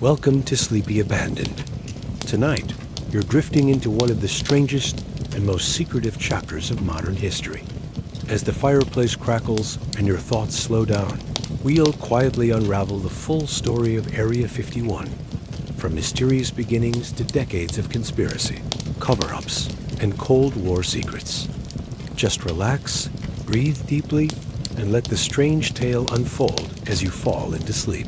Welcome to Sleepy Abandoned. Tonight, you're drifting into one of the strangest and most secretive chapters of modern history. As the fireplace crackles and your thoughts slow down, we'll quietly unravel the full story of Area 51, from mysterious beginnings to decades of conspiracy, cover-ups, and Cold War secrets. Just relax, breathe deeply, and let the strange tale unfold as you fall into sleep.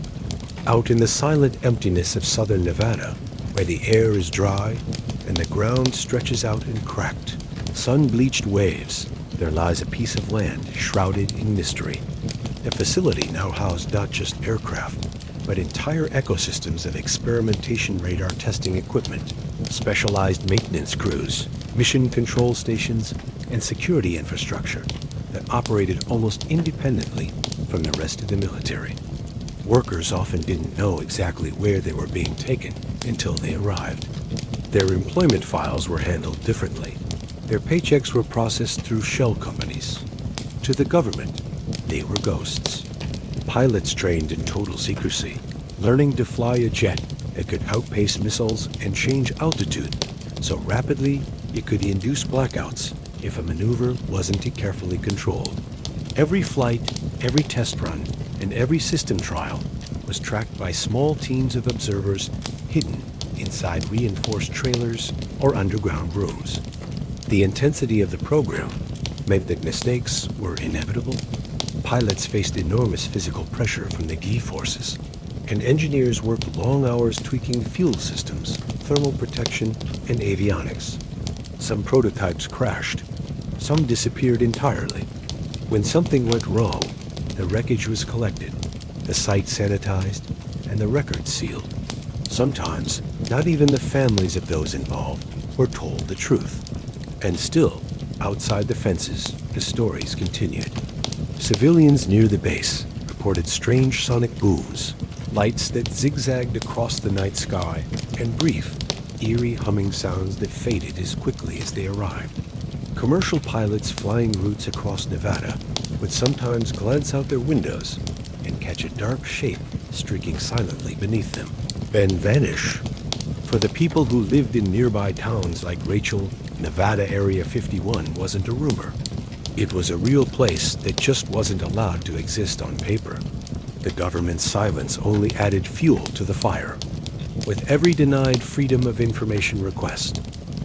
Out in the silent emptiness of southern Nevada, where the air is dry and the ground stretches out in cracked, sun-bleached waves, there lies a piece of land shrouded in mystery. The facility now housed not just aircraft, but entire ecosystems of experimentation radar testing equipment, specialized maintenance crews, mission control stations, and security infrastructure that operated almost independently from the rest of the military. Workers often didn't know exactly where they were being taken until they arrived. Their employment files were handled differently. Their paychecks were processed through shell companies. To the government, they were ghosts. Pilots trained in total secrecy, learning to fly a jet that could outpace missiles and change altitude so rapidly it could induce blackouts if a maneuver wasn't carefully controlled. Every flight, every test run, and every system trial was tracked by small teams of observers hidden inside reinforced trailers or underground rooms. The intensity of the program meant that mistakes were inevitable. Pilots faced enormous physical pressure from the G-forces, and engineers worked long hours tweaking fuel systems, thermal protection, and avionics. Some prototypes crashed. Some disappeared entirely. When something went wrong, the wreckage was collected, the site sanitized, and the records sealed. Sometimes, not even the families of those involved were told the truth. And still, outside the fences, the stories continued. Civilians near the base reported strange sonic booms, lights that zigzagged across the night sky, and brief, eerie humming sounds that faded as quickly as they arrived. Commercial pilots flying routes across Nevada would sometimes glance out their windows and catch a dark shape streaking silently beneath them, then vanish. For the people who lived in nearby towns like Rachel, Nevada Area 51 wasn't a rumor. It was a real place that just wasn't allowed to exist on paper. The government's silence only added fuel to the fire. With every denied Freedom of Information request,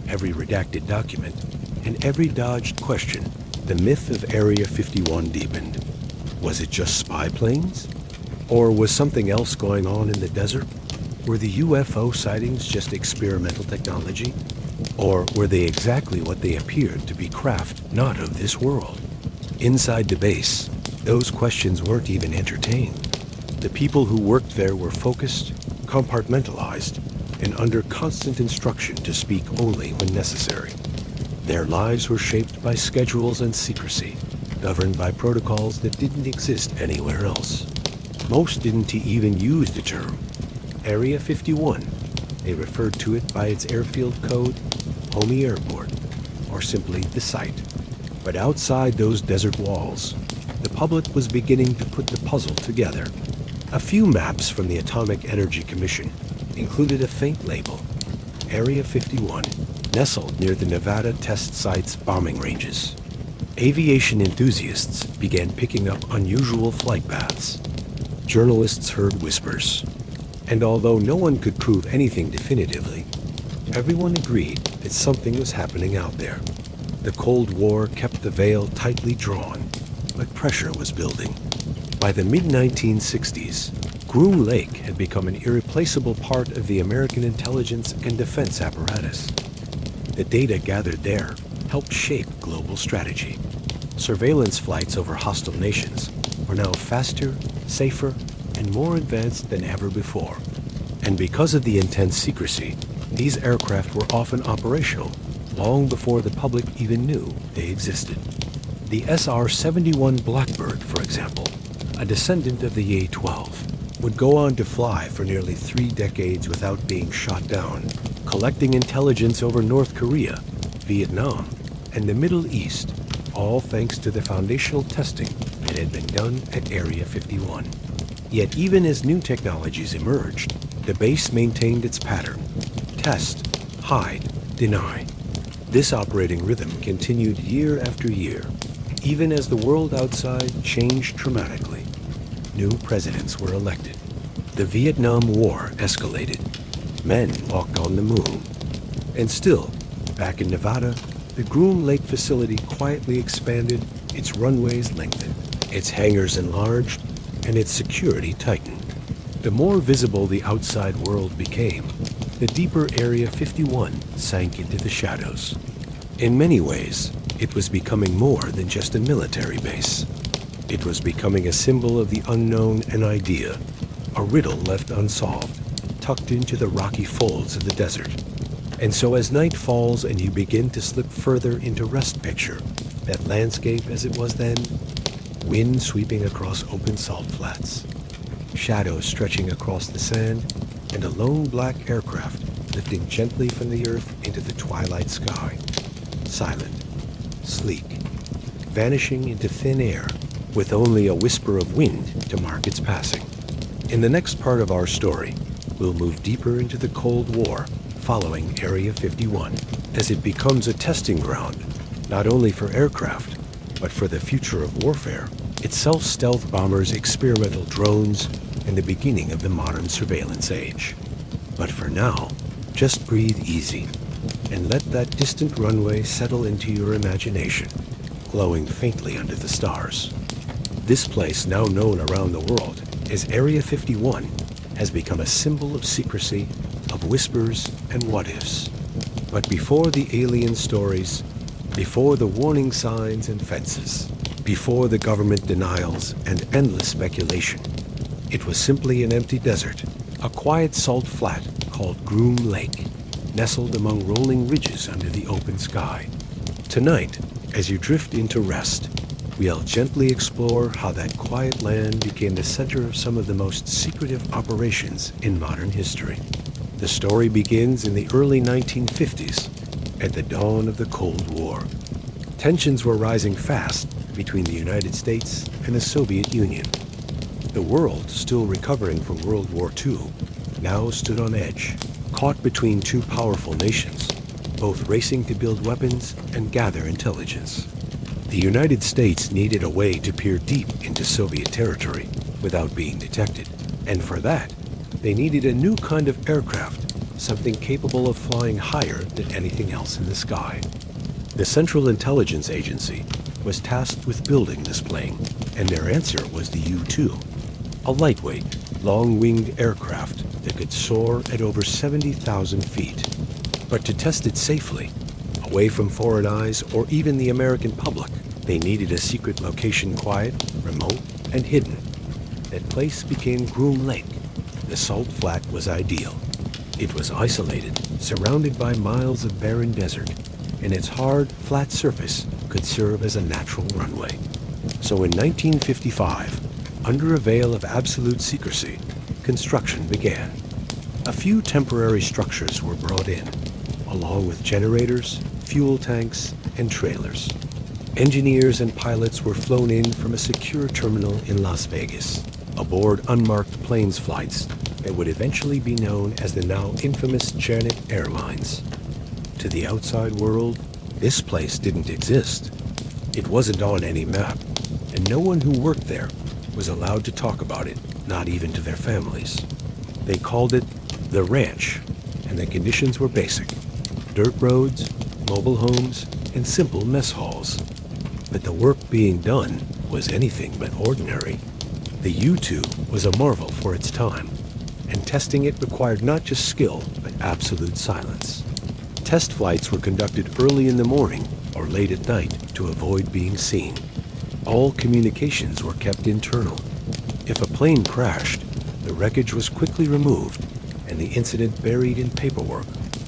every redacted document, and every dodged question, the myth of Area 51 deepened. Was it just spy planes? Or was something else going on in the desert? Were the UFO sightings just experimental technology? Or were they exactly what they appeared to be, craft not of this world? Inside the base, those questions weren't even entertained. The people who worked there were focused, compartmentalized, and under constant instruction to speak only when necessary. Their lives were shaped by schedules and secrecy, governed by protocols that didn't exist anywhere else. Most didn't even use the term Area 51. They referred to it by its airfield code, Homey Airport, or simply the site. But outside those desert walls, the public was beginning to put the puzzle together. A few maps from the Atomic Energy Commission included a faint label, Area 51, nestled near the Nevada test site's bombing ranges. Aviation enthusiasts began picking up unusual flight paths. Journalists heard whispers. And although no one could prove anything definitively, everyone agreed that something was happening out there. The Cold War kept the veil tightly drawn, but pressure was building. By the mid-1960s, Groom Lake had become an irreplaceable part of the American intelligence and defense apparatus. The data gathered there helped shape global strategy. Surveillance flights over hostile nations were now faster, safer, and more advanced than ever before. And because of the intense secrecy, these aircraft were often operational long before the public even knew they existed. The SR-71 Blackbird, for example, a descendant of the A-12, would go on to fly for nearly 3 decades without being shot down, collecting intelligence over North Korea, Vietnam, and the Middle East, all thanks to the foundational testing that had been done at Area 51. Yet even as new technologies emerged, The base maintained its pattern: test, hide, deny. This operating rhythm continued year after year, even as the world outside changed dramatically. New presidents were elected. The Vietnam War escalated. Men walked on the moon. And still, back in Nevada, the Groom Lake facility quietly expanded, its runways lengthened, its hangars enlarged, and its security tightened. The more visible the outside world became, the deeper Area 51 sank into the shadows. In many ways, it was becoming more than just a military base. It was becoming a symbol of the unknown, an idea, a riddle left unsolved, tucked into the rocky folds of the desert. And so as night falls and you begin to slip further into rest, picture that landscape as it was then: wind sweeping across open salt flats, shadows stretching across the sand, and a lone black aircraft lifting gently from the earth into the twilight sky. Silent, sleek, vanishing into thin air, with only a whisper of wind to mark its passing. In the next part of our story, we'll move deeper into the Cold War, following Area 51, as it becomes a testing ground, not only for aircraft, but for the future of warfare, its stealth bombers, experimental drones, and the beginning of the modern surveillance age. But for now, just breathe easy, and let that distant runway settle into your imagination, glowing faintly under the stars. This place, now known around the world as Area 51, has become a symbol of secrecy, of whispers and what-ifs. But before the alien stories, before the warning signs and fences, before the government denials and endless speculation, it was simply an empty desert, a quiet salt flat called Groom Lake, nestled among rolling ridges under the open sky. Tonight, as you drift into rest, we'll gently explore how that quiet land became the center of some of the most secretive operations in modern history. The story begins in the early 1950s, at the dawn of the Cold War. Tensions were rising fast between the United States and the Soviet Union. The world, still recovering from World War II, now stood on edge, caught between two powerful nations, both racing to build weapons and gather intelligence. The United States needed a way to peer deep into Soviet territory without being detected, and for that, they needed a new kind of aircraft, something capable of flying higher than anything else in the sky. The Central Intelligence Agency was tasked with building this plane, and their answer was the U-2, a lightweight, long-winged aircraft that could soar at over 70,000 feet. But to test it safely, away from foreign eyes or even the American public, they needed a secret location, quiet, remote, and hidden. That place became Groom Lake. The salt flat was ideal. It was isolated, surrounded by miles of barren desert, and its hard, flat surface could serve as a natural runway. So in 1955, under a veil of absolute secrecy, construction began. A few temporary structures were brought in, along with generators, fuel tanks, and trailers. Engineers and pilots were flown in from a secure terminal in Las Vegas, aboard unmarked planes flights that would eventually be known as the now infamous Janet Airlines. To the outside world, this place didn't exist. It wasn't on any map, and no one who worked there was allowed to talk about it, not even to their families. They called it the ranch, and the conditions were basic: dirt roads, mobile homes, and simple mess halls. But the work being done was anything but ordinary. The U-2 was a marvel for its time, and testing it required not just skill, but absolute silence. Test flights were conducted early in the morning or late at night to avoid being seen. All communications were kept internal. If a plane crashed, the wreckage was quickly removed and the incident buried in paperwork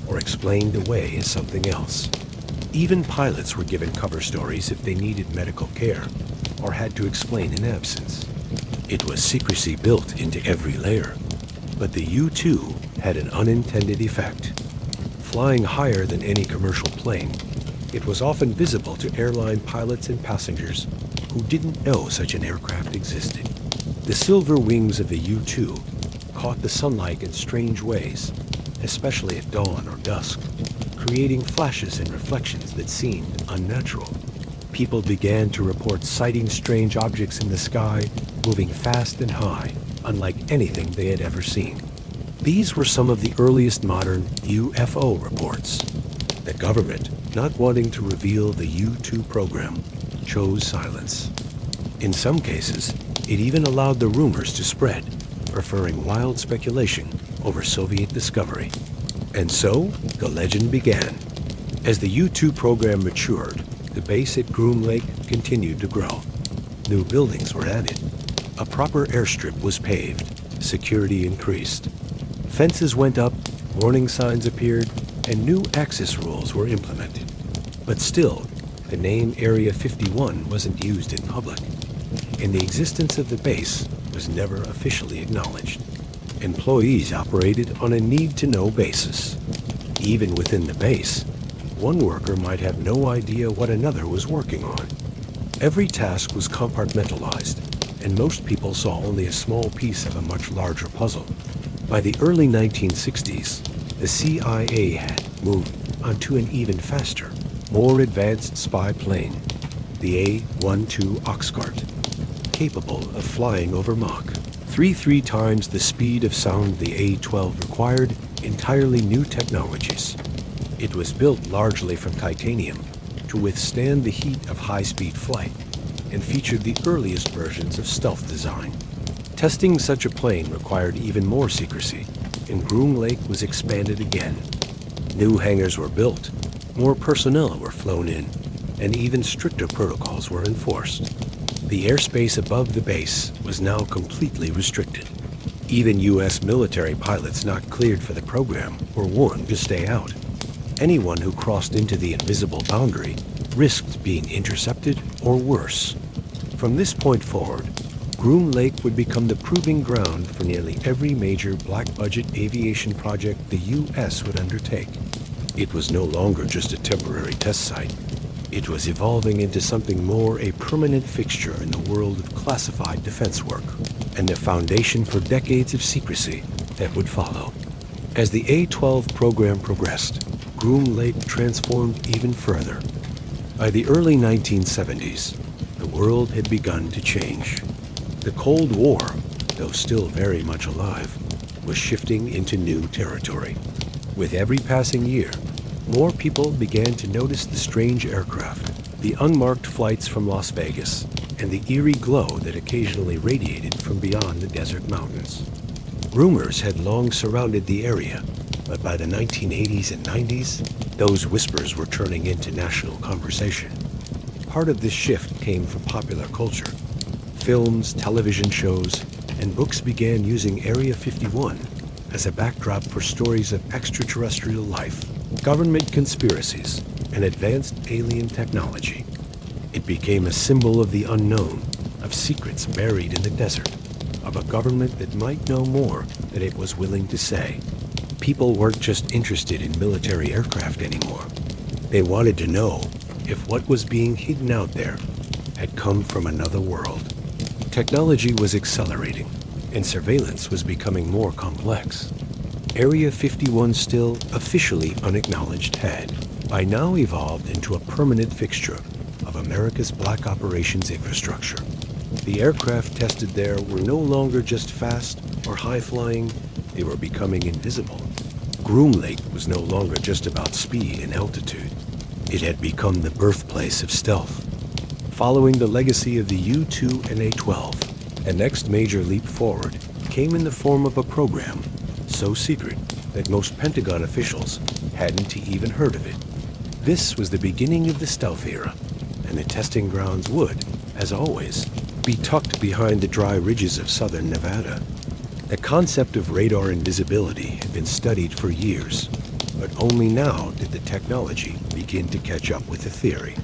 or explained away as something else. Even pilots were given cover stories if they needed medical care or had to explain an absence. It was secrecy built into every layer. But the U-2 had an unintended effect. Flying higher than any commercial plane, it was often visible to airline pilots and passengers who didn't know such an aircraft existed. The silver wings of the U-2, caught the sunlight in strange ways, especially at dawn or dusk, creating flashes and reflections that seemed unnatural. People began to report sighting strange objects in the sky, moving fast and high, unlike anything they had ever seen. These were some of the earliest modern UFO reports. The government, not wanting to reveal the U-2 program, chose silence. In some cases, it even allowed the rumors to spread, preferring wild speculation over Soviet discovery. And so, the legend began. As the U-2 program matured, the base at Groom Lake continued to grow. New buildings were added. A proper airstrip was paved. Security increased. Fences went up, warning signs appeared, and new access rules were implemented. But still, the name Area 51 wasn't used in public, and the existence of the base was never officially acknowledged. Employees operated on a need-to-know basis. Even within the base, one worker might have no idea what another was working on. Every task was compartmentalized, and most people saw only a small piece of a much larger puzzle. By the early 1960s, the CIA had moved onto an even faster, more advanced spy plane, the A-12 Oxcart, capable of flying over Mach 3 times the speed of sound the A-12 required, entirely new technologies. It was built largely from titanium to withstand the heat of high-speed flight and featured the earliest versions of stealth design. Testing such a plane required even more secrecy, and Groom Lake was expanded again. New hangars were built, more personnel were flown in, and even stricter protocols were enforced. The airspace above the base was now completely restricted. Even U.S. military pilots not cleared for the program were warned to stay out. Anyone who crossed into the invisible boundary risked being intercepted or worse. From this point forward, Groom Lake would become the proving ground for nearly every major black-budget aviation project the U.S. would undertake. It was no longer just a temporary test site. It was evolving into something more, a permanent fixture in the world of classified defense work, and the foundation for decades of secrecy that would follow. As the A-12 program progressed, Groom Lake transformed even further. By the early 1970s, the world had begun to change. The Cold War, though still very much alive, was shifting into new territory. With every passing year, more people began to notice the strange aircraft, the unmarked flights from Las Vegas, and the eerie glow that occasionally radiated from beyond the desert mountains. Rumors had long surrounded the area, but by the 1980s and 90s, those whispers were turning into national conversation. Part of this shift came from popular culture. Films, television shows, and books began using Area 51 as a backdrop for stories of extraterrestrial life, government conspiracies, and advanced alien technology. It became a symbol of the unknown, of secrets buried in the desert, of a government that might know more than it was willing to say. People weren't just interested in military aircraft anymore. They wanted to know if what was being hidden out there had come from another world. Technology was accelerating, and surveillance was becoming more complex. Area 51 still officially unacknowledged had, by now evolved into a permanent fixture of America's black operations infrastructure. The aircraft tested there were no longer just fast or high-flying, they were becoming invisible. Groom Lake was no longer just about speed and altitude. It had become the birthplace of stealth. Following the legacy of the U-2 and A-12, the next major leap forward came in the form of a program so secret that most Pentagon officials hadn't even heard of it. This was the beginning of the stealth era, and the testing grounds would, as always, be tucked behind the dry ridges of southern Nevada. The concept of radar invisibility had been studied for years, but only now did the technology begin to catch up with the theory.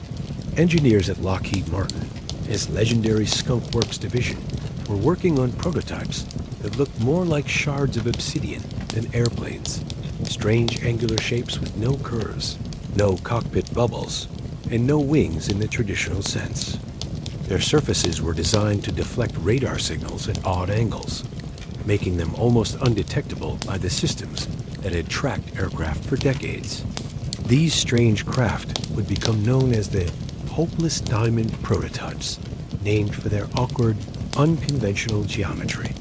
Engineers at Lockheed Martin, his legendary Skunk Works division, were working on prototypes that looked more like shards of obsidian than airplanes, strange angular shapes with no curves, no cockpit bubbles, and no wings in the traditional sense. Their surfaces were designed to deflect radar signals at odd angles. making them almost undetectable by the systems that had tracked aircraft for decades. These strange craft would become known as the hopeless diamond prototypes, named for their awkward, unconventional geometry.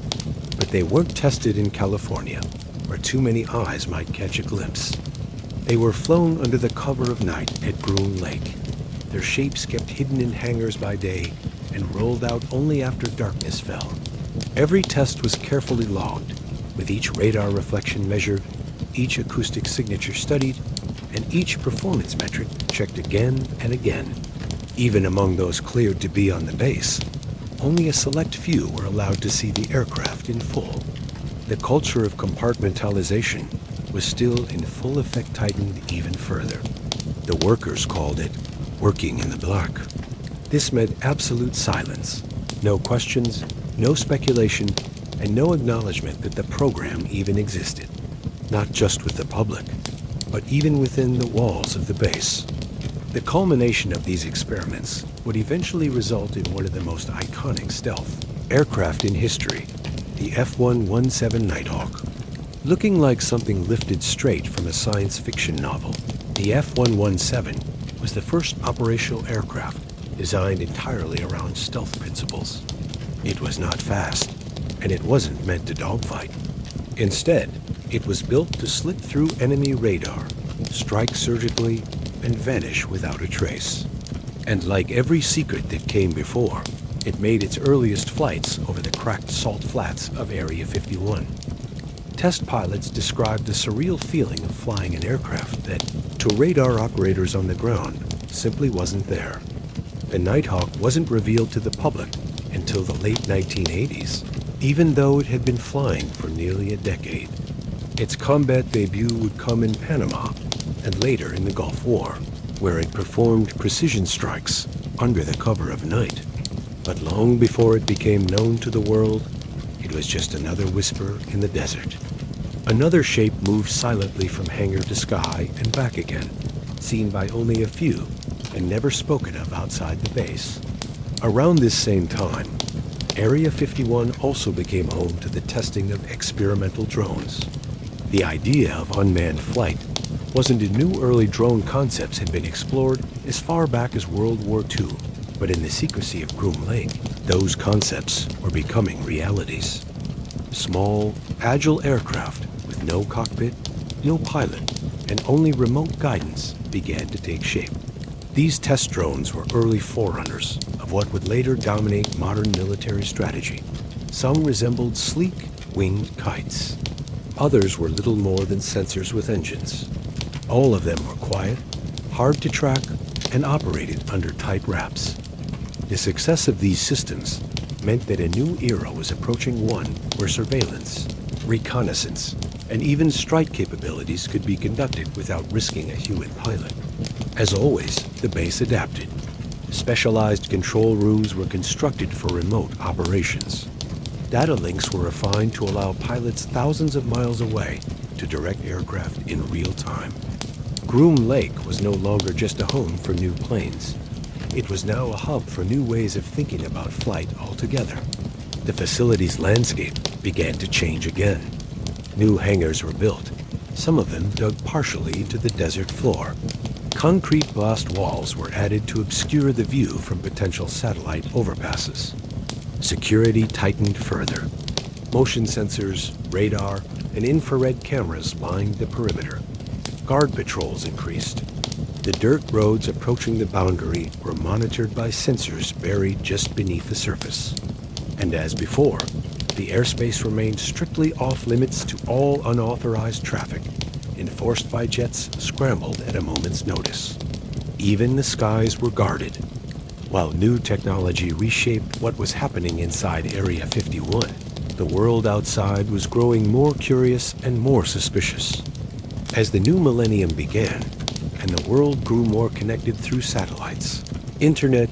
But they weren't tested in California, where too many eyes might catch a glimpse. They were flown under the cover of night at Groom Lake, their shapes kept hidden in hangars by day and rolled out only after darkness fell. Every test was carefully logged, with each radar reflection measured, each acoustic signature studied, and each performance metric checked again and again. Even among those cleared to be on the base, only a select few were allowed to see the aircraft in full. The culture of compartmentalization was still in full effect, tightened even further. The workers called it working in the black. This meant absolute silence, no questions, no speculation, and no acknowledgement that the program even existed, not just with the public, but even within the walls of the base. The culmination of these experiments would eventually result in one of the most iconic stealth aircraft in history, the F-117 Nighthawk. Looking like something lifted straight from a science fiction novel, the F-117 was the first operational aircraft designed entirely around stealth principles. It was not fast, and it wasn't meant to dogfight. Instead, it was built to slit through enemy radar, strike surgically, and vanish without a trace. And like every secret that came before, it made its earliest flights over the cracked salt flats of Area 51. Test pilots described the surreal feeling of flying an aircraft that, to radar operators on the ground, simply wasn't there. The Nighthawk wasn't revealed to the public until the late 1980s, even though it had been flying for nearly a decade. Its combat debut would come in Panama and later in the Gulf War, where it performed precision strikes under the cover of night. But long before it became known to the world, it was just another whisper in the desert. Another shape moved silently from hangar to sky and back again, seen by only a few and never spoken of outside the base. Around this same time, Area 51 also became home to the testing of experimental drones. The idea of unmanned flight wasn't a new. Early drone concepts had been explored as far back as World War II, but in the secrecy of Groom Lake, those concepts were becoming realities. Small, agile aircraft with no cockpit, no pilot, and only remote guidance began to take shape. These test drones were early forerunners of what would later dominate modern military strategy. Some resembled sleek, winged kites. Others were little more than sensors with engines. All of them were quiet, hard to track, and operated under tight wraps. The success of these systems meant that a new era was approaching, one where surveillance, reconnaissance, and even strike capabilities could be conducted without risking a human pilot. As always, the base adapted. Specialized control rooms were constructed for remote operations. Data links were refined to allow pilots thousands of miles away to direct aircraft in real time. Groom Lake was no longer just a home for new planes. It was now a hub for new ways of thinking about flight altogether. The facility's landscape began to change again. New hangars were built, some of them dug partially into the desert floor. Concrete blast walls were added to obscure the view from potential satellite overpasses. Security tightened further. Motion sensors, radar, and infrared cameras lined the perimeter. Guard patrols increased. The dirt roads approaching the boundary were monitored by sensors buried just beneath the surface. And as before, the airspace remained strictly off-limits to all unauthorized traffic, enforced by jets scrambled at a moment's notice. Even the skies were guarded. While new technology reshaped what was happening inside Area 51, the world outside was growing more curious and more suspicious. As the new millennium began, and the world grew more connected through satellites, internet,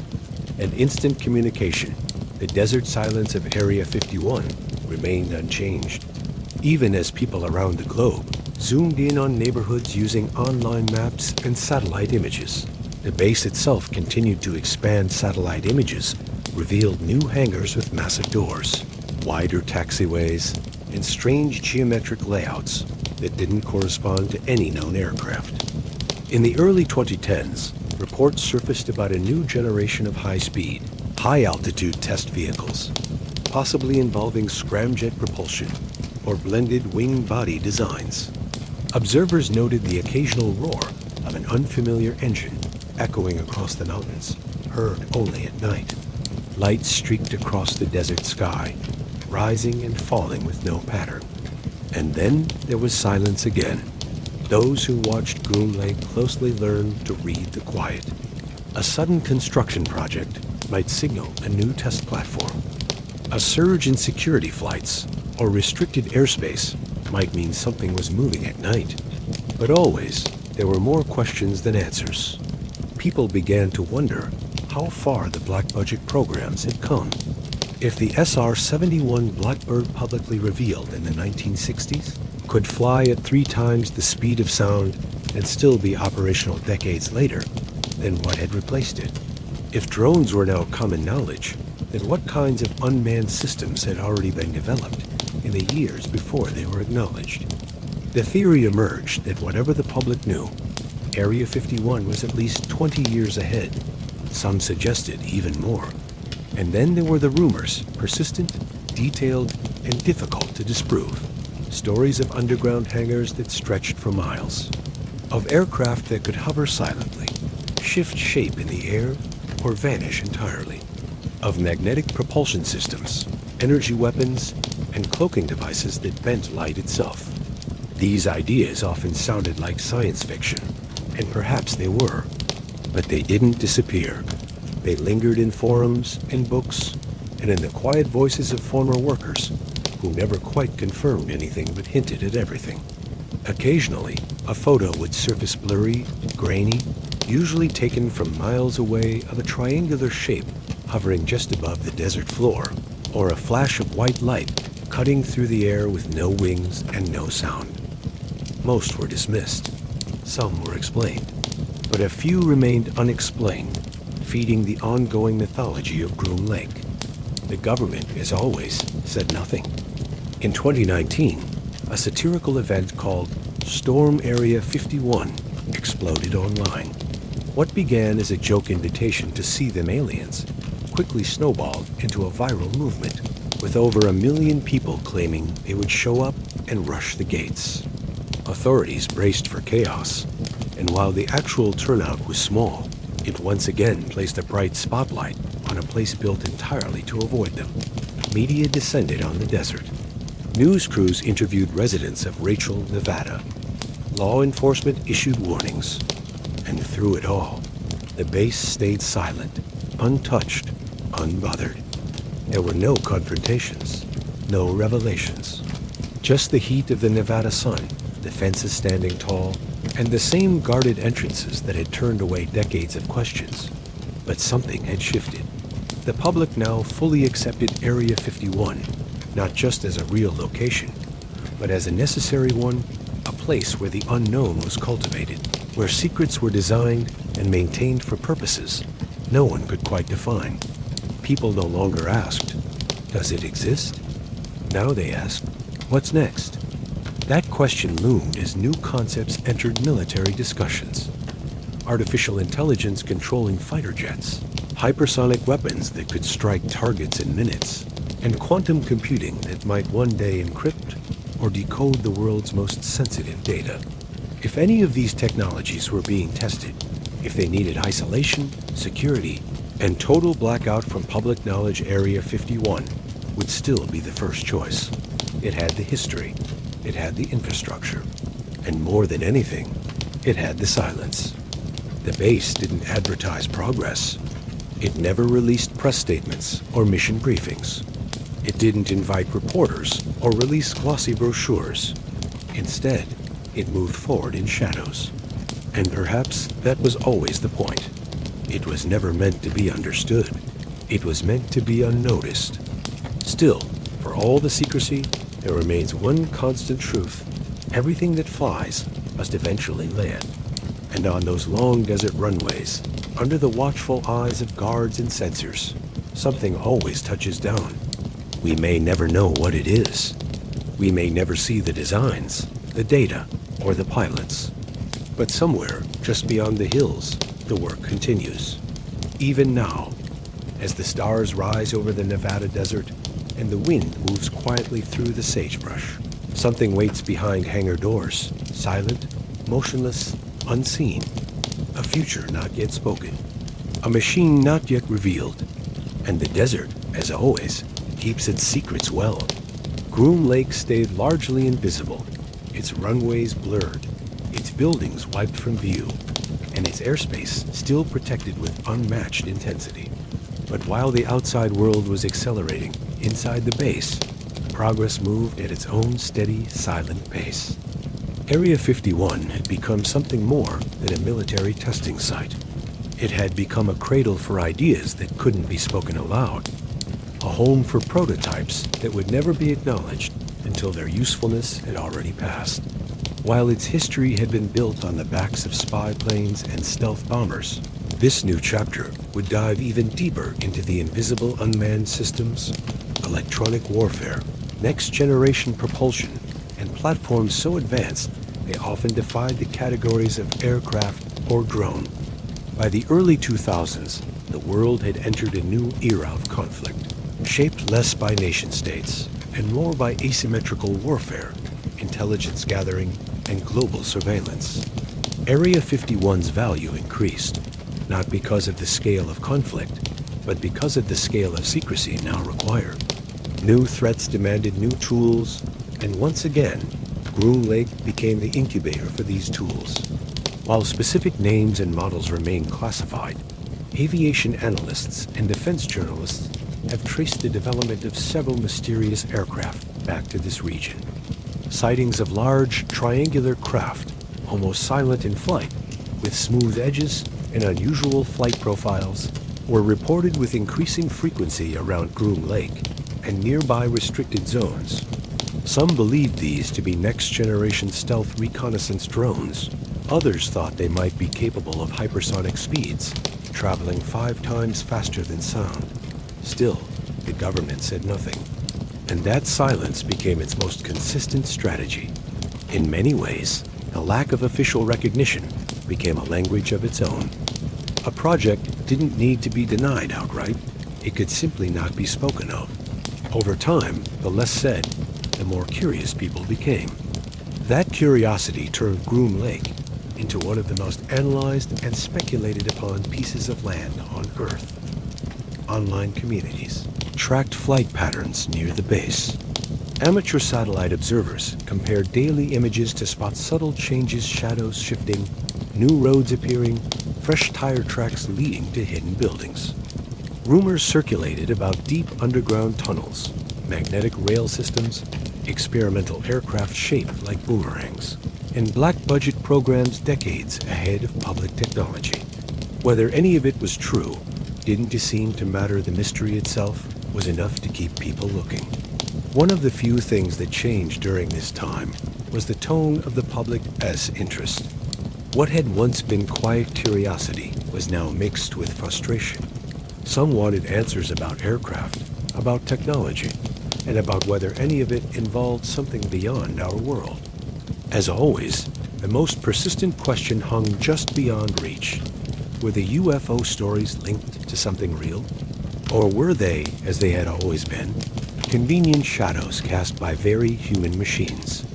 and instant communication, the desert silence of Area 51 remained unchanged. Even as people around the globe zoomed in on neighborhoods using online maps and satellite images, the base itself continued to expand. Satellite images revealed new hangars with massive doors, wider taxiways, and strange geometric layouts that didn't correspond to any known aircraft. In the early 2010s, reports surfaced about a new generation of high-speed, high-altitude test vehicles, possibly involving scramjet propulsion or blended wing-body designs. Observers noted the occasional roar of an unfamiliar engine echoing across the mountains, heard only at night. Lights streaked across the desert sky, rising and falling with no pattern. And then there was silence again. Those who watched Groom Lake closely learned to read the quiet. A sudden construction project might signal a new test platform. A surge in security flights or restricted airspace might mean something was moving at night. But always, there were more questions than answers. People began to wonder how far the black-budget programs had come. If the SR-71 Blackbird publicly revealed in the 1960s could fly at 3 times the speed of sound and still be operational decades later, then what had replaced it? If drones were now common knowledge, then what kinds of unmanned systems had already been developed in the years before they were acknowledged? The theory emerged that whatever the public knew, Area 51 was at least 20 years ahead. Some suggested even more. And then there were the rumors, persistent, detailed, and difficult to disprove. Stories of underground hangars that stretched for miles. Of aircraft that could hover silently, shift shape in the air, or vanish entirely. Of magnetic propulsion systems, energy weapons, and cloaking devices that bent light itself. These ideas often sounded like science fiction, and perhaps they were. But they didn't disappear. They lingered in forums, in books, and in the quiet voices of former workers who never quite confirmed anything but hinted at everything. Occasionally, a photo would surface blurry, grainy, usually taken from miles away, of a triangular shape hovering just above the desert floor, or a flash of white light cutting through the air with no wings and no sound. Most were dismissed. Some were explained. But a few remained unexplained, feeding the ongoing mythology of Groom Lake. The government, as always, said nothing. In 2019, a satirical event called Storm Area 51 exploded online. What began as a joke invitation to see them aliens quickly snowballed into a viral movement, with over 1 million people claiming they would show up and rush the gates. Authorities braced for chaos, and while the actual turnout was small, it once again placed a bright spotlight on a place built entirely to avoid them. Media descended on the desert. News crews interviewed residents of Rachel, Nevada. Law enforcement issued warnings. And through it all, the base stayed silent, untouched, unbothered. There were no confrontations, no revelations. Just the heat of the Nevada sun, the fences standing tall, and the same guarded entrances that had turned away decades of questions. But something had shifted. The public now fully accepted Area 51, not just as a real location, but as a necessary one, a place where the unknown was cultivated, where secrets were designed and maintained for purposes no one could quite define. People no longer asked, does it exist? Now they asked, what's next? That question loomed as new concepts entered military discussions. Artificial intelligence controlling fighter jets, hypersonic weapons that could strike targets in minutes, and quantum computing that might one day encrypt or decode the world's most sensitive data. If any of these technologies were being tested, if they needed isolation, security, and total blackout from public knowledge, Area 51 would still be the first choice. It had the history, it had the infrastructure, and more than anything, it had the silence. The base didn't advertise progress. It never released press statements or mission briefings. It didn't invite reporters or release glossy brochures. Instead, it moved forward in shadows. And perhaps that was always the point. It was never meant to be understood. It was meant to be unnoticed. Still, for all the secrecy, there remains one constant truth. Everything that flies must eventually land. And on those long desert runways, under the watchful eyes of guards and sensors, something always touches down. We may never know what it is, We may never see the designs, the data, or the pilots. But somewhere, just beyond the hills, the work continues. Even now, as the stars rise over the Nevada desert and the wind moves quietly through the sagebrush, something waits behind hangar doors, silent, motionless, unseen. A future not yet spoken. A machine not yet revealed. And the desert, as always, keeps its secrets well. Groom Lake stayed largely invisible, its runways blurred, its buildings wiped from view, and its airspace still protected with unmatched intensity. But while the outside world was accelerating, inside the base, progress moved at its own steady, silent pace. Area 51 had become something more than a military testing site. It had become a cradle for ideas that couldn't be spoken aloud, a home for prototypes that would never be acknowledged until their usefulness had already passed. While its history had been built on the backs of spy planes and stealth bombers, this new chapter would dive even deeper into the invisible unmanned systems, electronic warfare, next-generation propulsion, and platforms so advanced they often defied the categories of aircraft or drone. By the early 2000s, the world had entered a new era of conflict, shaped less by nation-states and more by asymmetrical warfare, intelligence gathering, and global surveillance. Area 51's value increased, not because of the scale of conflict, but because of the scale of secrecy now required. New threats demanded new tools, and once again, Groom Lake became the incubator for these tools. While specific names and models remain classified, aviation analysts and defense journalists have traced the development of several mysterious aircraft back to this region. Sightings of large, triangular craft, almost silent in flight, with smooth edges and unusual flight profiles, were reported with increasing frequency around Groom Lake and nearby restricted zones. Some believed these to be next-generation stealth reconnaissance drones. Others thought they might be capable of hypersonic speeds, traveling 5 times faster than sound. Still, the government said nothing, and that silence became its most consistent strategy. In many ways, the lack of official recognition became a language of its own. A project didn't need to be denied outright. It could simply not be spoken of. Over time, the less said, the more curious people became. That curiosity turned Groom Lake into one of the most analyzed and speculated upon pieces of land on Earth. Online communities tracked flight patterns near the base. Amateur satellite observers compared daily images to spot subtle changes, shadows shifting, new roads appearing, fresh tire tracks leading to hidden buildings. Rumors circulated about deep underground tunnels, magnetic rail systems, experimental aircraft shaped like boomerangs, and black-budget programs decades ahead of public technology. Whether any of it was true didn't seem to matter. The mystery itself was enough to keep people looking. One of the few things that changed during this time was the tone of the public's interest. What had once been quiet curiosity was now mixed with frustration. Some wanted answers about aircraft, about technology, and about whether any of it involved something beyond our world. As always, the most persistent question hung just beyond reach. Were the UFO stories linked to something real? Or were they, as they had always been, convenient shadows cast by very human machines?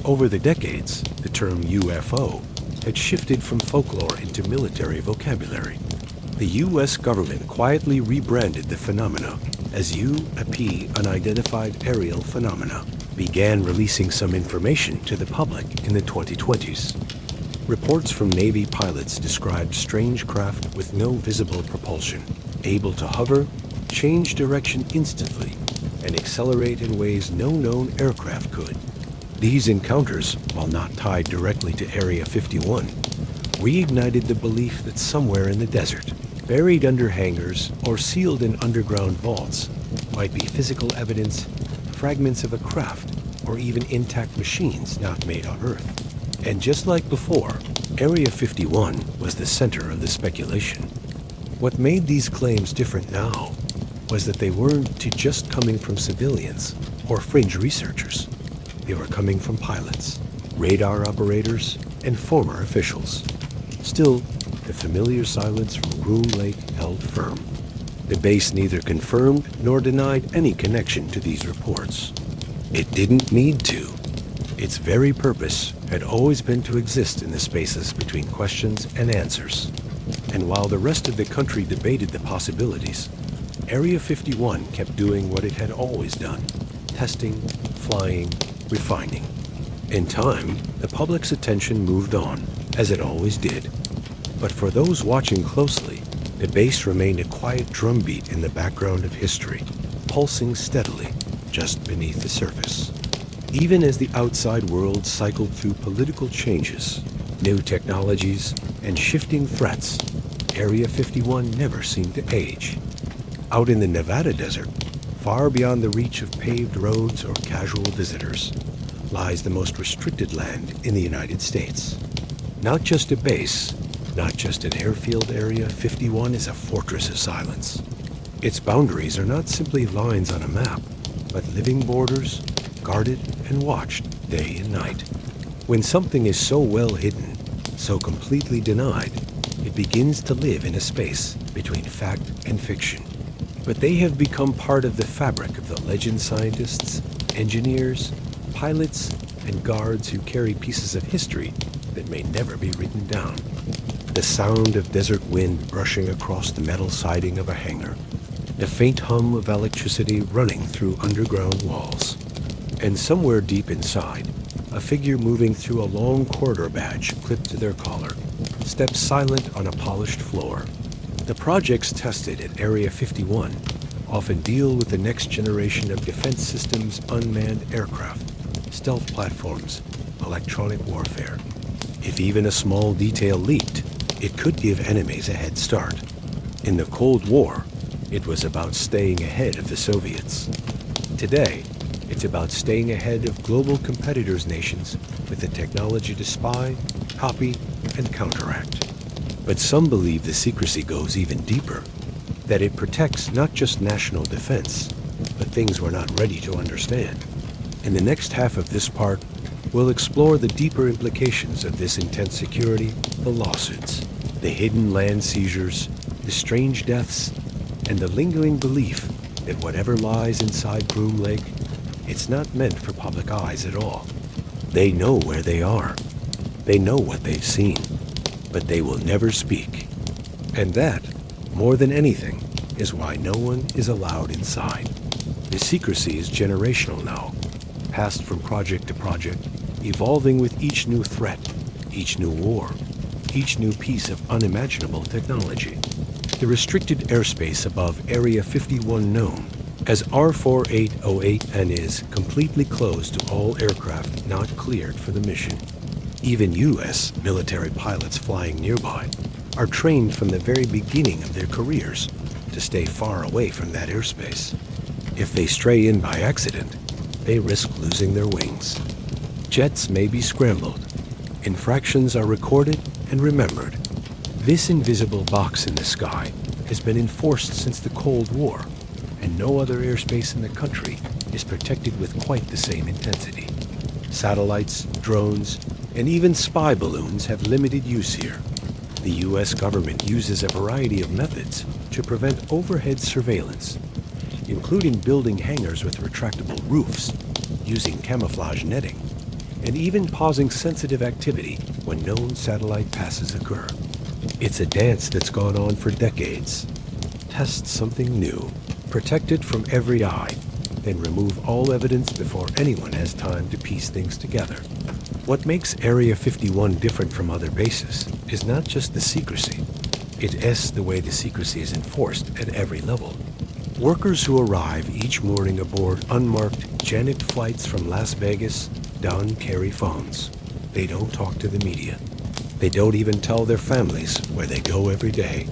Over the decades, the term UFO had shifted from folklore into military vocabulary. The U.S. government quietly rebranded the phenomena as UAP, Unidentified Aerial Phenomena, began releasing some information to the public in the 2020s. Reports from Navy pilots described strange craft with no visible propulsion, able to hover, change direction instantly, and accelerate in ways no known aircraft could. These encounters, while not tied directly to Area 51, reignited the belief that somewhere in the desert, buried under hangars or sealed in underground vaults, might be physical evidence, fragments of a craft, or even intact machines not made on Earth. And just like before, Area 51 was the center of the speculation. What made these claims different now was that they weren't just coming from civilians or fringe researchers. they were coming from pilots, radar operators, and former officials. Still, the familiar silence from Groom Lake held firm. The base neither confirmed nor denied any connection to these reports. It didn't need to. Its very purpose had always been to exist in the spaces between questions and answers. And while the rest of the country debated the possibilities, Area 51 kept doing what it had always done: testing, flying, refining. In time, the public's attention moved on, as it always did. But for those watching closely, the base remained a quiet drumbeat in the background of history, pulsing steadily just beneath the surface. Even as the outside world cycled through political changes, new technologies, and shifting threats, Area 51 never seemed to age. Out in the Nevada desert, far beyond the reach of paved roads or casual visitors, lies the most restricted land in the United States. Not just a base, not just an airfield, Area 51 is a fortress of silence. Its boundaries are not simply lines on a map, but living borders, guarded and watched day and night. When something is so well hidden, so completely denied, it begins to live in a space between fact and fiction. But they have become part of the fabric of the legend scientists, engineers, pilots, and guards who carry pieces of history that may never be written down. The sound of desert wind brushing across the metal siding of a hangar, the faint hum of electricity running through underground walls. And somewhere deep inside, a figure moving through a long corridor badge clipped to their collar, steps silent on a polished floor. The projects tested at Area 51 often deal with the next generation of defense systems, unmanned aircraft, stealth platforms, electronic warfare. If even a small detail leaked, it could give enemies a head start. In the Cold War, it was about staying ahead of the Soviets. Today, it's about staying ahead of global competitors' nations with the technology to spy, copy, and counteract. But some believe the secrecy goes even deeper, that it protects not just national defense, but things we're not ready to understand. In the next half of this part, we'll explore the deeper implications of this intense security, the lawsuits, the hidden land seizures, the strange deaths, and the lingering belief that whatever lies inside Groom Lake, it's not meant for public eyes at all. They know where they are. They know what they've seen, but they will never speak. And that, more than anything, is why no one is allowed inside. The secrecy is generational now, passed from project to project, evolving with each new threat, each new war, each new piece of unimaginable technology. The restricted airspace above Area 51 known as R4808N is completely closed to all aircraft not cleared for the mission. Even U.S. military pilots flying nearby are trained from the very beginning of their careers to stay far away from that airspace. If they stray in by accident, they risk losing their wings. Jets may be scrambled. Infractions are recorded and remembered. This invisible box in the sky has been enforced since the Cold War, and no other airspace in the country is protected with quite the same intensity. Satellites, drones, and even spy balloons have limited use here. The U.S. government uses a variety of methods to prevent overhead surveillance, including building hangars with retractable roofs, using camouflage netting, and even pausing sensitive activity when known satellite passes occur. It's a dance that's gone on for decades. Test something new, protect it from every eye, then remove all evidence before anyone has time to piece things together. What makes Area 51 different from other bases is not just the secrecy. It's the way the secrecy is enforced at every level. Workers who arrive each morning aboard unmarked Janet flights from Las Vegas don't carry phones. They don't talk to the media. They don't even tell their families where they go every day.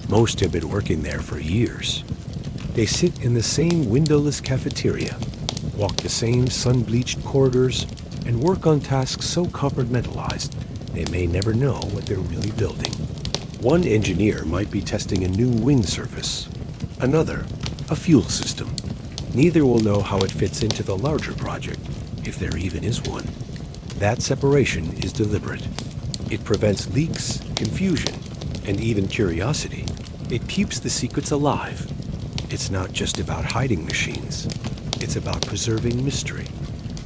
Most have been working there for years. They sit in the same windowless cafeteria, walk the same sun-bleached corridors, and work on tasks so compartmentalized they may never know what they're really building. One engineer might be testing a new wing surface, another, a fuel system. Neither will know how it fits into the larger project, if there even is one. That separation is deliberate. It prevents leaks, confusion, and even curiosity. It keeps the secrets alive. It's not just about hiding machines. It's about preserving mystery.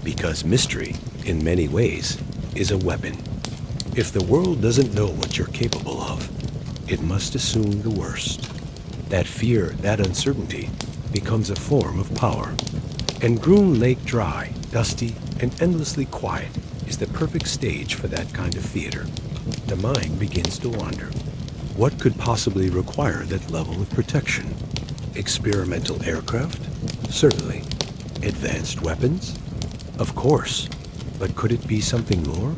Because mystery, in many ways, is a weapon. If the world doesn't know what you're capable of, it must assume the worst. That fear, that uncertainty, becomes a form of power. And Groom Lake dry, dusty, and endlessly quiet is the perfect stage for that kind of theater. The mind begins to wander. What could possibly require that level of protection? Experimental aircraft? Certainly. Advanced weapons? Of course. But could it be something more?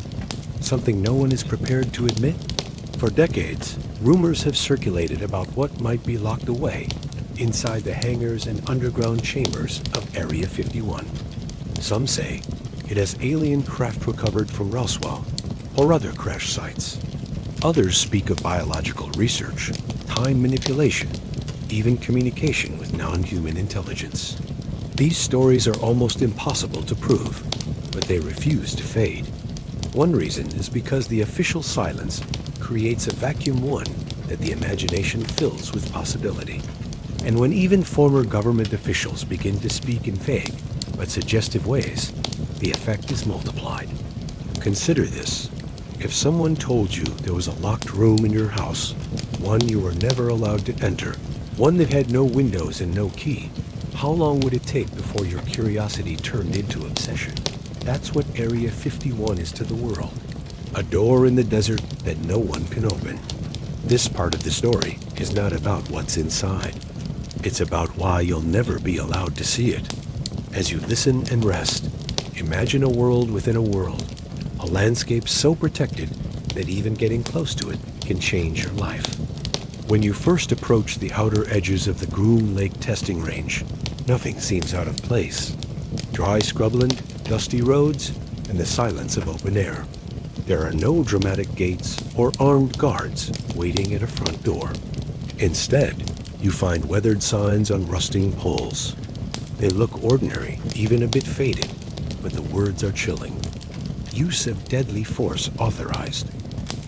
Something no one is prepared to admit? For decades, rumors have circulated about what might be locked away inside the hangars and underground chambers of Area 51. Some say it has alien craft recovered from Roswell or other crash sites. Others speak of biological research, time manipulation, even communication with non-human intelligence. These stories are almost impossible to prove, but they refuse to fade. One reason is because the official silence creates a vacuum that the imagination fills with possibility. And when even former government officials begin to speak in vague but suggestive ways, the effect is multiplied. Consider this. If someone told you there was a locked room in your house, one you were never allowed to enter, one that had no windows and no key, how long would it take before your curiosity turned into obsession? That's what Area 51 is to the world. A door in the desert that no one can open. This part of the story is not about what's inside. It's about why you'll never be allowed to see it. As you listen and rest, imagine a world within a world, a landscape so protected that even getting close to it can change your life. When you first approach the outer edges of the Groom Lake testing range, nothing seems out of place. Dry scrubland, dusty roads, and the silence of open air. There are no dramatic gates or armed guards waiting at a front door. Instead, you find weathered signs on rusting poles. They look ordinary, even a bit faded, but the words are chilling. Use of deadly force authorized.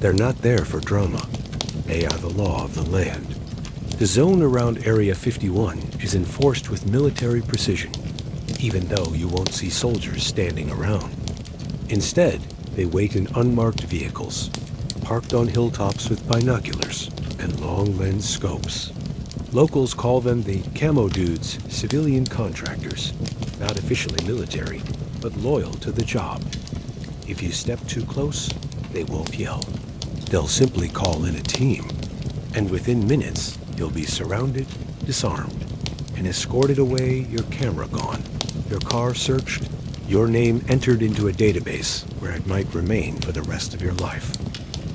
They're not there for drama. They are the law of the land. The zone around Area 51 is enforced with military precision, even though you won't see soldiers standing around. Instead, they wait in unmarked vehicles, parked on hilltops with binoculars and long lens scopes. Locals call them the Camo Dudes, civilian contractors, not officially military, but loyal to the job. If you step too close, they won't yell. They'll simply call in a team, and within minutes, you'll be surrounded, disarmed, and escorted away, your camera gone, your car searched, your name entered into a database where it might remain for the rest of your life.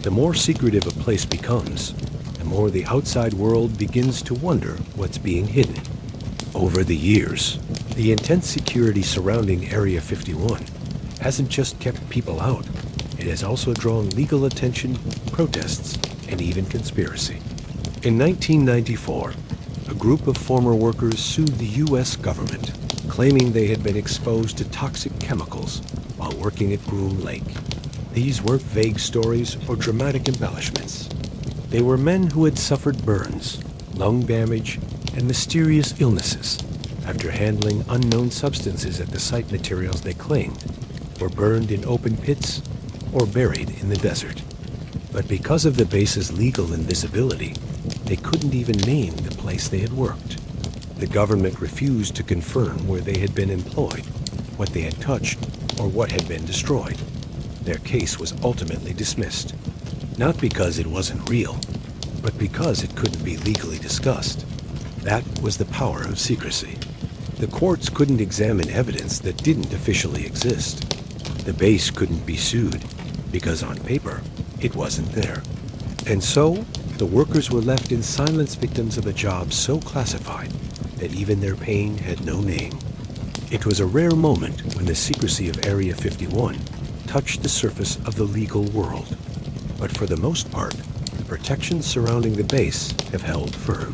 The more secretive a place becomes, the more the outside world begins to wonder what's being hidden. Over the years, the intense security surrounding Area 51 hasn't just kept people out, it has also drawn legal attention, protests, and even conspiracy. In 1994, a group of former workers sued the U.S. government, claiming they had been exposed to toxic chemicals while working at Groom Lake. These weren't vague stories or dramatic embellishments. They were men who had suffered burns, lung damage, and mysterious illnesses after handling unknown substances at the site. Materials they claimed were burned in open pits or buried in the desert. But because of the base's legal invisibility, they couldn't even name the place they had worked. The government refused to confirm where they had been employed, what they had touched, or what had been destroyed. Their case was ultimately dismissed, not because it wasn't real, but because it couldn't be legally discussed. That was the power of secrecy. The courts couldn't examine evidence that didn't officially exist. The base couldn't be sued, because on paper, it wasn't there. And so, the workers were left in silence, victims of a job so classified that even their pain had no name. It was a rare moment when the secrecy of Area 51 touched the surface of the legal world. But for the most part, the protections surrounding the base have held firm.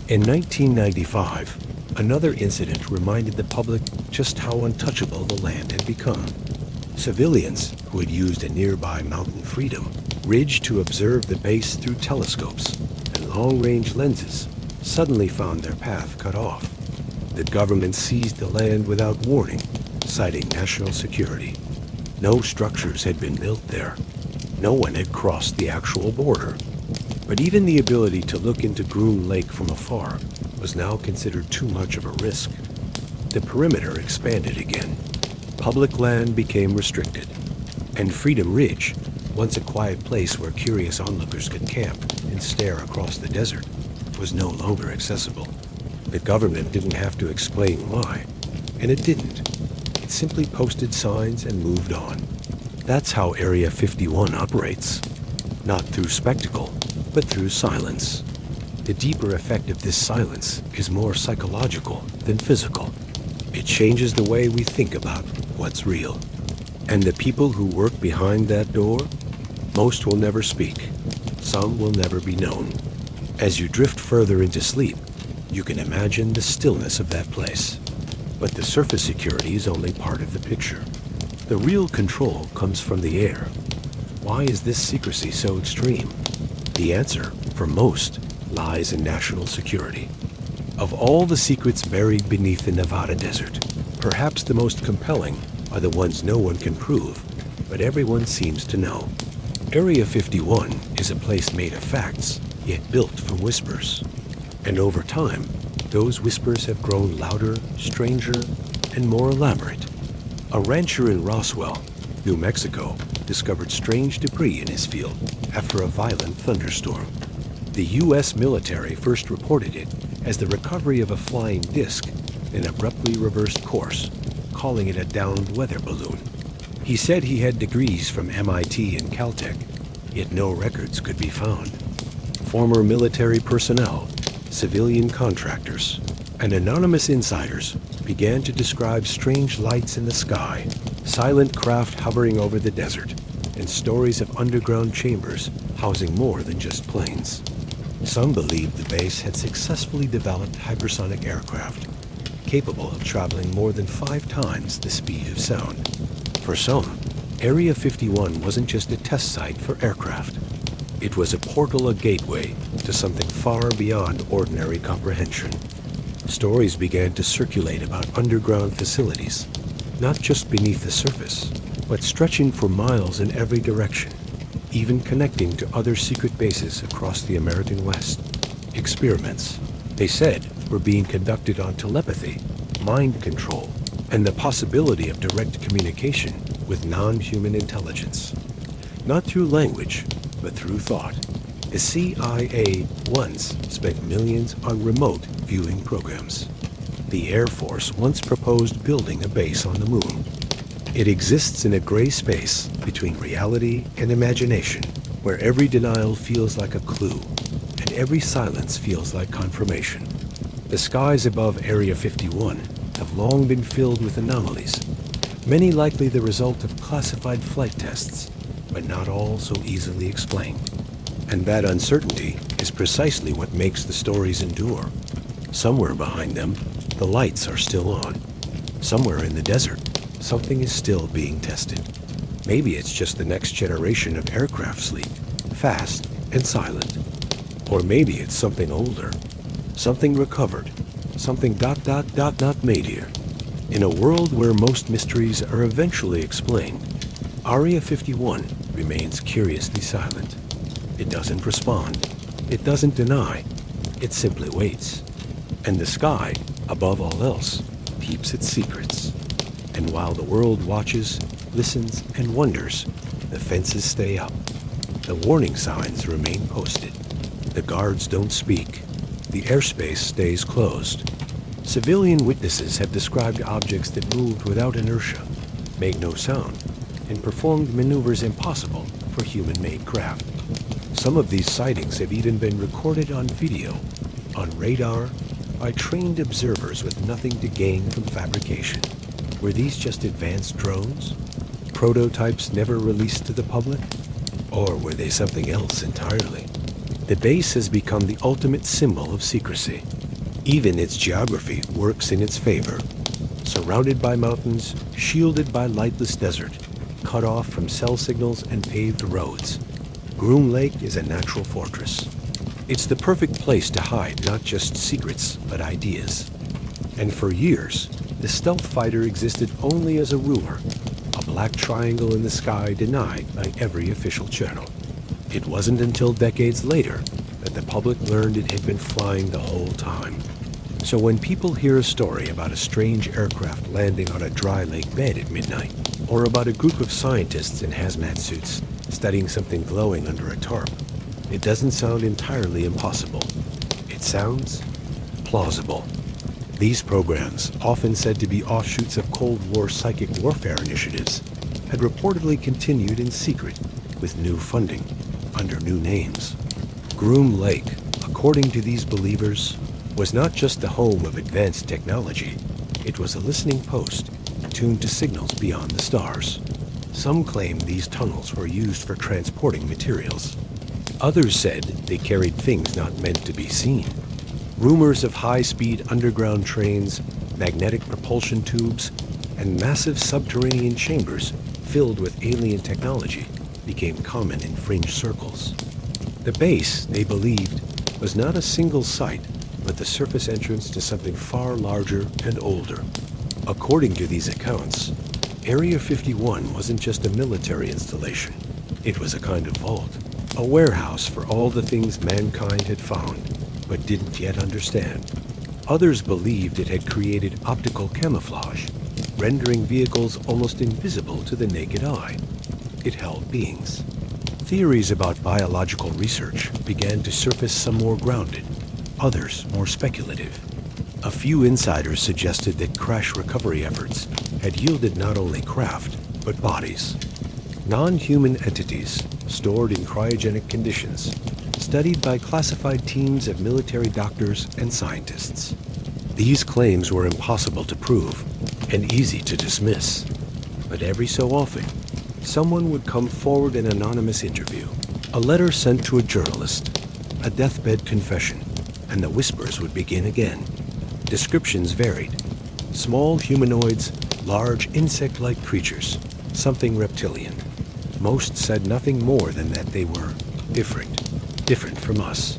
In 1995, Another incident reminded the public just how untouchable the land had become. Civilians who had used a nearby mountain freedom ridge to observe the base through telescopes and long-range lenses suddenly found their path cut off. The government seized the land without warning, citing national security. No structures had been built there. No one had crossed the actual border. But even the ability to look into Groom Lake from afar was now considered too much of a risk. The perimeter expanded again. Public land became restricted, and Freedom Ridge, once a quiet place where curious onlookers could camp and stare across the desert, was no longer accessible. The government didn't have to explain why, and it didn't. It simply posted signs and moved on. That's how Area 51 operates. Not through spectacle, but through silence. The deeper effect of this silence is more psychological than physical. It changes the way we think about what's real. And the people who work behind that door, most will never speak. Some will never be known. As you drift further into sleep, you can imagine the stillness of that place. But the surface security is only part of the picture. The real control comes from the air. Why is this secrecy so extreme? The answer, for most, lies in national security. Of all the secrets buried beneath the Nevada desert, perhaps the most compelling are the ones no one can prove, but everyone seems to know. Area 51 is a place made of facts, yet built from whispers. And over time, those whispers have grown louder, stranger, and more elaborate. A rancher in Roswell, New Mexico, discovered strange debris in his field after a violent thunderstorm. The U.S. military first reported it as the recovery of a flying disc, then abruptly reversed course, calling it a downed weather balloon. He said he had degrees from MIT and Caltech, yet no records could be found. Former military personnel, civilian contractors, and anonymous insiders began to describe strange lights in the sky, silent craft hovering over the desert, and stories of underground chambers housing more than just planes. Some believed the base had successfully developed hypersonic aircraft, capable of traveling more than 5 times the speed of sound. For some, Area 51 wasn't just a test site for aircraft. It was a portal, a gateway to something far beyond ordinary comprehension. Stories began to circulate about underground facilities, not just beneath the surface, but stretching for miles in every direction, even connecting to other secret bases across the American West. Experiments, they said, were being conducted on telepathy, mind control, and the possibility of direct communication with non-human intelligence. Not through language, but through thought. The CIA once spent millions on remote viewing programs. The Air Force once proposed building a base on the moon. It exists in a gray space between reality and imagination, where every denial feels like a clue, and every silence feels like confirmation. The skies above Area 51 have long been filled with anomalies, many likely the result of classified flight tests, but not all so easily explained. And that uncertainty is precisely what makes the stories endure. Somewhere behind them, the lights are still on. Somewhere in the desert, something is still being tested. Maybe it's just the next generation of aircraft sleep, fast and silent. Or maybe it's something older, something recovered, something ... not made here. In a world where most mysteries are eventually explained, Area 51 remains curiously silent. It doesn't respond. It doesn't deny. It simply waits. And the sky, above all else, keeps its secrets. And while the world watches, listens, and wonders, the fences stay up. The warning signs remain posted. The guards don't speak. The airspace stays closed. Civilian witnesses have described objects that moved without inertia, made no sound, and performed maneuvers impossible for human-made craft. Some of these sightings have even been recorded on video, on radar, by trained observers with nothing to gain from fabrication. Were these just advanced drones? Prototypes never released to the public? Or were they something else entirely? The base has become the ultimate symbol of secrecy. Even its geography works in its favor. Surrounded by mountains, shielded by lightless desert, cut off from cell signals and paved roads, Groom Lake is a natural fortress. It's the perfect place to hide not just secrets, but ideas. And for years, the stealth fighter existed only as a rumor, a black triangle in the sky denied by every official channel. It wasn't until decades later that the public learned it had been flying the whole time. So when people hear a story about a strange aircraft landing on a dry lake bed at midnight, or about a group of scientists in hazmat suits studying something glowing under a tarp, it doesn't sound entirely impossible. It sounds plausible. These programs, often said to be offshoots of Cold War psychic warfare initiatives, had reportedly continued in secret with new funding, under new names. Groom Lake, according to these believers, was not just the home of advanced technology. It was a listening post tuned to signals beyond the stars. Some claimed these tunnels were used for transporting materials. Others said they carried things not meant to be seen. Rumors of high-speed underground trains, magnetic propulsion tubes, and massive subterranean chambers filled with alien technology became common in fringe circles. The base, they believed, was not a single site, but the surface entrance to something far larger and older. According to these accounts, Area 51 wasn't just a military installation. It was a kind of vault, a warehouse for all the things mankind had found, but didn't yet understand. Others believed it had created optical camouflage, rendering vehicles almost invisible to the naked eye. It held beings. Theories about biological research began to surface, some more grounded, others more speculative. A few insiders suggested that crash recovery efforts had yielded not only craft, but bodies. Non-human entities stored in cryogenic conditions, studied by classified teams of military doctors and scientists. These claims were impossible to prove and easy to dismiss. But every so often, someone would come forward in an anonymous interview, a letter sent to a journalist, a deathbed confession, and the whispers would begin again. Descriptions varied. Small humanoids, large insect-like creatures, something reptilian. Most said nothing more than that they were different from us,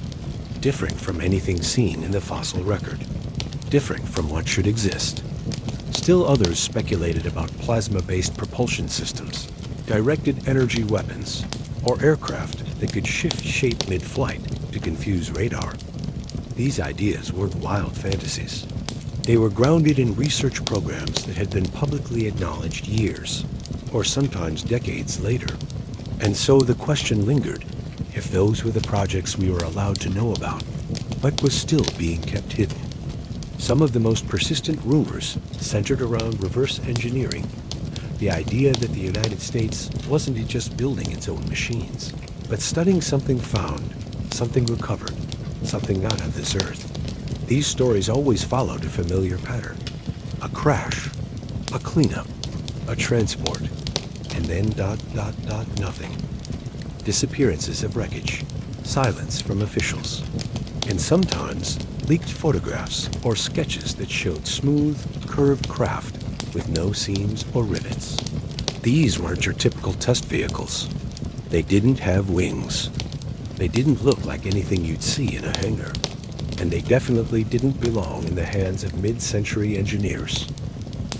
different from anything seen in the fossil record, different from what should exist. Still others speculated about plasma-based propulsion systems, directed energy weapons, or aircraft that could shift shape mid-flight to confuse radar. These ideas weren't wild fantasies. They were grounded in research programs that had been publicly acknowledged years, or sometimes decades later. And so the question lingered, if those were the projects we were allowed to know about, what was still being kept hidden? Some of the most persistent rumors centered around reverse engineering, the idea that the United States wasn't just building its own machines, but studying something found, something recovered, something not of this earth. These stories always followed a familiar pattern. A crash, a cleanup, a transport, and then nothing. Disappearances of wreckage, silence from officials, and sometimes leaked photographs or sketches that showed smooth, curved craft with no seams or rivets. These weren't your typical test vehicles. They didn't have wings. They didn't look like anything you'd see in a hangar. And they definitely didn't belong in the hands of mid-century engineers.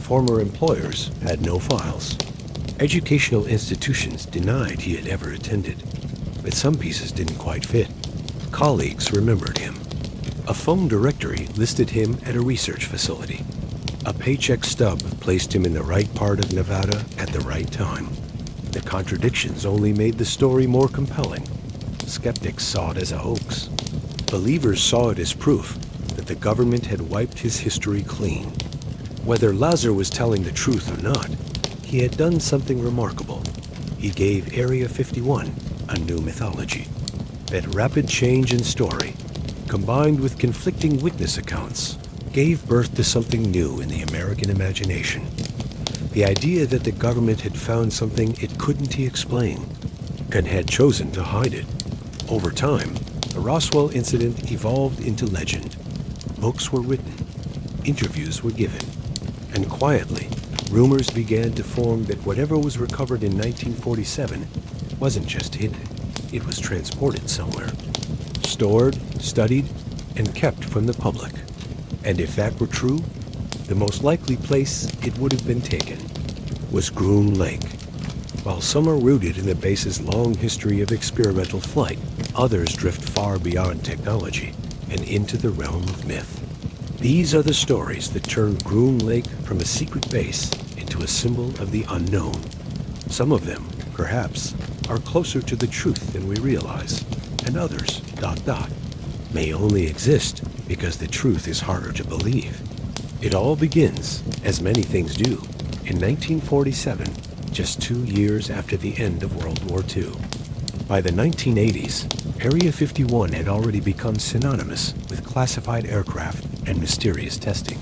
Former employers had no files. Educational institutions denied he had ever attended, but some pieces didn't quite fit. Colleagues remembered him. A phone directory listed him at a research facility. A paycheck stub placed him in the right part of Nevada at the right time. The contradictions only made the story more compelling. Skeptics saw it as a hoax. Believers saw it as proof that the government had wiped his history clean. Whether Lazar was telling the truth or not, he had done something remarkable. He gave Area 51 a new mythology. That rapid change in story, combined with conflicting witness accounts, gave birth to something new in the American imagination. The idea that the government had found something it couldn't explain, and had chosen to hide it. Over time, the Roswell incident evolved into legend. Books were written, interviews were given, and quietly, rumors began to form that whatever was recovered in 1947 wasn't just hidden, it was transported somewhere, stored, studied, and kept from the public. And if that were true, the most likely place it would have been taken was Groom Lake. While some are rooted in the base's long history of experimental flight, others drift far beyond technology and into the realm of myth. These are the stories that turned Groom Lake from a secret base into a symbol of the unknown. Some of them, perhaps, are closer to the truth than we realize, and others, may only exist because the truth is harder to believe. It all begins, as many things do, in 1947, just 2 years after the end of World War II. By the 1980s, Area 51 had already become synonymous with classified aircraft and mysterious testing.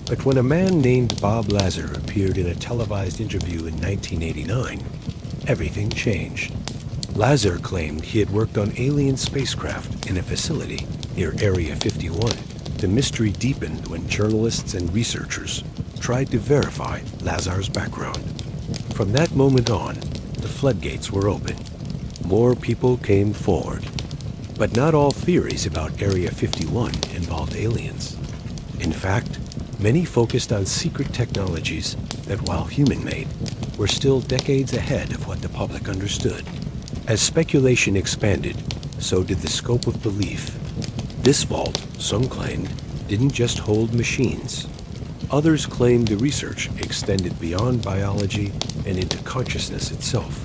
But when a man named Bob Lazar appeared in a televised interview in 1989, everything changed. Lazar claimed he had worked on alien spacecraft in a facility near Area 51. The mystery deepened when journalists and researchers tried to verify Lazar's background. From that moment on, the floodgates were open. More people came forward. But not all theories about Area 51 involved aliens. In fact, many focused on secret technologies that, while human-made, were still decades ahead of what the public understood. As speculation expanded, so did the scope of belief. This vault, some claimed, didn't just hold machines. Others claimed the research extended beyond biology and into consciousness itself.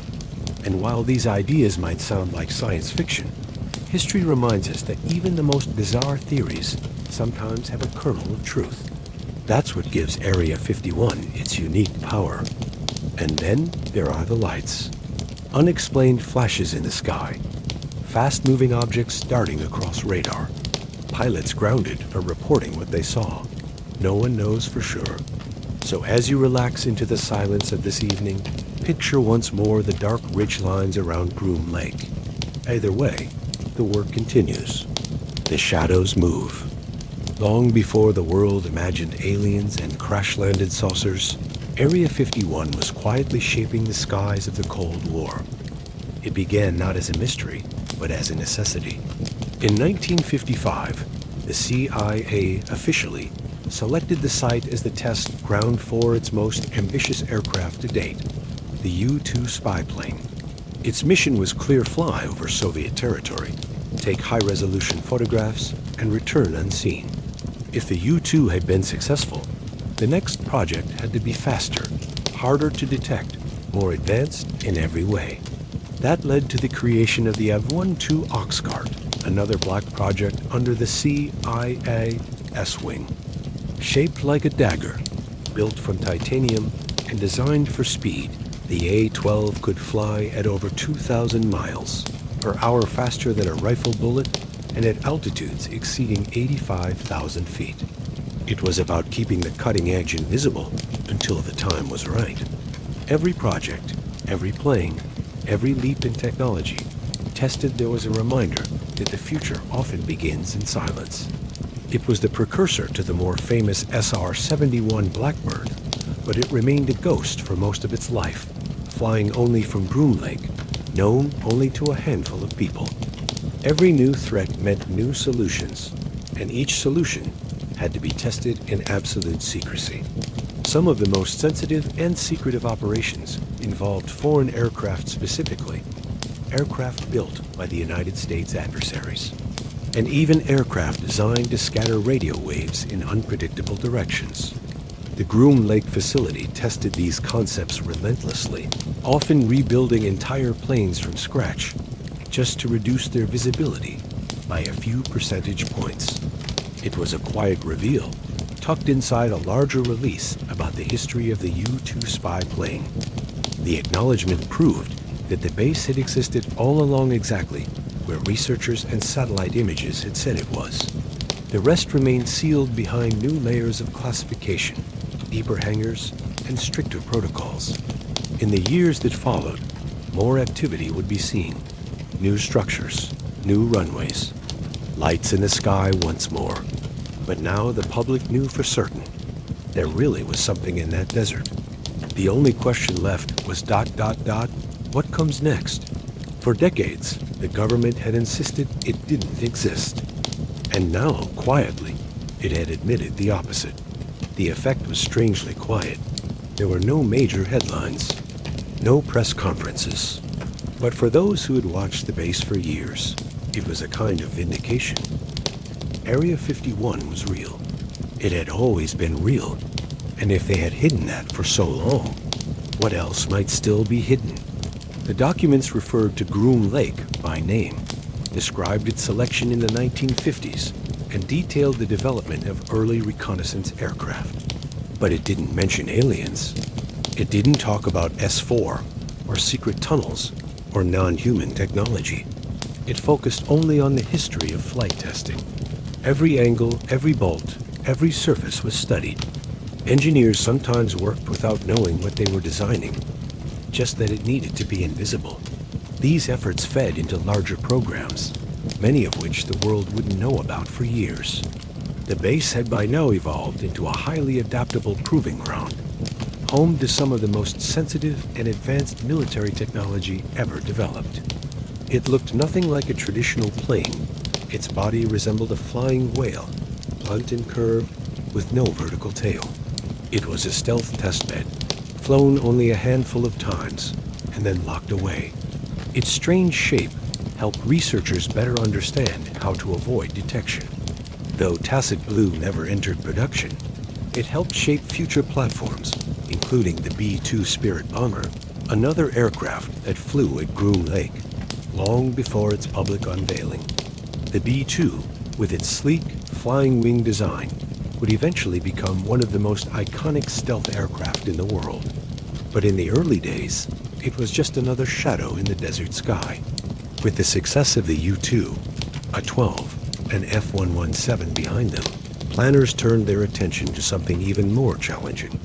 And while these ideas might sound like science fiction, history reminds us that even the most bizarre theories sometimes have a kernel of truth. That's what gives Area 51 its unique power. And then there are the lights. Unexplained flashes in the sky. Fast-moving objects darting across radar. Pilots grounded are reporting what they saw. No one knows for sure. So as you relax into the silence of this evening, picture once more the dark ridge lines around Groom Lake. Either way, the work continues. The shadows move. Long before the world imagined aliens and crash-landed saucers, Area 51 was quietly shaping the skies of the Cold War. It began not as a mystery, but as a necessity. In 1955, the CIA officially selected the site as the test ground for its most ambitious aircraft to date, the U-2 spy plane. Its mission was clear fly over Soviet territory, take high-resolution photographs, and return unseen. If the U-2 had been successful, the next project had to be faster, harder to detect, more advanced in every way. That led to the creation of the AV-1-2 Oxcart, another black project under the CIA S-Wing. Shaped like a dagger, built from titanium and designed for speed, the A-12 could fly at over 2,000 miles per hour faster than a rifle bullet and at altitudes exceeding 85,000 feet. It was about keeping the cutting edge invisible until the time was right. Every project, every plane, every leap in technology tested there was a reminder that the future often begins in silence. It was the precursor to the more famous SR-71 Blackbird, but it remained a ghost for most of its life, flying only from Groom Lake, known only to a handful of people. Every new threat meant new solutions, and each solution had to be tested in absolute secrecy. Some of the most sensitive and secretive operations involved foreign aircraft specifically, aircraft built by the United States adversaries, and even aircraft designed to scatter radio waves in unpredictable directions. The Groom Lake facility tested these concepts relentlessly, often rebuilding entire planes from scratch, just to reduce their visibility by a few percentage points. It was a quiet reveal, tucked inside a larger release about the history of the U-2 spy plane. The acknowledgement proved that the base had existed all along exactly where researchers and satellite images had said it was. The rest remained sealed behind new layers of classification, deeper hangars, and stricter protocols. In the years that followed, more activity would be seen. New structures, new runways, lights in the sky once more. But now the public knew for certain there really was something in that desert. The only question left was ... what comes next? For decades, the government had insisted it didn't exist. And now, quietly, it had admitted the opposite. The effect was strangely quiet. There were no major headlines, no press conferences. But for those who had watched the base for years, it was a kind of vindication. Area 51 was real. It had always been real. And if they had hidden that for so long, what else might still be hidden? The documents referred to Groom Lake by name, described its selection in the 1950s, and detailed the development of early reconnaissance aircraft. But it didn't mention aliens. It didn't talk about S4, or secret tunnels, or non-human technology. It focused only on the history of flight testing. Every angle, every bolt, every surface was studied. Engineers sometimes worked without knowing what they were designing, just that it needed to be invisible. These efforts fed into larger programs, many of which the world wouldn't know about for years. The base had by now evolved into a highly adaptable proving ground, home to some of the most sensitive and advanced military technology ever developed. It looked nothing like a traditional plane. Its body resembled a flying whale, blunt and curved, with no vertical tail. It was a stealth testbed, flown only a handful of times, and then locked away. Its strange shape helped researchers better understand how to avoid detection. Though Tacit Blue never entered production, it helped shape future platforms, including the B-2 Spirit bomber, another aircraft that flew at Groom Lake, long before its public unveiling. The B-2, with its sleek, flying wing design, would eventually become one of the most iconic stealth aircraft in the world. But in the early days, it was just another shadow in the desert sky. With the success of the U-2, A-12, and F-117 behind them, planners turned their attention to something even more challenging: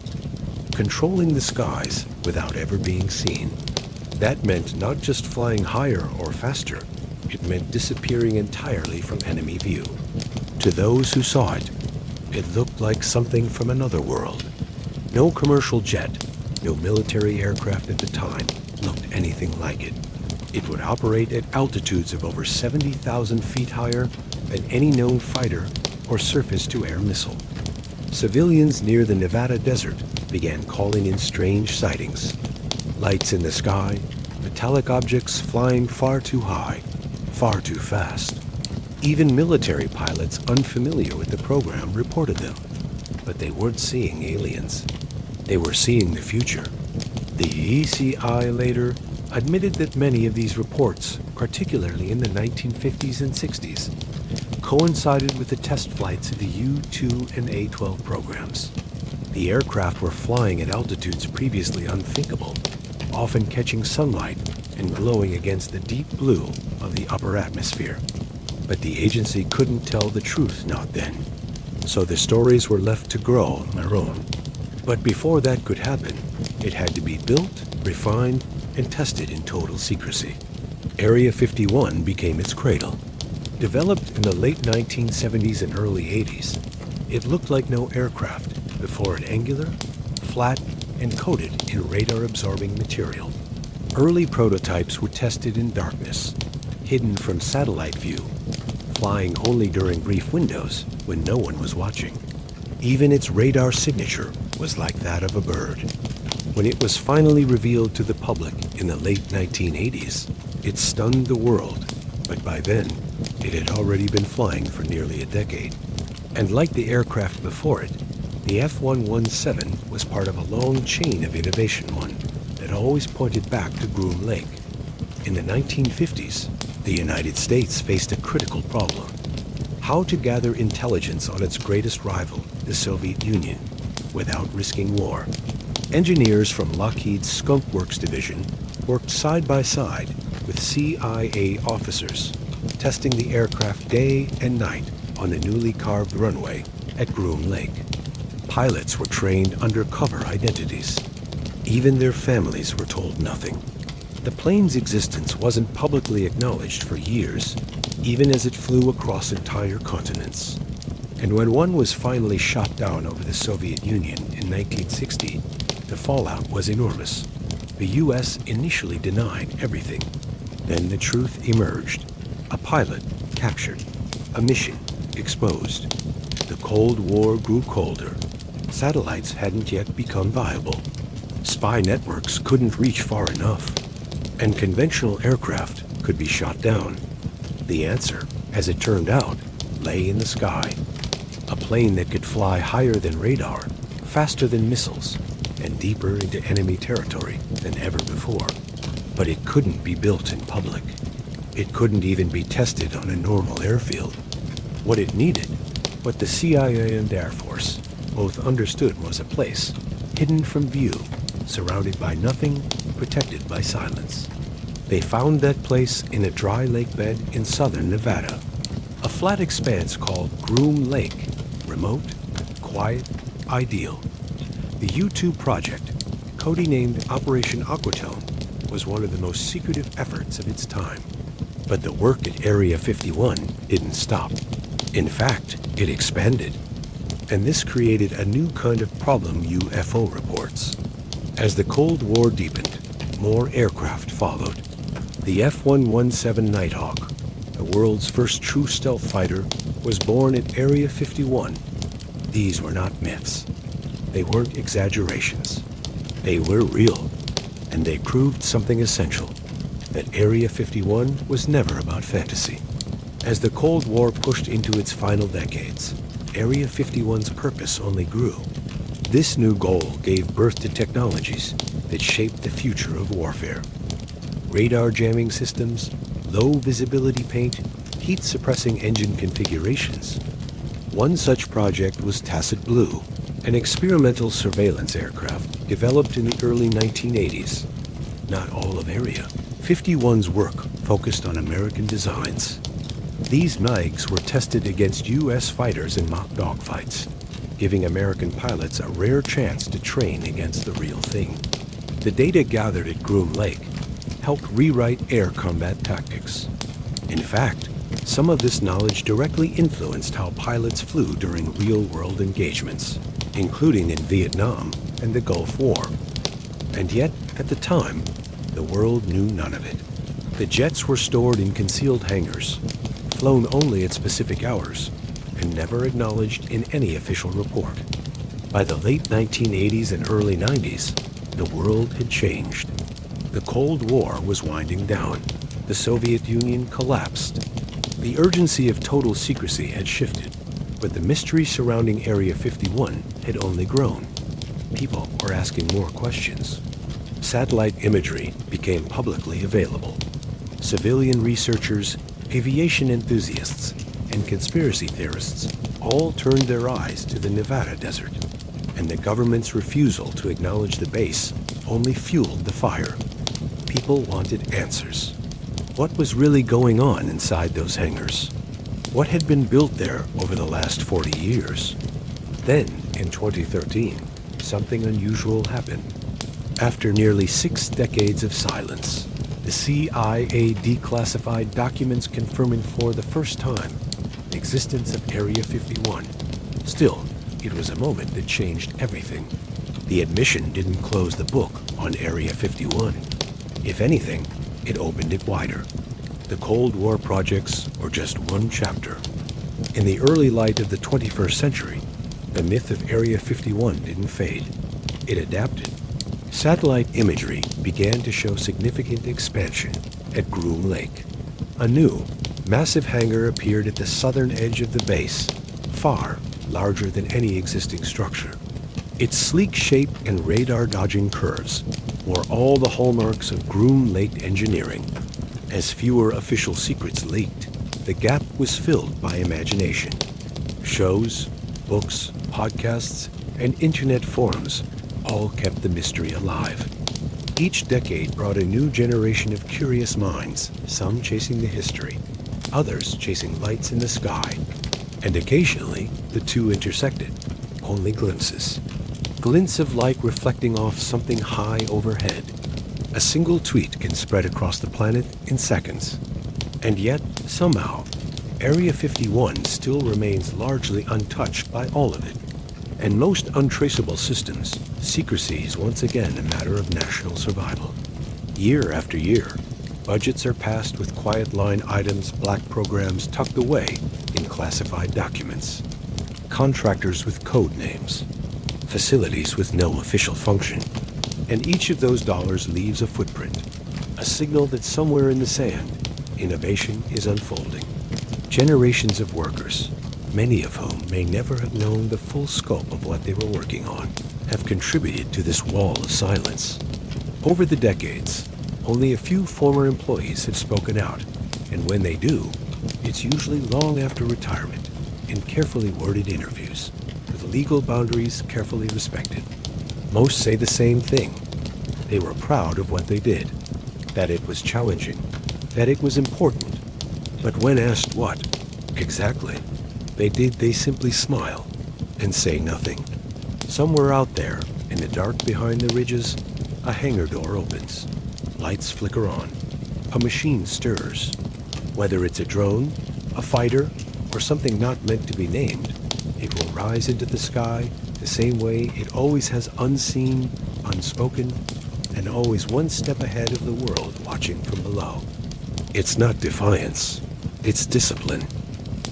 controlling the skies without ever being seen. That meant not just flying higher or faster, it meant disappearing entirely from enemy view. To those who saw it, it looked like something from another world. No commercial jet, no military aircraft at the time looked anything like it. It would operate at altitudes of over 70,000 feet higher than any known fighter or surface-to-air missile. Civilians near the Nevada desert began calling in strange sightings. Lights in the sky, metallic objects flying far too high, far too fast. Even military pilots unfamiliar with the program reported them. But they weren't seeing aliens. They were seeing the future. The ECI later admitted that many of these reports, particularly in the 1950s and 60s, coincided with the test flights of the U-2 and A-12 programs. The aircraft were flying at altitudes previously unthinkable, often catching sunlight and glowing against the deep blue of the upper atmosphere. But the agency couldn't tell the truth not then, so the stories were left to grow on their own. But before that could happen, it had to be built, refined, and tested in total secrecy. Area 51 became its cradle. Developed in the late 1970s and early 80s, it looked like no aircraft before it angular, flat, and coated in radar-absorbing material. Early prototypes were tested in darkness, hidden from satellite view, flying only during brief windows when no one was watching. Even its radar signature was like that of a bird. When it was finally revealed to the public in the late 1980s, it stunned the world, but by then, it had already been flying for nearly a decade. And like the aircraft before it, the F-117 was part of a long chain of innovation, one that always pointed back to Groom Lake. In the 1950s, the United States faced a critical problem: how to gather intelligence on its greatest rival, the Soviet Union, without risking war. Engineers from Lockheed's Skunk Works division worked side by side with CIA officers, testing the aircraft day and night on the newly carved runway at Groom Lake. Pilots were trained under cover identities. Even their families were told nothing. The plane's existence wasn't publicly acknowledged for years, even as it flew across entire continents. And when one was finally shot down over the Soviet Union in 1960, the fallout was enormous. The US initially denied everything. Then the truth emerged. A pilot captured. A mission exposed. The Cold War grew colder. Satellites hadn't yet become viable. Spy networks couldn't reach far enough. And conventional aircraft could be shot down. The answer, as it turned out, lay in the sky. A plane that could fly higher than radar, faster than missiles, and deeper into enemy territory than ever before. But it couldn't be built in public. It couldn't even be tested on a normal airfield. What it needed, what the CIA and Air Force both understood was a place, hidden from view, surrounded by nothing, protected by silence. They found that place in a dry lake bed in southern Nevada, a flat expanse called Groom Lake, remote, quiet, ideal. The U-2 project, codenamed Operation Aquatone, was one of the most secretive efforts of its time. But the work at Area 51 didn't stop. In fact, it expanded. And this created a new kind of problem UFO reports. As the Cold War deepened, more aircraft followed. The F-117 Nighthawk, the world's first true stealth fighter, was born at Area 51. These were not myths. They weren't exaggerations. They were real. And they proved something essential, that Area 51 was never about fantasy. As the Cold War pushed into its final decades, Area 51's purpose only grew. This new goal gave birth to technologies that shaped the future of warfare. Radar jamming systems, low visibility paint, heat-suppressing engine configurations. One such project was Tacit Blue, an experimental surveillance aircraft developed in the early 1980s. Not all of Area 51's work focused on American designs. These MiGs were tested against U.S. fighters in mock dogfights, giving American pilots a rare chance to train against the real thing. The data gathered at Groom Lake helped rewrite air combat tactics. In fact, some of this knowledge directly influenced how pilots flew during real-world engagements, including in Vietnam and the Gulf War. And yet, at the time, the world knew none of it. The jets were stored in concealed hangars, flown only at specific hours, and never acknowledged in any official report. By the late 1980s and early 90s, the world had changed. The Cold War was winding down. The Soviet Union collapsed. The urgency of total secrecy had shifted, but the mystery surrounding Area 51 had only grown. People were asking more questions. Satellite imagery became publicly available. Civilian researchers, aviation enthusiasts, and conspiracy theorists all turned their eyes to the Nevada desert, and the government's refusal to acknowledge the base only fueled the fire. People wanted answers. What was really going on inside those hangars? What had been built there over the last 40 years? Then, in 2013, something unusual happened. After nearly 6 decades of silence, the CIA declassified documents confirming for the first time the existence of Area 51. Still, it was a moment that changed everything. The admission didn't close the book on Area 51. If anything, it opened it wider. The Cold War projects were just one chapter. In the early light of the 21st century, the myth of Area 51 didn't fade. It adapted. Satellite imagery began to show significant expansion at Groom Lake. A new, massive hangar appeared at the southern edge of the base, far larger than any existing structure. Its sleek shape and radar-dodging curves were all the hallmarks of Groom Lake engineering. As fewer official secrets leaked, the gap was filled by imagination. Shows, books, podcasts, and internet forums all kept the mystery alive. Each decade brought a new generation of curious minds, some chasing the history, others chasing lights in the sky. And occasionally, the two intersected, only glimpses. Glints of light reflecting off something high overhead. A single tweet can spread across the planet in seconds. And yet, somehow, Area 51 still remains largely untouched by all of it. And most untraceable systems, secrecy is once again a matter of national survival. Year after year, budgets are passed with quiet line items, black programs tucked away in classified documents, contractors with code names, facilities with no official function. And each of those dollars leaves a footprint, a signal that somewhere in the sand, innovation is unfolding. Generations of workers, many of whom may never have known the full scope of what they were working on, have contributed to this wall of silence. Over the decades, only a few former employees have spoken out, and when they do, it's usually long after retirement, in carefully worded interviews, with legal boundaries carefully respected. Most say the same thing. They were proud of what they did, that it was challenging, that it was important. But when asked what exactly they simply smile and say nothing. Somewhere out there, in the dark behind the ridges, a hangar door opens. Lights flicker on. A machine stirs. Whether it's a drone, a fighter, or something not meant to be named, it will rise into the sky the same way it always has, unseen, unspoken, and always one step ahead of the world watching from below. It's not defiance, it's discipline.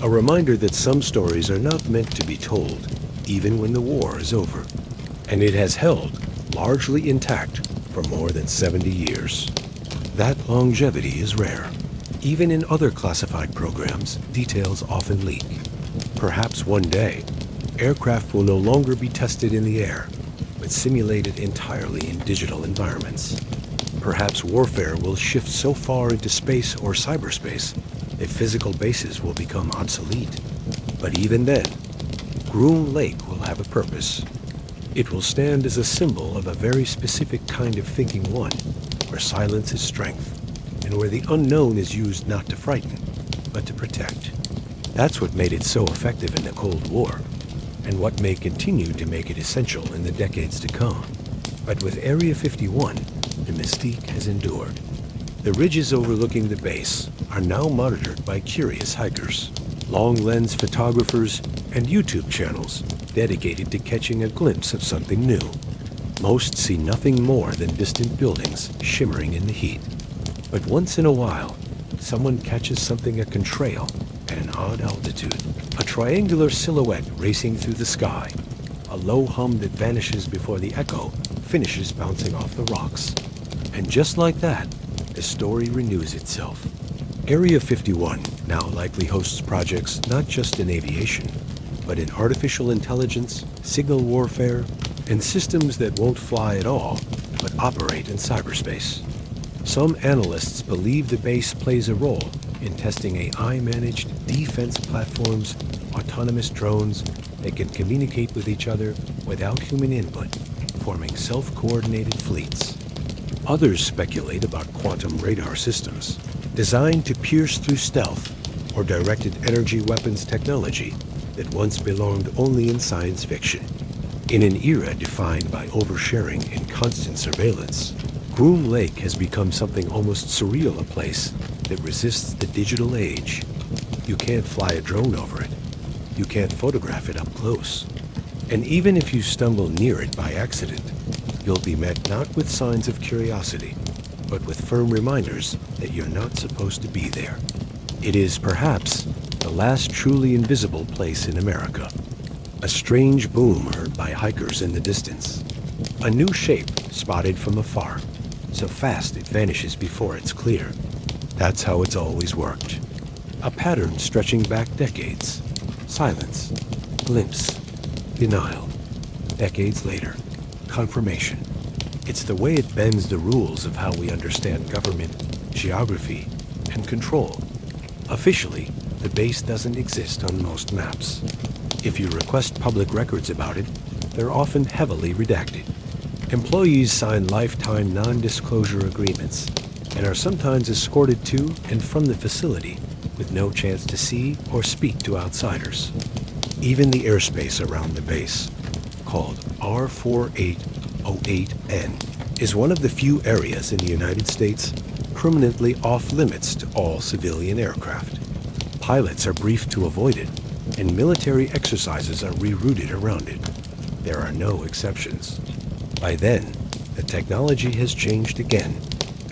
A reminder that some stories are not meant to be told, even when the war is over. And it has held, largely intact, for more than 70 years. That longevity is rare. Even in other classified programs, details often leak. Perhaps one day, aircraft will no longer be tested in the air, but simulated entirely in digital environments. Perhaps warfare will shift so far into space or cyberspace that physical bases will become obsolete. But even then, Groom Lake will have a purpose. It will stand as a symbol of a very specific kind of thinking one, where silence is strength, and where the unknown is used not to frighten, but to protect. That's what made it so effective in the Cold War, and what may continue to make it essential in the decades to come. But with Area 51, the mystique has endured. The ridges overlooking the base are now monitored by curious hikers, long-lens photographers, and YouTube channels dedicated to catching a glimpse of something new. Most see nothing more than distant buildings shimmering in the heat. But once in a while, someone catches something a contrail at an odd altitude. A triangular silhouette racing through the sky. A low hum that vanishes before the echo finishes bouncing off the rocks. And just like that, the story renews itself. Area 51 now likely hosts projects not just in aviation, but in artificial intelligence, signal warfare, and systems that won't fly at all, but operate in cyberspace. Some analysts believe the base plays a role in testing AI-managed defense platforms, autonomous drones that can communicate with each other without human input, forming self-coordinated fleets. Others speculate about quantum radar systems, designed to pierce through stealth, or directed energy weapons technology that once belonged only in science fiction. In an era defined by oversharing and constant surveillance, Groom Lake has become something almost surreal, a place that resists the digital age. You can't fly a drone over it. You can't photograph it up close. And even if you stumble near it by accident, you'll be met not with signs of curiosity, but with firm reminders that you're not supposed to be there. It is perhaps the last truly invisible place in America. A strange boom heard by hikers in the distance. A new shape spotted from afar, so fast it vanishes before it's clear. That's how it's always worked. A pattern stretching back decades. Silence, glimpse, denial. Decades later, confirmation. It's the way it bends the rules of how we understand government, geography, and control. Officially, the base doesn't exist on most maps. If you request public records about it, they're often heavily redacted. Employees sign lifetime non-disclosure agreements and are sometimes escorted to and from the facility with no chance to see or speak to outsiders. Even the airspace around the base, called R4808N, is one of the few areas in the United States permanently off-limits to all civilian aircraft. Pilots are briefed to avoid it, and military exercises are rerouted around it. There are no exceptions. By then, the technology has changed again,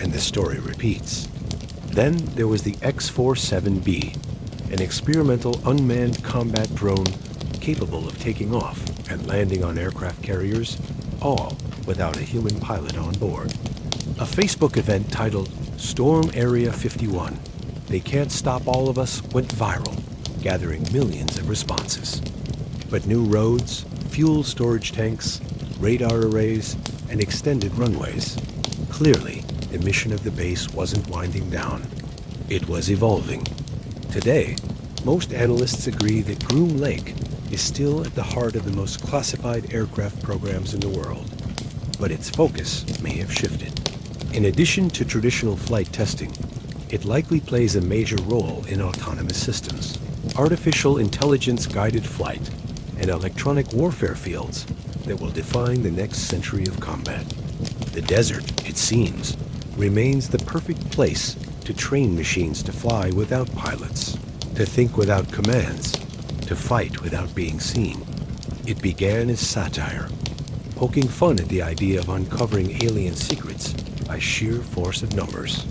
and the story repeats. Then there was the X-47B, an experimental unmanned combat drone capable of taking off and landing on aircraft carriers, all without a human pilot on board. A Facebook event titled Storm Area 51, They Can't Stop All of Us, went viral, gathering millions of responses. But new roads, fuel storage tanks, radar arrays, and extended runways. Clearly, the mission of the base wasn't winding down. It was evolving. Today, most analysts agree that Groom Lake is still at the heart of the most classified aircraft programs in the world. But its focus may have shifted. In addition to traditional flight testing, it likely plays a major role in autonomous systems, artificial intelligence-guided flight, and electronic warfare fields that will define the next century of combat. The desert, it seems, remains the perfect place to train machines to fly without pilots, to think without commands, to fight without being seen. It began as satire, poking fun at the idea of uncovering alien secrets by sheer force of numbers.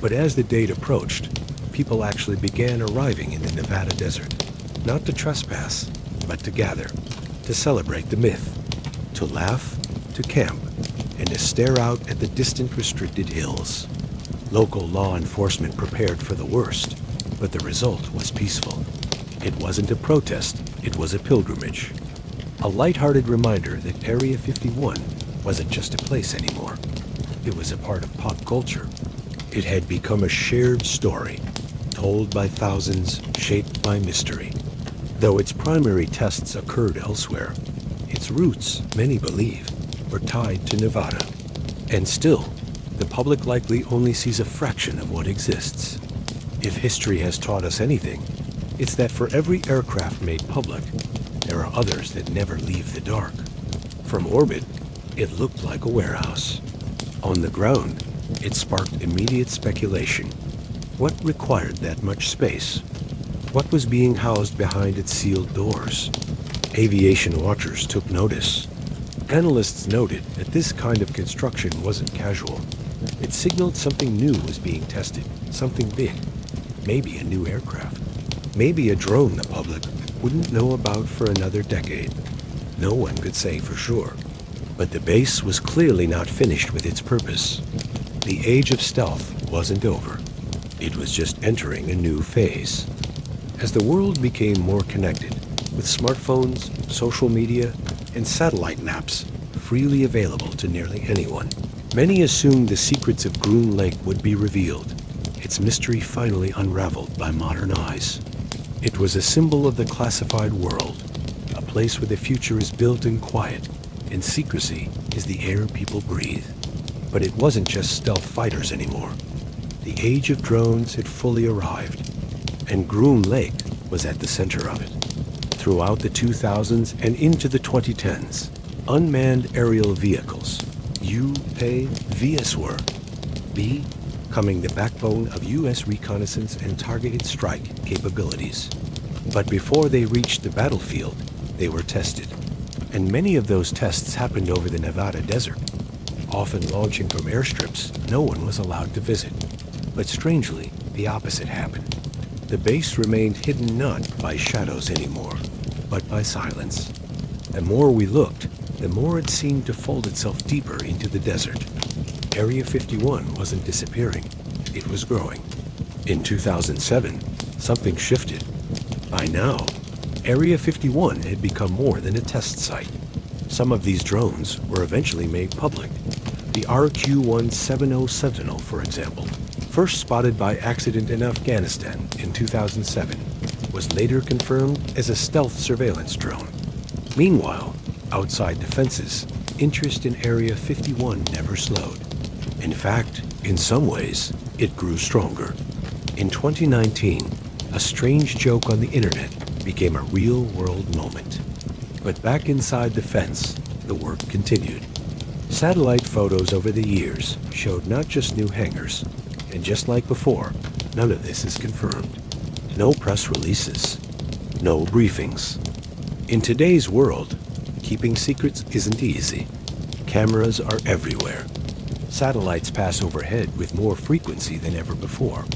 But as the date approached, people actually began arriving in the Nevada desert, not to trespass, but to gather, to celebrate the myth, to laugh, to camp, and to stare out at the distant restricted hills. Local law enforcement prepared for the worst, but the result was peaceful. It wasn't a protest, it was a pilgrimage. A lighthearted reminder that Area 51 wasn't just a place anymore. It was a part of pop culture. It had become a shared story, told by thousands, shaped by mystery. Though its primary tests occurred elsewhere, its roots, many believe, were tied to Nevada. And still, the public likely only sees a fraction of what exists. If history has taught us anything, it's that for every aircraft made public, there are others that never leave the dark. From orbit, it looked like a warehouse. On the ground, it sparked immediate speculation. What required that much space? What was being housed behind its sealed doors? Aviation watchers took notice. Analysts noted that this kind of construction wasn't casual. It signaled something new was being tested, something big. Maybe a new aircraft. Maybe a drone the public wouldn't know about for another decade. No one could say for sure. But the base was clearly not finished with its purpose. The age of stealth wasn't over. It was just entering a new phase. As the world became more connected, with smartphones, social media, and satellite maps freely available to nearly anyone, many assumed the secrets of Groom Lake would be revealed, its mystery finally unraveled by modern eyes. It was a symbol of the classified world, a place where the future is built in quiet, and secrecy is the air people breathe. But it wasn't just stealth fighters anymore. The age of drones had fully arrived, and Groom Lake was at the center of it. Throughout the 2000s and into the 2010s, unmanned aerial vehicles, UAVs were becoming the backbone of U.S. reconnaissance and targeted strike capabilities. But before they reached the battlefield, they were tested. And many of those tests happened over the Nevada desert, often launching from airstrips no one was allowed to visit. But strangely, the opposite happened. The base remained hidden not by shadows anymore, but by silence. The more we looked, the more it seemed to fold itself deeper into the desert. Area 51 wasn't disappearing, it was growing. In 2007, something shifted. By now, Area 51 had become more than a test site. Some of these drones were eventually made public. The RQ-170 Sentinel, for example, first spotted by accident in Afghanistan in 2007, was later confirmed as a stealth surveillance drone. Meanwhile, outside the fences, interest in Area 51 never slowed. In fact, in some ways, it grew stronger. In 2019, a strange joke on the internet became a real-world moment. But back inside the fence, the work continued. Satellite photos over the years showed not just new hangars, and just like before, none of this is confirmed. No press releases. No briefings. In today's world, keeping secrets isn't easy. Cameras are everywhere. Satellites pass overhead with more frequency than ever before,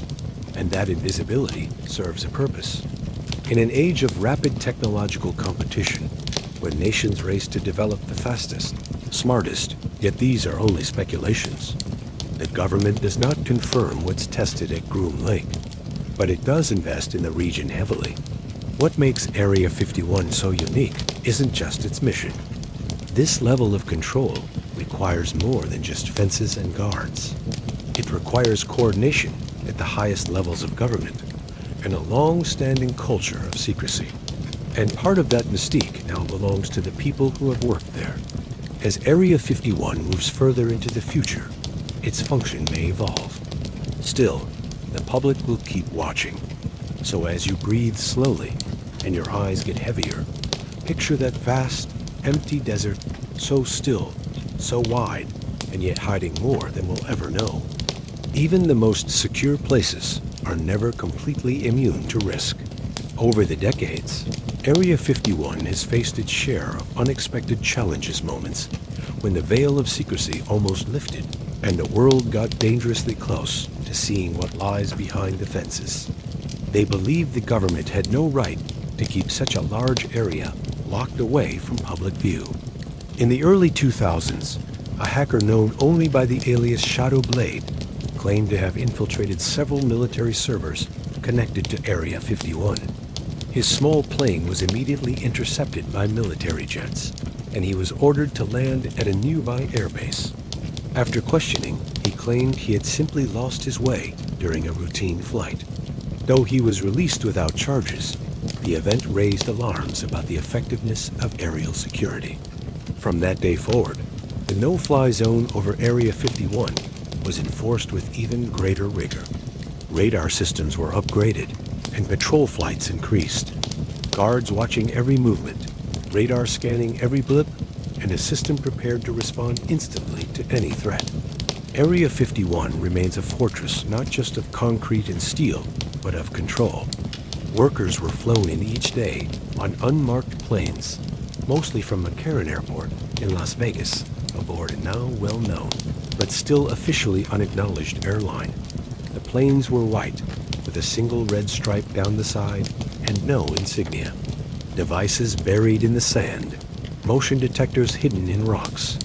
and that invisibility serves a purpose. In an age of rapid technological competition, when nations race to develop the fastest, smartest, yet these are only speculations, the government does not confirm what's tested at Groom Lake, but it does invest in the region heavily. What makes Area 51 so unique isn't just its mission. This level of control requires more than just fences and guards. It requires coordination at the highest levels of government and a long-standing culture of secrecy. And part of that mystique now belongs to the people who have worked there. As Area 51 moves further into the future, its function may evolve. Still, the public will keep watching. So as you breathe slowly and your eyes get heavier, picture that vast, empty desert, so still, so wide, and yet hiding more than we'll ever know. Even the most secure places are never completely immune to risk. Over the decades, Area 51 has faced its share of unexpected challenges, moments when the veil of secrecy almost lifted and the world got dangerously close to seeing what lies behind the fences. They believed the government had no right to keep such a large area locked away from public view. In the early 2000s, a hacker known only by the alias Shadow Blade claimed to have infiltrated several military servers connected to Area 51. His small plane was immediately intercepted by military jets, and he was ordered to land at a nearby airbase. After questioning, he claimed he had simply lost his way during a routine flight. Though he was released without charges, the event raised alarms about the effectiveness of aerial security. From that day forward, the no-fly zone over Area 51 was enforced with even greater rigor. Radar systems were upgraded, and patrol flights increased. Guards watching every movement, radar scanning every blip, and a system prepared to respond instantly to any threat. Area 51 remains a fortress not just of concrete and steel, but of control. Workers were flown in each day on unmarked planes, mostly from McCarran Airport in Las Vegas, aboard a now well-known, but still officially unacknowledged airline. The planes were white, with a single red stripe down the side and no insignia. Devices buried in the sand, motion detectors hidden in rocks,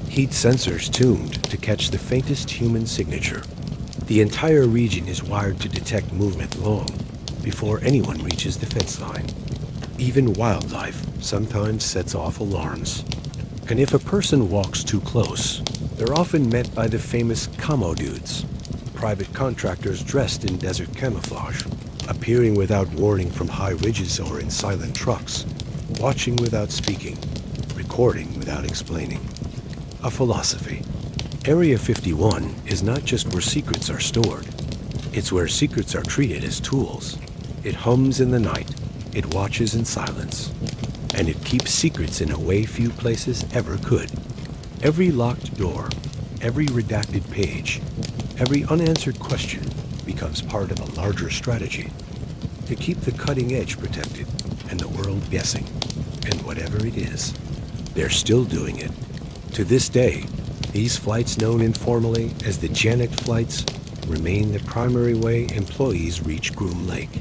heat sensors tuned to catch the faintest human signature. The entire region is wired to detect movement long before anyone reaches the fence line. Even wildlife sometimes sets off alarms. And if a person walks too close, they're often met by the famous camo dudes, private contractors dressed in desert camouflage, appearing without warning from high ridges or in silent trucks, watching without speaking, recording without explaining. A philosophy. Area 51 is not just where secrets are stored. It's where secrets are treated as tools. It hums in the night, it watches in silence, and it keeps secrets in a way few places ever could. Every locked door, every redacted page, every unanswered question becomes part of a larger strategy to keep the cutting edge protected and the world guessing. And whatever it is, they're still doing it. To this day, these flights, known informally as the Janet flights, remain the primary way employees reach Groom Lake.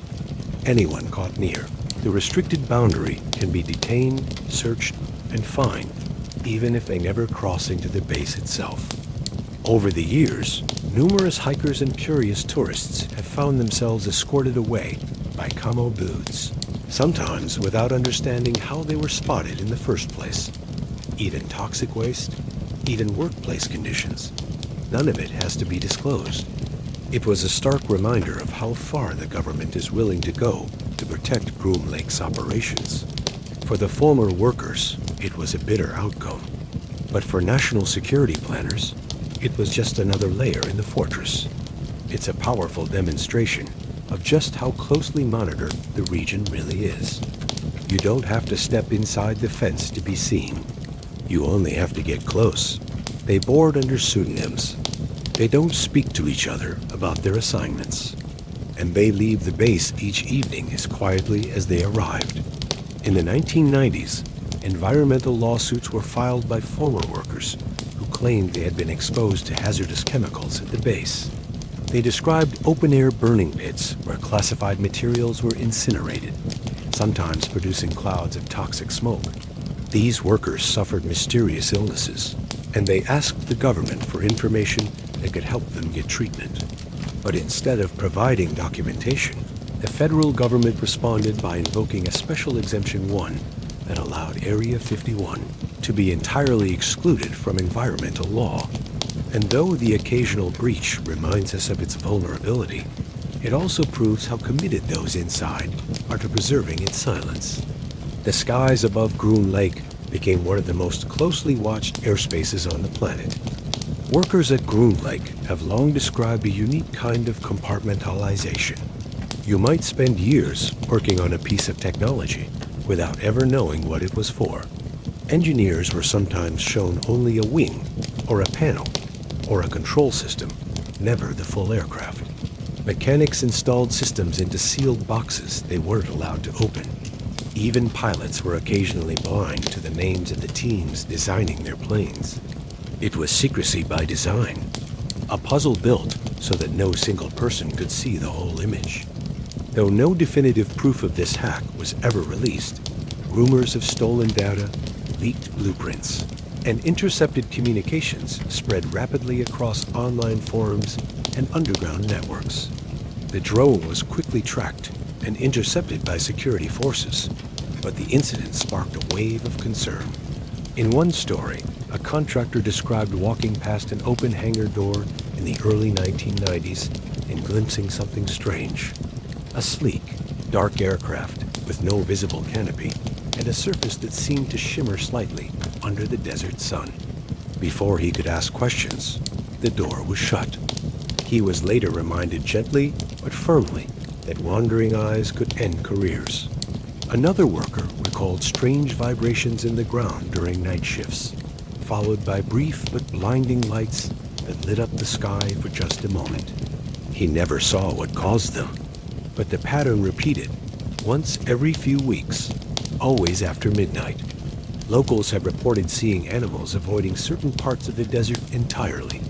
Anyone caught near the restricted boundary can be detained, searched, and fined, even if they never cross into the base itself. Over the years, numerous hikers and curious tourists have found themselves escorted away by camo dudes, sometimes without understanding how they were spotted in the first place. Even toxic waste, even workplace conditions, none of it has to be disclosed. It was a stark reminder of how far the government is willing to go to protect Groom Lake's operations. For the former workers, it was a bitter outcome. But for national security planners, it was just another layer in the fortress. It's a powerful demonstration of just how closely monitored the region really is. You don't have to step inside the fence to be seen. You only have to get close. They board under pseudonyms. They don't speak to each other about their assignments. and they leave the base each evening as quietly as they arrived. In the 1990s, environmental lawsuits were filed by former workers who claimed they had been exposed to hazardous chemicals at the base. They described open-air burning pits where classified materials were incinerated, sometimes producing clouds of toxic smoke. These workers suffered mysterious illnesses, and they asked the government for information that could help them get treatment. But instead of providing documentation, the federal government responded by invoking a Special Exemption 1 that allowed Area 51 to be entirely excluded from environmental law. And though the occasional breach reminds us of its vulnerability, it also proves how committed those inside are to preserving its silence. The skies above Groom Lake became one of the most closely watched airspaces on the planet. Workers at Groom Lake have long described a unique kind of compartmentalization. You might spend years working on a piece of technology without ever knowing what it was for. Engineers were sometimes shown only a wing, or a panel, or a control system, never the full aircraft. Mechanics installed systems into sealed boxes they weren't allowed to open. Even pilots were occasionally blind to the names of the teams designing their planes. It was secrecy by design, a puzzle built so that no single person could see the whole image. Though no definitive proof of this hack was ever released, rumors of stolen data, leaked blueprints, and intercepted communications spread rapidly across online forums and underground networks. The drone was quickly tracked and intercepted by security forces, but the incident sparked a wave of concern. In one story, a contractor described walking past an open hangar door in the early 1990s and glimpsing something strange. A sleek, dark aircraft with no visible canopy and a surface that seemed to shimmer slightly under the desert sun. Before he could ask questions, the door was shut. He was later reminded gently but firmly that wandering eyes could end careers. Another worker recalled strange vibrations in the ground during night shifts, followed by brief but blinding lights that lit up the sky for just a moment. He never saw what caused them, but the pattern repeated once every few weeks, always after midnight. Locals have reported seeing animals avoiding certain parts of the desert entirely,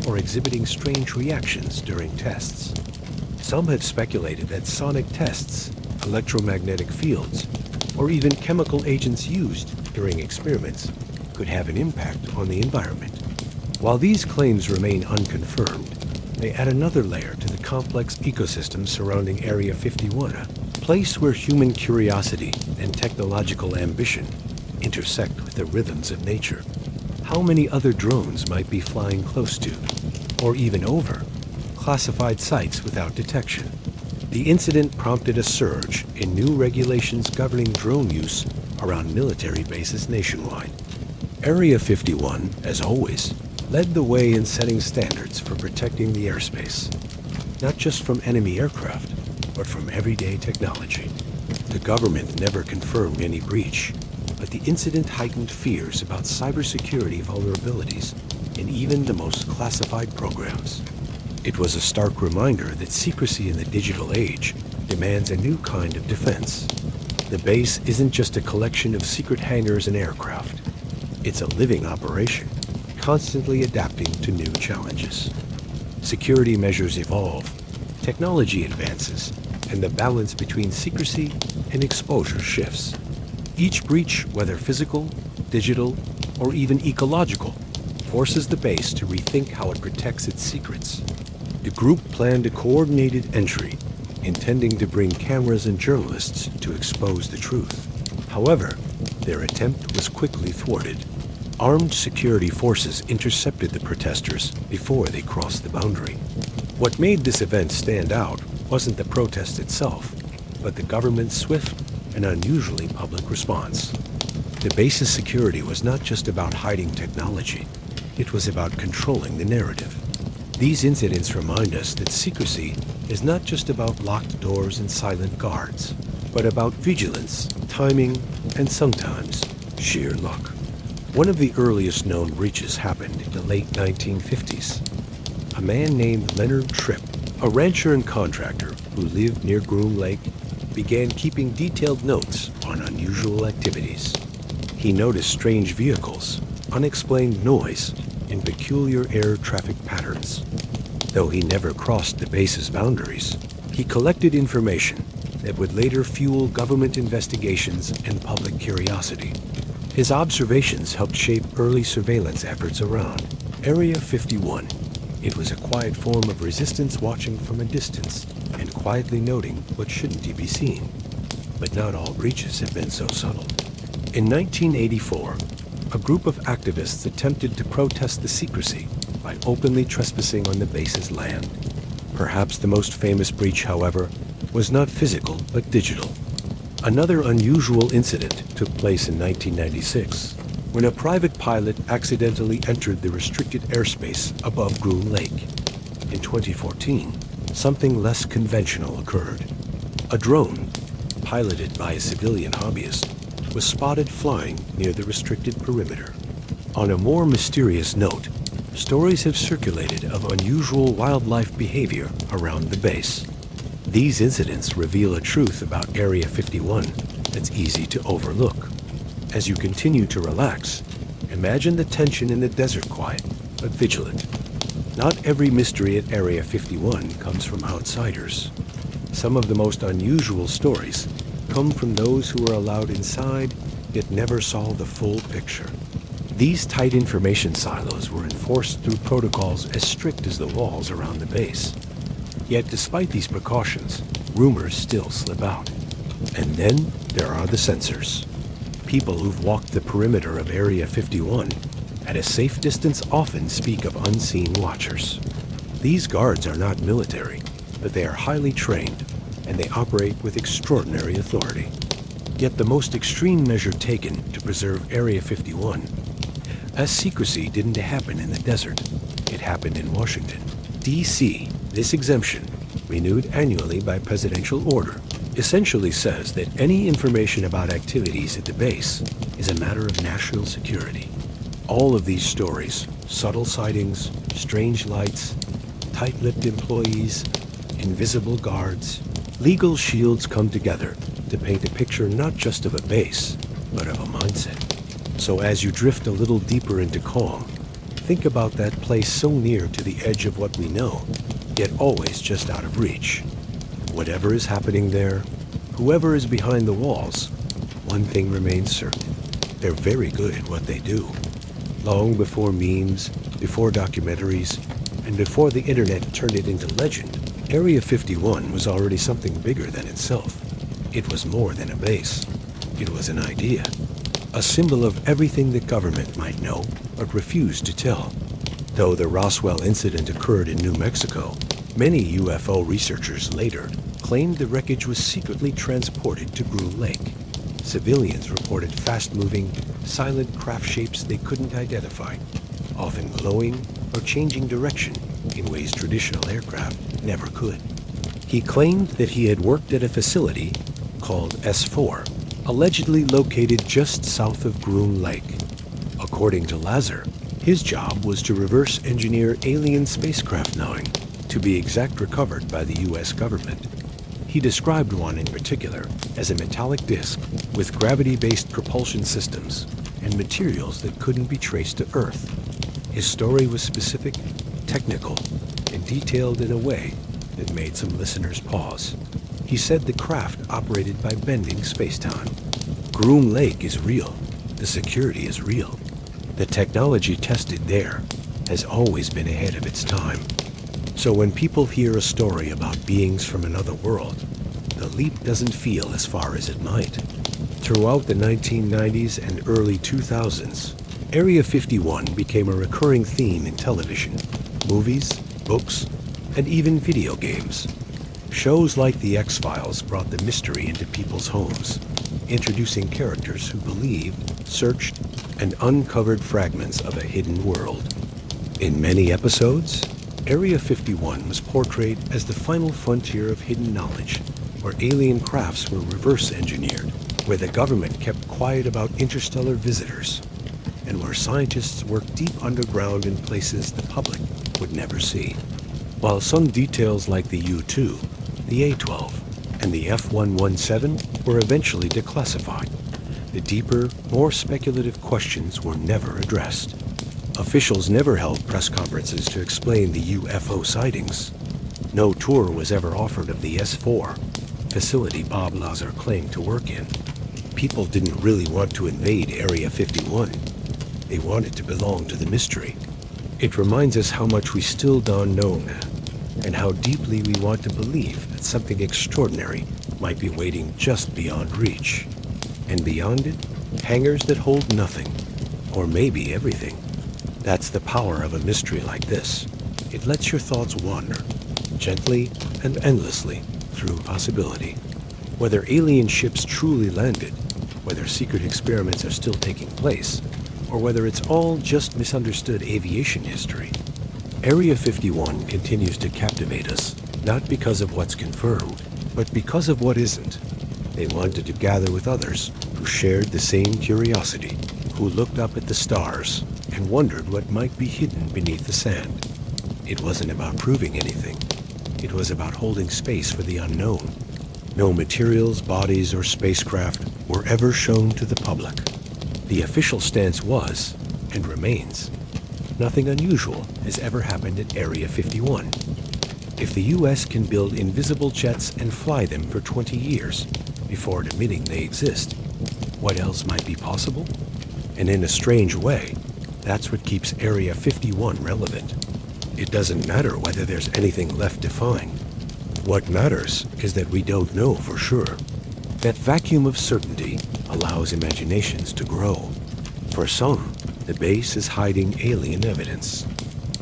or exhibiting strange reactions during tests. Some have speculated that sonic tests, electromagnetic fields, or even chemical agents used during experiments could have an impact on the environment. While these claims remain unconfirmed, they add another layer to the complex ecosystem surrounding Area 51, a place where human curiosity and technological ambition intersect with the rhythms of nature. How many other drones might be flying close to, or even over, classified sites without detection? The incident prompted a surge in new regulations governing drone use around military bases nationwide. Area 51, as always, led the way in setting standards for protecting the airspace, not just from enemy aircraft, but from everyday technology. The government never confirmed any breach, but the incident heightened fears about cybersecurity vulnerabilities in even the most classified programs. It was a stark reminder that secrecy in the digital age demands a new kind of defense. The base isn't just a collection of secret hangars and aircraft. It's a living operation, constantly adapting to new challenges. Security measures evolve, technology advances, and the balance between secrecy and exposure shifts. Each breach, whether physical, digital, or even ecological, forces the base to rethink how it protects its secrets. The group planned a coordinated entry, intending to bring cameras and journalists to expose the truth. However, their attempt was quickly thwarted. Armed security forces intercepted the protesters before they crossed the boundary. What made this event stand out wasn't the protest itself, but the government's swift and unusually public response. The base's security was not just about hiding technology, it was about controlling the narrative. These incidents remind us that secrecy is not just about locked doors and silent guards, but about vigilance, timing, and sometimes sheer luck. One of the earliest known breaches happened in the late 1950s. A man named Leonard Tripp, a rancher and contractor, who lived near Groom Lake, began keeping detailed notes on unusual activities. He noticed strange vehicles, unexplained noise, and peculiar air traffic patterns. Though he never crossed the base's boundaries, he collected information that would later fuel government investigations and public curiosity. His observations helped shape early surveillance efforts around Area 51. It was a quiet form of resistance, watching from a distance and quietly noting what shouldn't be seen. But not all breaches have been so subtle. In 1984, a group of activists attempted to protest the secrecy by openly trespassing on the base's land. Perhaps the most famous breach, however, was not physical but digital. Another unusual incident took place in 1996, when a private pilot accidentally entered the restricted airspace above Groom Lake. In 2014, something less conventional occurred. A drone, piloted by a civilian hobbyist, was spotted flying near the restricted perimeter. On a more mysterious note, stories have circulated of unusual wildlife behavior around the base. These incidents reveal a truth about Area 51 that's easy to overlook. As you continue to relax, imagine the tension in the desert, quiet but vigilant. Not every mystery at Area 51 comes from outsiders. Some of the most unusual stories come from those who are allowed inside yet never saw the full picture. These tight information silos were enforced through protocols as strict as the walls around the base. Yet despite these precautions, rumors still slip out. And then there are the censors. People who've walked the perimeter of Area 51 at a safe distance often speak of unseen watchers. These guards are not military, but they are highly trained, and they operate with extraordinary authority. Yet the most extreme measure taken to preserve Area 51, as secrecy didn't happen in the desert, it happened in Washington, D.C. This exemption, renewed annually by presidential order, essentially says that any information about activities at the base is a matter of national security. All of these stories, subtle sightings, strange lights, tight-lipped employees, invisible guards, legal shields come together to paint a picture not just of a base, but of a mindset. So as you drift a little deeper into calm, think about that place so near to the edge of what we know, yet always just out of reach. Whatever is happening there, whoever is behind the walls, one thing remains certain. They're very good at what they do. Long before memes, before documentaries, and before the internet turned it into legend, Area 51 was already something bigger than itself. It was more than a base. It was an idea. A symbol of everything the government might know, but refused to tell. Though the Roswell incident occurred in New Mexico, many UFO researchers later claimed the wreckage was secretly transported to Groom Lake. Civilians reported fast-moving, silent craft shapes they couldn't identify, often glowing or changing direction in ways traditional aircraft never could. He claimed that he had worked at a facility called S4, allegedly located just south of Groom Lake. According to Lazar, his job was to reverse engineer alien spacecraft knowing, to be exact, recovered by the U.S. government. He described one in particular as a metallic disc with gravity-based propulsion systems and materials that couldn't be traced to Earth. His story was specific, technical, and detailed in a way that made some listeners pause. He said the craft operated by bending space-time. Groom Lake is real. The security is real. The technology tested there has always been ahead of its time. So when people hear a story about beings from another world, the leap doesn't feel as far as it might. Throughout the 1990s and early 2000s, Area 51 became a recurring theme in television, movies, books, and even video games. Shows like The X-Files brought the mystery into people's homes, introducing characters who believed, searched, and uncovered fragments of a hidden world. In many episodes, Area 51 was portrayed as the final frontier of hidden knowledge, where alien crafts were reverse engineered, where the government kept quiet about interstellar visitors, and where scientists worked deep underground in places the public would never see. While some details like the U-2 the A-12, and the F-117 were eventually declassified. The deeper, more speculative questions were never addressed. Officials never held press conferences to explain the UFO sightings. No tour was ever offered of the S-4, facility Bob Lazar claimed to work in. People didn't really want to invade Area 51. They wanted to belong to the mystery. It reminds us how much we still don't know, and how deeply we want to believe that something extraordinary might be waiting just beyond reach. And beyond it, hangars that hold nothing, or maybe everything. That's the power of a mystery like this. It lets your thoughts wander, gently and endlessly, through possibility. Whether alien ships truly landed, whether secret experiments are still taking place, or whether it's all just misunderstood aviation history, Area 51 continues to captivate us, not because of what's confirmed, but because of what isn't. They wanted to gather with others who shared the same curiosity, who looked up at the stars and wondered what might be hidden beneath the sand. It wasn't about proving anything. It was about holding space for the unknown. No materials, bodies, or spacecraft were ever shown to the public. The official stance was, and remains, nothing unusual has ever happened at Area 51. If the U.S. can build invisible jets and fly them for 20 years before admitting they exist, what else might be possible? And in a strange way, that's what keeps Area 51 relevant. It doesn't matter whether there's anything left to find. What matters is that we don't know for sure. That vacuum of certainty allows imaginations to grow. For some, the base is hiding alien evidence.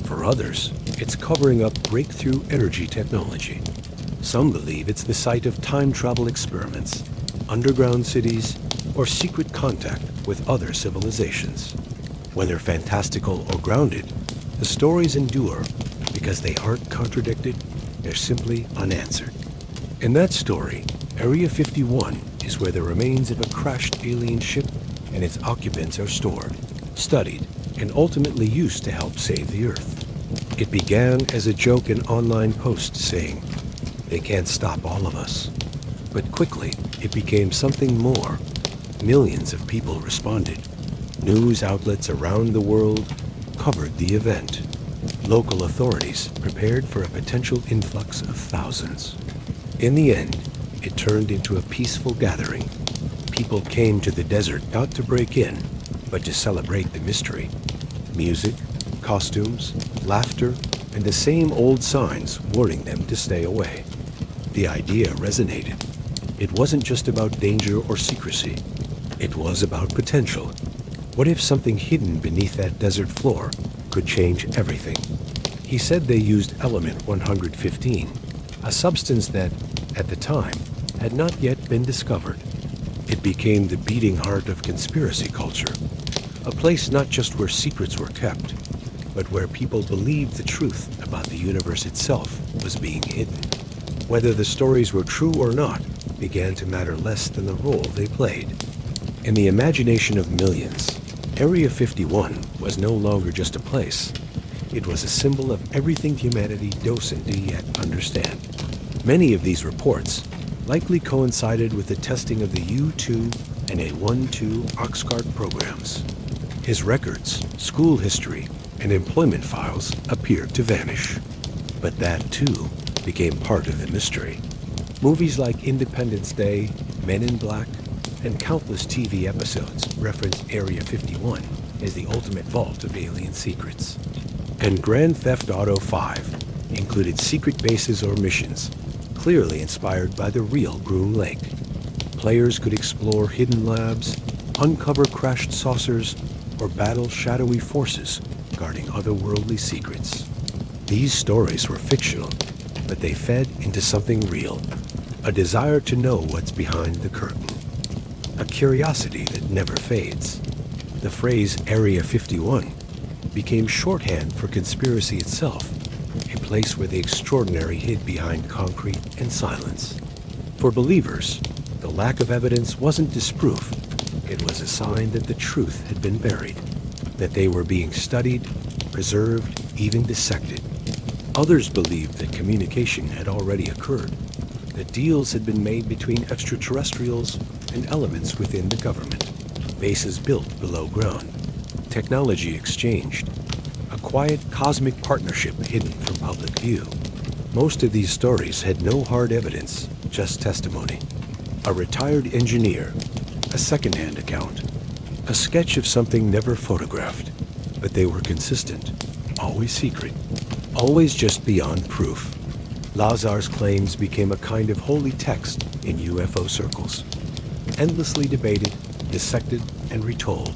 For others, it's covering up breakthrough energy technology. Some believe it's the site of time travel experiments, underground cities, or secret contact with other civilizations. Whether fantastical or grounded, the stories endure because they aren't contradicted, they're simply unanswered. In that story, Area 51 is where the remains of a crashed alien ship and its occupants are stored, studied, and ultimately used to help save the Earth. It began as a joke in online posts saying, "They can't stop all of us." But quickly, it became something more. Millions of people responded. News outlets around the world covered the event. Local authorities prepared for a potential influx of thousands. In the end, it turned into a peaceful gathering. People came to the desert not to break in, but to celebrate the mystery. Music, costumes, laughter, and the same old signs warning them to stay away. The idea resonated. It wasn't just about danger or secrecy. It was about potential. What if something hidden beneath that desert floor could change everything? He said they used element 115, a substance that, at the time, had not yet been discovered. It became the beating heart of conspiracy culture, a place not just where secrets were kept, but where people believed the truth about the universe itself was being hidden. Whether the stories were true or not began to matter less than the role they played. In the imagination of millions, Area 51 was no longer just a place. It was a symbol of everything humanity doesn't yet understand. Many of these reports likely coincided with the testing of the U-2 and A-12 Oxcart programs. His records, school history, and employment files appeared to vanish. But that, too, became part of the mystery. Movies like Independence Day, Men in Black, and countless TV episodes reference Area 51 as the ultimate vault of alien secrets. And Grand Theft Auto 5 included secret bases or missions, clearly inspired by the real Groom Lake. Players could explore hidden labs, uncover crashed saucers, or battle shadowy forces guarding otherworldly secrets. These stories were fictional, but they fed into something real, a desire to know what's behind the curtain. A curiosity that never fades. The phrase Area 51 became shorthand for conspiracy itself, a place where the extraordinary hid behind concrete and silence. For believers, the lack of evidence wasn't disproof. It was a sign that the truth had been buried, that they were being studied, preserved, even dissected. Others believed that communication had already occurred, that deals had been made between extraterrestrials and elements within the government. Bases built below ground. Technology exchanged. A quiet cosmic partnership hidden from public view. Most of these stories had no hard evidence, just testimony. A retired engineer, a second-hand account, a sketch of something never photographed, but they were consistent, always secret, always just beyond proof. Lazar's claims became a kind of holy text in UFO circles, endlessly debated, dissected, and retold.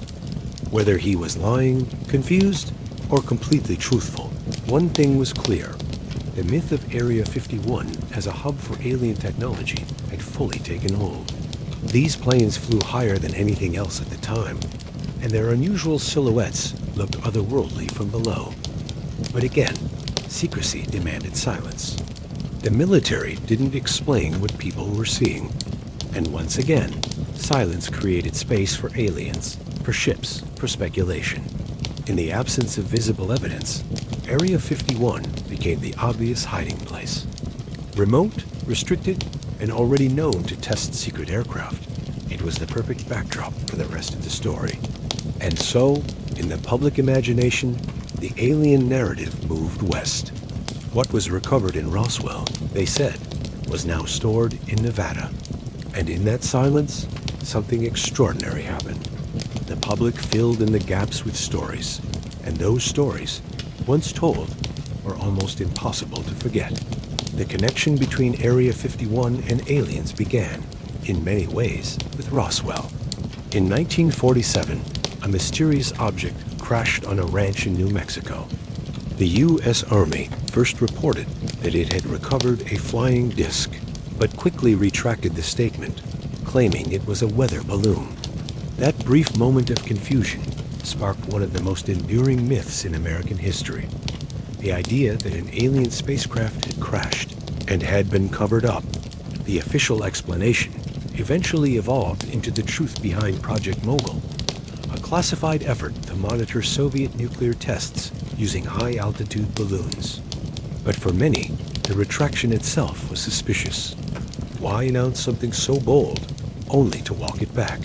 Whether he was lying, confused, or completely truthful, one thing was clear. The myth of Area 51 as a hub for alien technology had fully taken hold. These planes flew higher than anything else at the time, and their unusual silhouettes looked otherworldly from below. But again, secrecy demanded silence. The military didn't explain what people were seeing. And once again, silence created space for aliens, for ships, for speculation. In the absence of visible evidence, Area 51 became the obvious hiding place. Remote, restricted, and already known to test secret aircraft, it was the perfect backdrop for the rest of the story. And so, in the public imagination, the alien narrative moved west. What was recovered in Roswell, they said, was now stored in Nevada. And in that silence, something extraordinary happened. The public filled in the gaps with stories, and those stories, once told, were almost impossible to forget. The connection between Area 51 and aliens began, in many ways, with Roswell. In 1947, a mysterious object crashed on a ranch in New Mexico. The U.S. Army first reported that it had recovered a flying disc, but quickly retracted the statement, claiming it was a weather balloon. That brief moment of confusion sparked one of the most enduring myths in American history. The idea that an alien spacecraft had crashed and had been covered up. The official explanation eventually evolved into the truth behind Project Mogul, a classified effort to monitor Soviet nuclear tests using high-altitude balloons. But for many, the retraction itself was suspicious. Why announce something so bold, only to walk it back?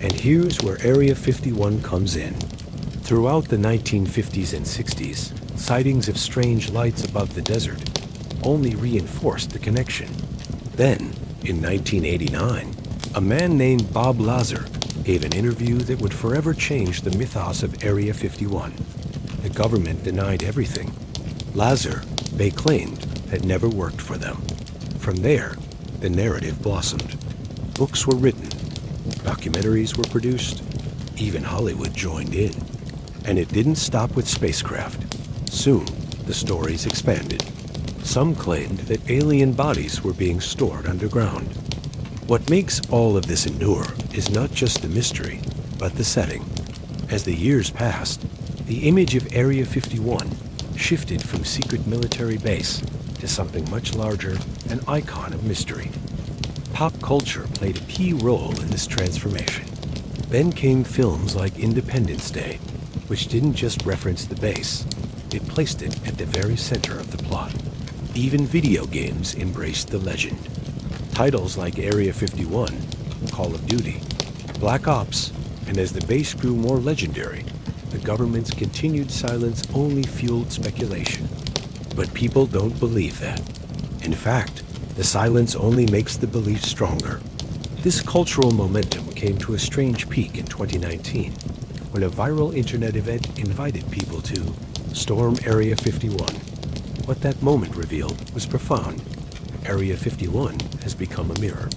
And here's where Area 51 comes in. Throughout the 1950s and 60s, sightings of strange lights above the desert only reinforced the connection. Then, in 1989, a man named Bob Lazar gave an interview that would forever change the mythos of Area 51. The government denied everything. Lazar, they claimed, had never worked for them. From there, the narrative blossomed. Books were written, documentaries were produced, even Hollywood joined in. And it didn't stop with spacecraft. Soon, the stories expanded. Some claimed that alien bodies were being stored underground. What makes all of this endure is not just the mystery, but the setting. As the years passed, the image of Area 51 shifted from secret military base to something much larger, an icon of mystery. Pop culture played a key role in this transformation. Then came films like Independence Day, which didn't just reference the base, it placed it at the very center of the plot. Even video games embraced the legend. Titles like Area 51, Call of Duty, Black Ops, and as the base grew more legendary, the government's continued silence only fueled speculation. But people don't believe that. In fact, the silence only makes the belief stronger. This cultural momentum came to a strange peak in 2019, when a viral internet event invited people to storm Area 51. What that moment revealed was profound. Area 51 has become a mirror.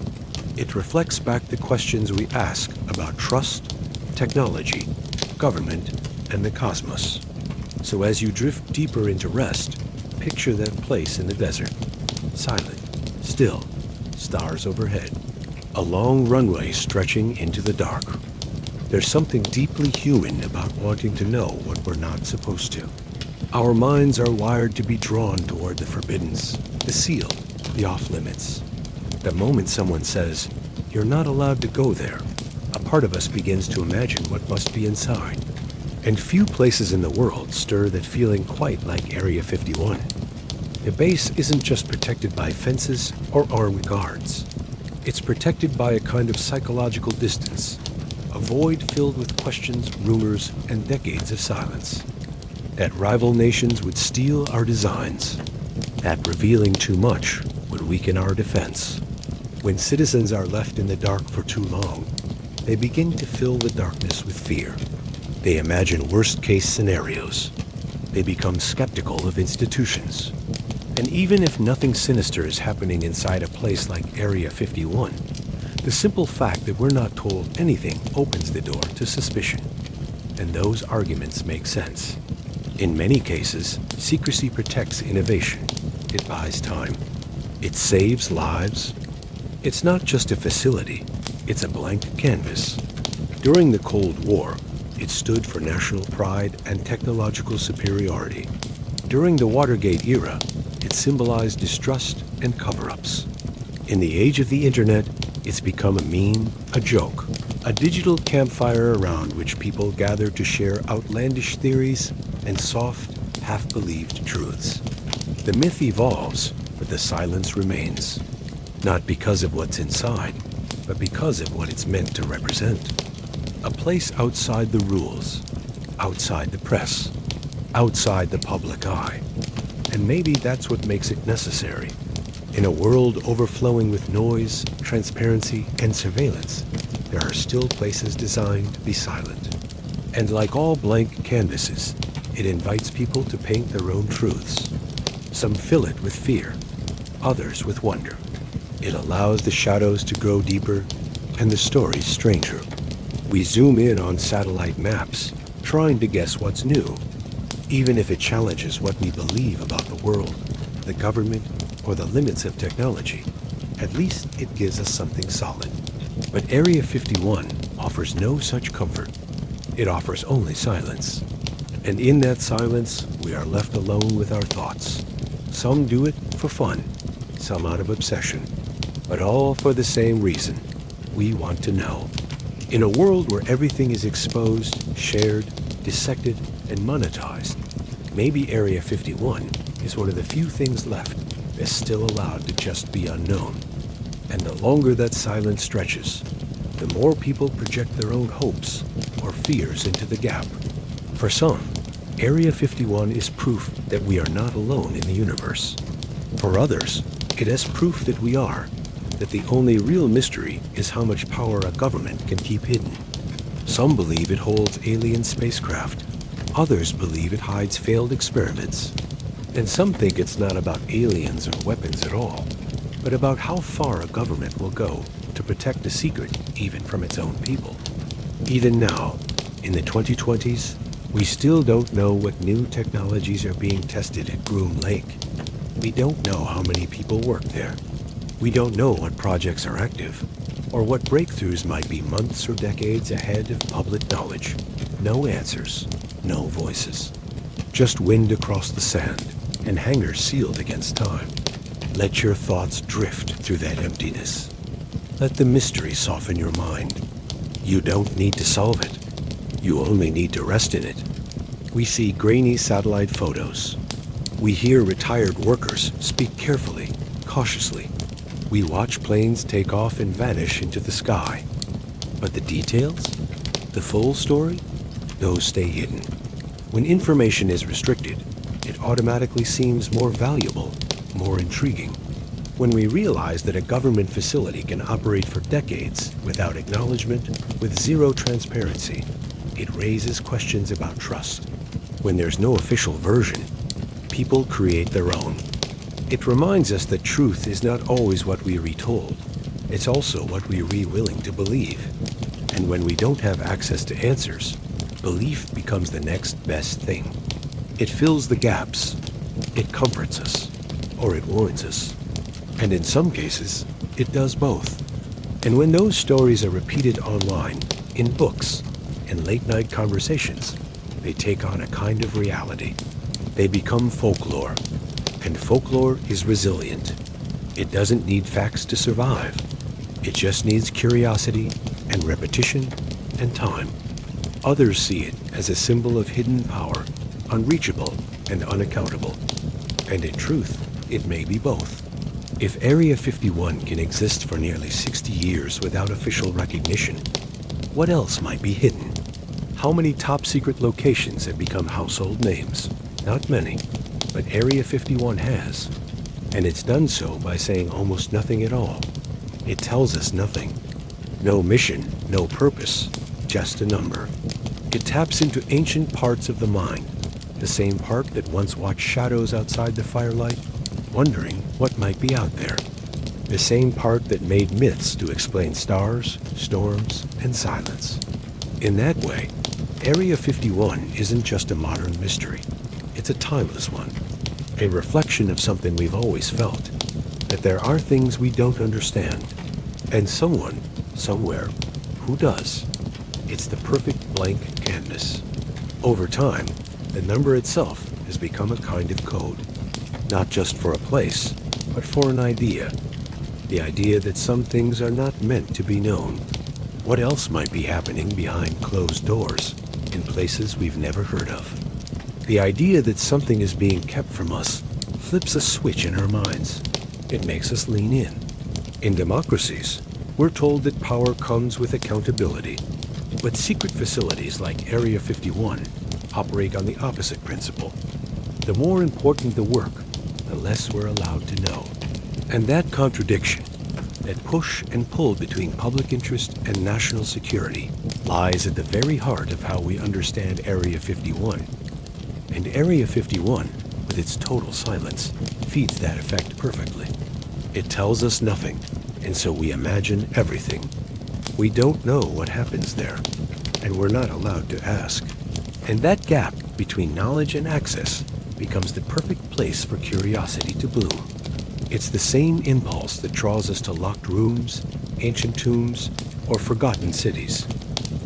It reflects back the questions we ask about trust, technology, government, and the cosmos. So as you drift deeper into rest, picture that place in the desert. Silent, still, stars overhead. A long runway stretching into the dark. There's something deeply human about wanting to know what we're not supposed to. Our minds are wired to be drawn toward the forbiddens, the sealed, the off-limits. The moment someone says, "You're not allowed to go there," a part of us begins to imagine what must be inside. And few places in the world stir that feeling quite like Area 51. The base isn't just protected by fences or armed guards. It's protected by a kind of psychological distance, a void filled with questions, rumors, and decades of silence. That rival nations would steal our designs. That revealing too much would weaken our defense. When citizens are left in the dark for too long, they begin to fill the darkness with fear. They imagine worst-case scenarios. They become skeptical of institutions. And even if nothing sinister is happening inside a place like Area 51, the simple fact that we're not told anything opens the door to suspicion. And those arguments make sense. In many cases, secrecy protects innovation. It buys time. It saves lives. It's not just a facility, it's a blank canvas. During the Cold War, it stood for national pride and technological superiority. During the Watergate era, it symbolized distrust and cover-ups. In the age of the internet, it's become a meme, a joke, a digital campfire around which people gather to share outlandish theories and soft, half-believed truths. The myth evolves, but the silence remains. Not because of what's inside, but because of what it's meant to represent. A place outside the rules, outside the press, outside the public eye. And maybe that's what makes it necessary. In a world overflowing with noise, transparency, and surveillance, there are still places designed to be silent. And like all blank canvases, it invites people to paint their own truths. Some fill it with fear, others with wonder. It allows the shadows to grow deeper and the stories stranger. We zoom in on satellite maps, trying to guess what's new, even if it challenges what we believe about the world, the government, or the limits of technology. At least it gives us something solid. But Area 51 offers no such comfort. It offers only silence. And in that silence, we are left alone with our thoughts. Some do it for fun, some out of obsession, but all for the same reason. We want to know. In a world where everything is exposed, shared, dissected, and monetized, maybe Area 51 is one of the few things left that's still allowed to just be unknown. And the longer that silence stretches, the more people project their own hopes or fears into the gap. For some, Area 51 is proof that we are not alone in the universe. For others, it is proof that we are, that the only real mystery is how much power a government can keep hidden. Some believe it holds alien spacecraft. Others believe it hides failed experiments. And some think it's not about aliens or weapons at all, but about how far a government will go to protect a secret even from its own people. Even now, in the 2020s, we still don't know what new technologies are being tested at Groom Lake. We don't know how many people work there. We don't know what projects are active, or what breakthroughs might be months or decades ahead of public knowledge. No answers, no voices. Just wind across the sand, and hangars sealed against time. Let your thoughts drift through that emptiness. Let the mystery soften your mind. You don't need to solve it. You only need to rest in it. We see grainy satellite photos. We hear retired workers speak carefully, cautiously. We watch planes take off and vanish into the sky. But the details? The full story? Those stay hidden. When information is restricted, it automatically seems more valuable, more intriguing. When we realize that a government facility can operate for decades without acknowledgement, with zero transparency, it raises questions about trust. When there's no official version, people create their own. It reminds us that truth is not always what we are retold. It's also what we are willing to believe. And when we don't have access to answers, belief becomes the next best thing. It fills the gaps. It comforts us, or it warns us. And in some cases, it does both. And when those stories are repeated online, in books, in late-night conversations, they take on a kind of reality. They become folklore. And folklore is resilient. It doesn't need facts to survive. It just needs curiosity and repetition and time. Others see it as a symbol of hidden power, unreachable and unaccountable. And in truth, it may be both. If Area 51 can exist for nearly 60 years without official recognition, what else might be hidden? How many top-secret locations have become household names? Not many, but Area 51 has. And it's done so by saying almost nothing at all. It tells us nothing. No mission, no purpose, just a number. It taps into ancient parts of the mind, the same part that once watched shadows outside the firelight, wondering what might be out there. The same part that made myths to explain stars, storms, and silence. In that way, Area 51 isn't just a modern mystery. It's a timeless one, a reflection of something we've always felt, that there are things we don't understand, and someone, somewhere, who does. It's the perfect blank canvas. Over time, the number itself has become a kind of code, not just for a place, but for an idea. The idea that some things are not meant to be known. What else might be happening behind closed doors, in places we've never heard of? The idea that something is being kept from us flips a switch in our minds. It makes us lean in. In democracies, we're told that power comes with accountability. But secret facilities like Area 51 operate on the opposite principle. The more important the work, the less we're allowed to know. And that contradiction, that push and pull between public interest and national security, lies at the very heart of how we understand Area 51. And Area 51, with its total silence, feeds that effect perfectly. It tells us nothing, and so we imagine everything. We don't know what happens there, and we're not allowed to ask. And that gap between knowledge and access becomes the perfect place for curiosity to bloom. It's the same impulse that draws us to locked rooms, ancient tombs, or forgotten cities.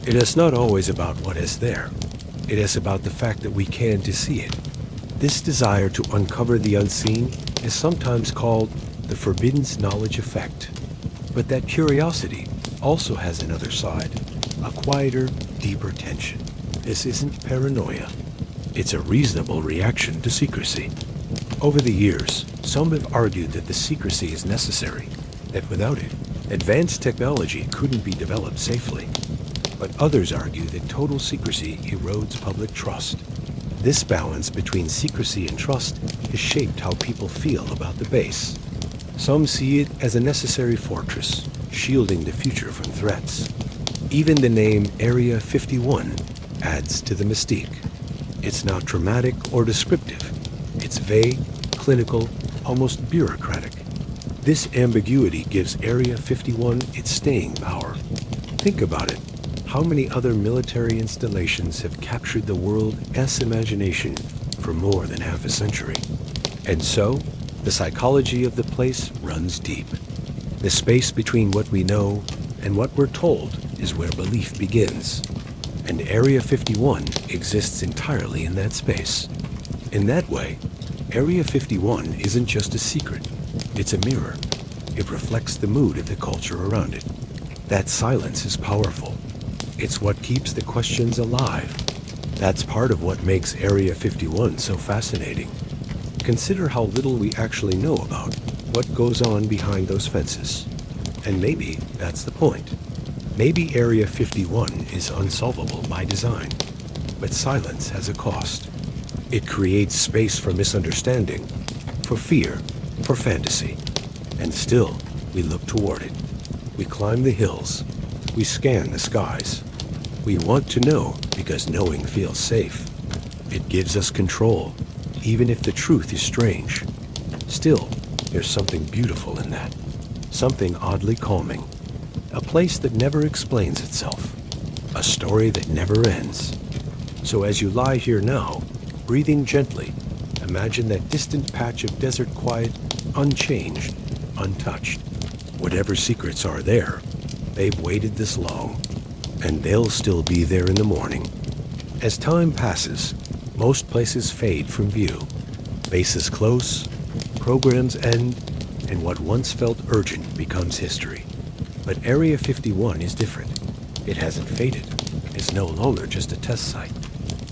It is not always about what is there. It is about the fact that we can to see it. This desire to uncover the unseen is sometimes called the forbidden knowledge effect. But that curiosity also has another side, a quieter, deeper tension. This isn't paranoia. It's a reasonable reaction to secrecy. Over the years, some have argued that the secrecy is necessary, that without it, advanced technology couldn't be developed safely. But others argue that total secrecy erodes public trust. This balance between secrecy and trust has shaped how people feel about the base. Some see it as a necessary fortress, shielding the future from threats. Even the name Area 51 adds to the mystique. It's not dramatic or descriptive. It's vague, clinical, almost bureaucratic. This ambiguity gives Area 51 its staying power. Think about it. How many other military installations have captured the world's imagination for more than half a century? And so, the psychology of the place runs deep. The space between what we know and what we're told is where belief begins. And Area 51 exists entirely in that space. In that way, Area 51 isn't just a secret, it's a mirror. It reflects the mood of the culture around it. That silence is powerful. It's what keeps the questions alive. That's part of what makes Area 51 so fascinating. Consider how little we actually know about what goes on behind those fences. And maybe that's the point. Maybe Area 51 is unsolvable by design, but silence has a cost. It creates space for misunderstanding, for fear, for fantasy. And still, we look toward it. We climb the hills. We scan the skies. We want to know because knowing feels safe. It gives us control, even if the truth is strange. Still, there's something beautiful in that. Something oddly calming. A place that never explains itself. A story that never ends. So as you lie here now, breathing gently, imagine that distant patch of desert quiet, unchanged, untouched. Whatever secrets are there, they've waited this long, and they'll still be there in the morning. As time passes, most places fade from view. Bases close, programs end, and what once felt urgent becomes history. But Area 51 is different. It hasn't faded. It's no longer just a test site.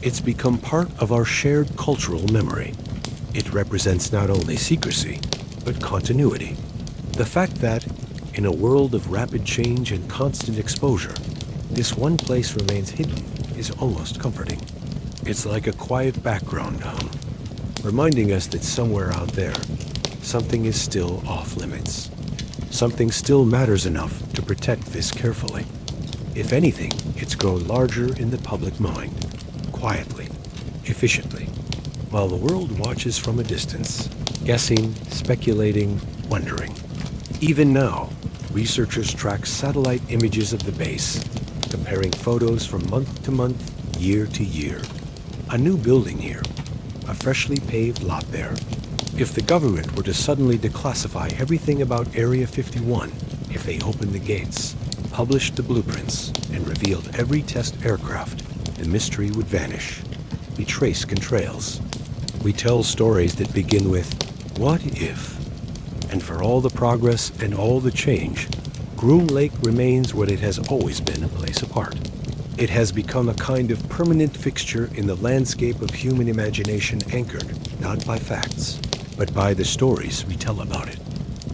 It's become part of our shared cultural memory. It represents not only secrecy, but continuity. The fact that, in a world of rapid change and constant exposure, this one place remains hidden is almost comforting. It's like a quiet background hum, reminding us that somewhere out there, something is still off limits. Something still matters enough to protect this carefully. If anything, it's grown larger in the public mind, quietly, efficiently, while the world watches from a distance, guessing, speculating, wondering. Even now, researchers track satellite images of the base, comparing photos from month to month, year to year. A new building here, a freshly paved lot there. If the government were to suddenly declassify everything about Area 51, if they opened the gates, published the blueprints, and revealed every test aircraft, the mystery would vanish. We trace contrails. We tell stories that begin with, what if? And for all the progress and all the change, Groom Lake remains what it has always been, a place apart. It has become a kind of permanent fixture in the landscape of human imagination, anchored not by facts, but by the stories we tell about it.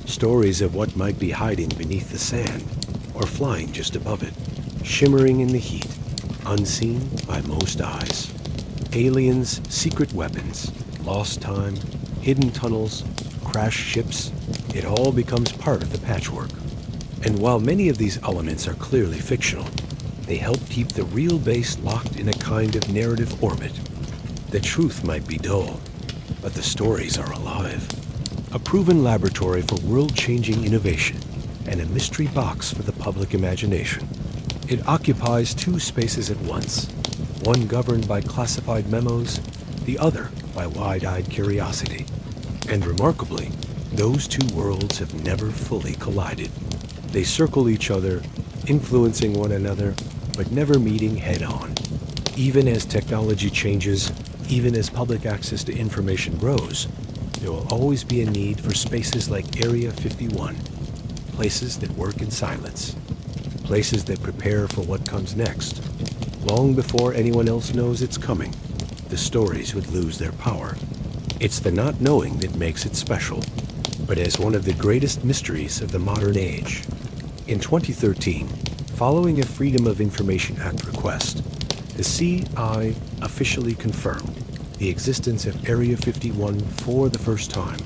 Stories of what might be hiding beneath the sand, or flying just above it, shimmering in the heat, unseen by most eyes. Aliens, secret weapons, lost time, hidden tunnels, crashed ships, it all becomes part of the patchwork. And while many of these elements are clearly fictional, they help keep the real base locked in a kind of narrative orbit. The truth might be dull, but the stories are alive. A proven laboratory for world-changing innovation, and a mystery box for the public imagination. It occupies two spaces at once, one governed by classified memos, the other by wide-eyed curiosity. And remarkably, those two worlds have never fully collided. They circle each other, influencing one another, but never meeting head-on. Even as technology changes, even as public access to information grows, there will always be a need for spaces like Area 51, places that work in silence, places that prepare for what comes next. Long before anyone else knows it's coming, the stories would lose their power. It's the not knowing that makes it special, but as one of the greatest mysteries of the modern age. In 2013, following a Freedom of Information Act request, the CI officially confirmed the existence of Area 51 for the first time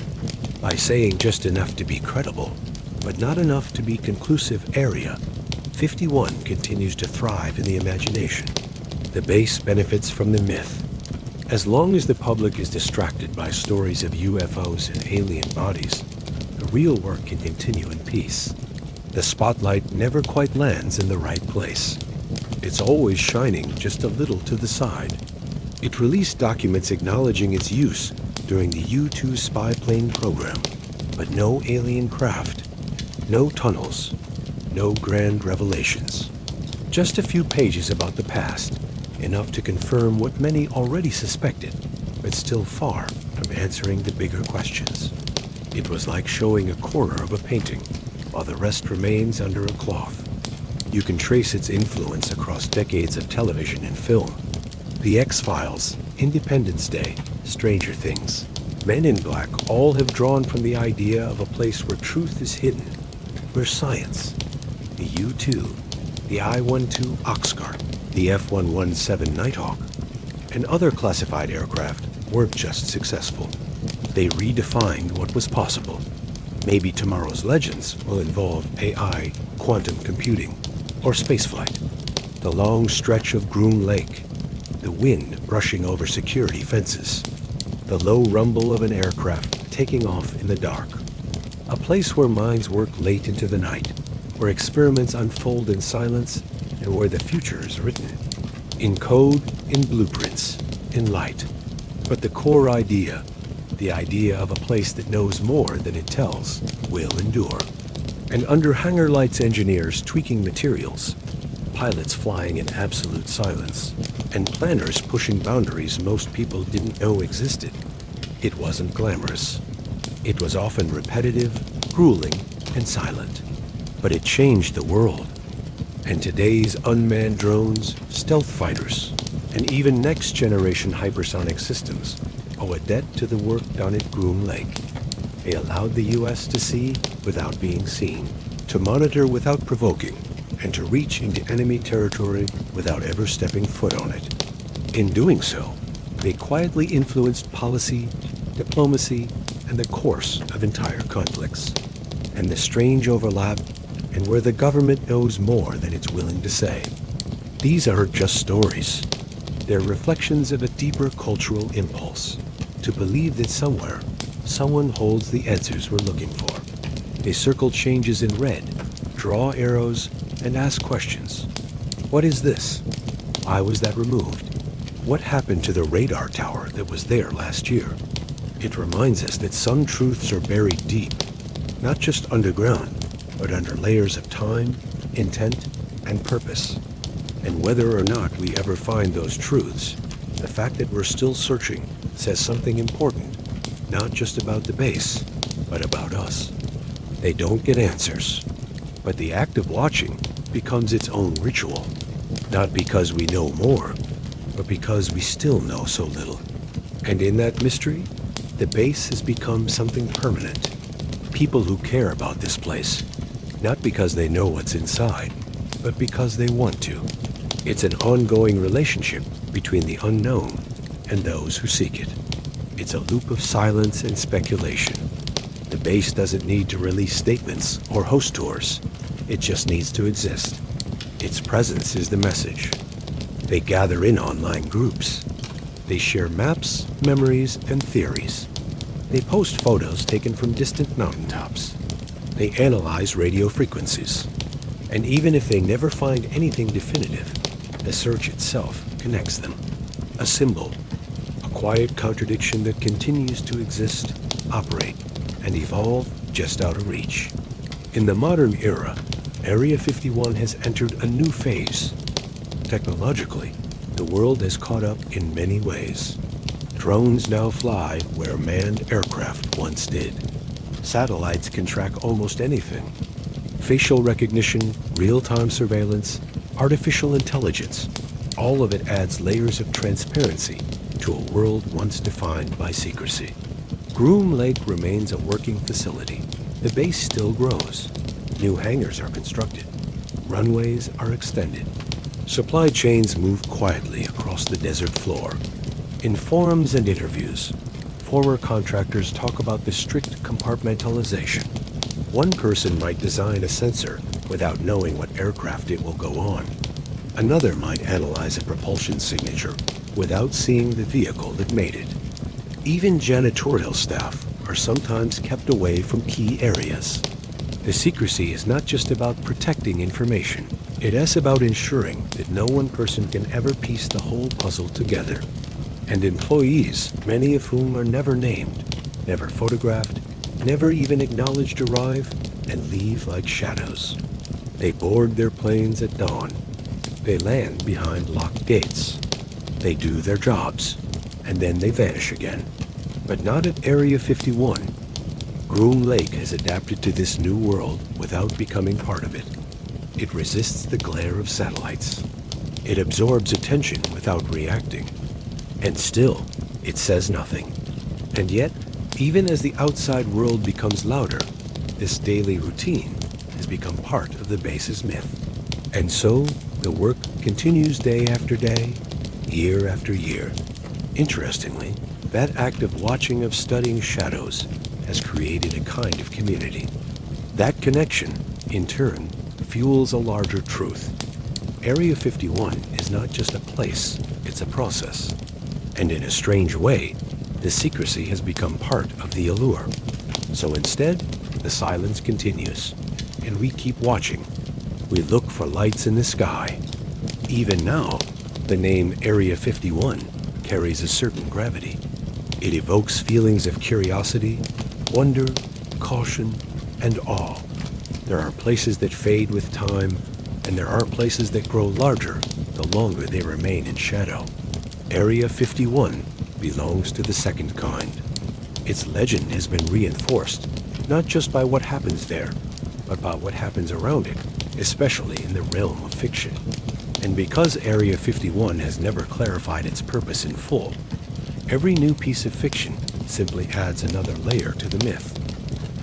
by saying just enough to be credible, but not enough to be conclusive. Area 51 continues to thrive in the imagination. The base benefits from the myth. As long as the public is distracted by stories of UFOs and alien bodies, the real work can continue in peace. The spotlight never quite lands in the right place. It's always shining just a little to the side. It released documents acknowledging its use during the U-2 spy plane program, but no alien craft, no tunnels, no grand revelations. Just a few pages about the past, enough to confirm what many already suspected, but still far from answering the bigger questions. It was like showing a corner of a painting, while the rest remains under a cloth. You can trace its influence across decades of television and film. The X-Files, Independence Day, Stranger Things, Men in Black all have drawn from the idea of a place where truth is hidden, where science, the U-2, the I-12 Oxcart, the F-117 Nighthawk, and other classified aircraft weren't just successful. They redefined what was possible. Maybe tomorrow's legends will involve AI, quantum computing, or spaceflight. The long stretch of Groom Lake, the wind brushing over security fences, the low rumble of an aircraft taking off in the dark. A place where minds work late into the night, where experiments unfold in silence, and where the future is written. In code, in blueprints, in light. But the core idea, the idea of a place that knows more than it tells, will endure. And under hangar lights, engineers tweaking materials, pilots flying in absolute silence, and planners pushing boundaries most people didn't know existed, it wasn't glamorous. It was often repetitive, grueling, and silent. But it changed the world. And today's unmanned drones, stealth fighters, and even next-generation hypersonic systems owe a debt to the work done at Groom Lake. They allowed the U.S. to see without being seen, to monitor without provoking, and to reach into enemy territory without ever stepping foot on it. In doing so, they quietly influenced policy, diplomacy, and the course of entire conflicts. And the strange overlap, and where the government knows more than it's willing to say. These aren't just stories. They're reflections of a deeper cultural impulse, to believe that somewhere, someone holds the answers we're looking for. They circle changes in red, draw arrows, and ask questions. What is this? Why was that removed? What happened to the radar tower that was there last year? It reminds us that some truths are buried deep, not just underground, but under layers of time, intent, and purpose. And whether or not we ever find those truths, the fact that we're still searching says something important, not just about the base, but about us. They don't get answers, but the act of watching becomes its own ritual, not because we know more, but because we still know so little. And in that mystery, the base has become something permanent. People who care about this place, not because they know what's inside, but because they want to. It's an ongoing relationship between the unknown and those who seek it. It's a loop of silence and speculation. The base doesn't need to release statements or host tours. It just needs to exist. Its presence is the message. They gather in online groups. They share maps, memories, and theories. They post photos taken from distant mountaintops. They analyze radio frequencies. And even if they never find anything definitive, the search itself connects them. A symbol, a quiet contradiction that continues to exist, operate, and evolve just out of reach. In the modern era, Area 51 has entered a new phase. Technologically, the world has caught up in many ways. Drones now fly where manned aircraft once did. Satellites can track almost anything. Facial recognition, real-time surveillance, artificial intelligence, all of it adds layers of transparency to a world once defined by secrecy. Groom Lake remains a working facility. The base still grows. New hangars are constructed. Runways are extended. Supply chains move quietly across the desert floor. In forums and interviews, former contractors talk about the strict compartmentalization. One person might design a sensor without knowing what aircraft it will go on. Another might analyze a propulsion signature without seeing the vehicle that made it. Even janitorial staff are sometimes kept away from key areas. The secrecy is not just about protecting information. It is about ensuring that no one person can ever piece the whole puzzle together. And employees, many of whom are never named, never photographed, never even acknowledged arrive, and leave like shadows. They board their planes at dawn. They land behind locked gates. They do their jobs, and then they vanish again. But not at Area 51. Groom Lake has adapted to this new world without becoming part of it. It resists the glare of satellites. It absorbs attention without reacting. And still, it says nothing. And yet, even as the outside world becomes louder, this daily routine has become part of the base's myth. And so, the work continues day after day, year after year. Interestingly, that act of watching, of studying shadows, has created a kind of community. That connection, in turn, fuels a larger truth. Area 51 is not just a place, it's a process. And in a strange way, the secrecy has become part of the allure. So instead, the silence continues, and we keep watching. We look for lights in the sky. Even now, the name Area 51 carries a certain gravity. It evokes feelings of curiosity, wonder, caution, and awe. There are places that fade with time, and there are places that grow larger the longer they remain in shadow. Area 51 belongs to the second kind. Its legend has been reinforced, not just by what happens there, but by what happens around it, especially in the realm of fiction. And because Area 51 has never clarified its purpose in full, Every new piece of fiction simply adds another layer to the myth.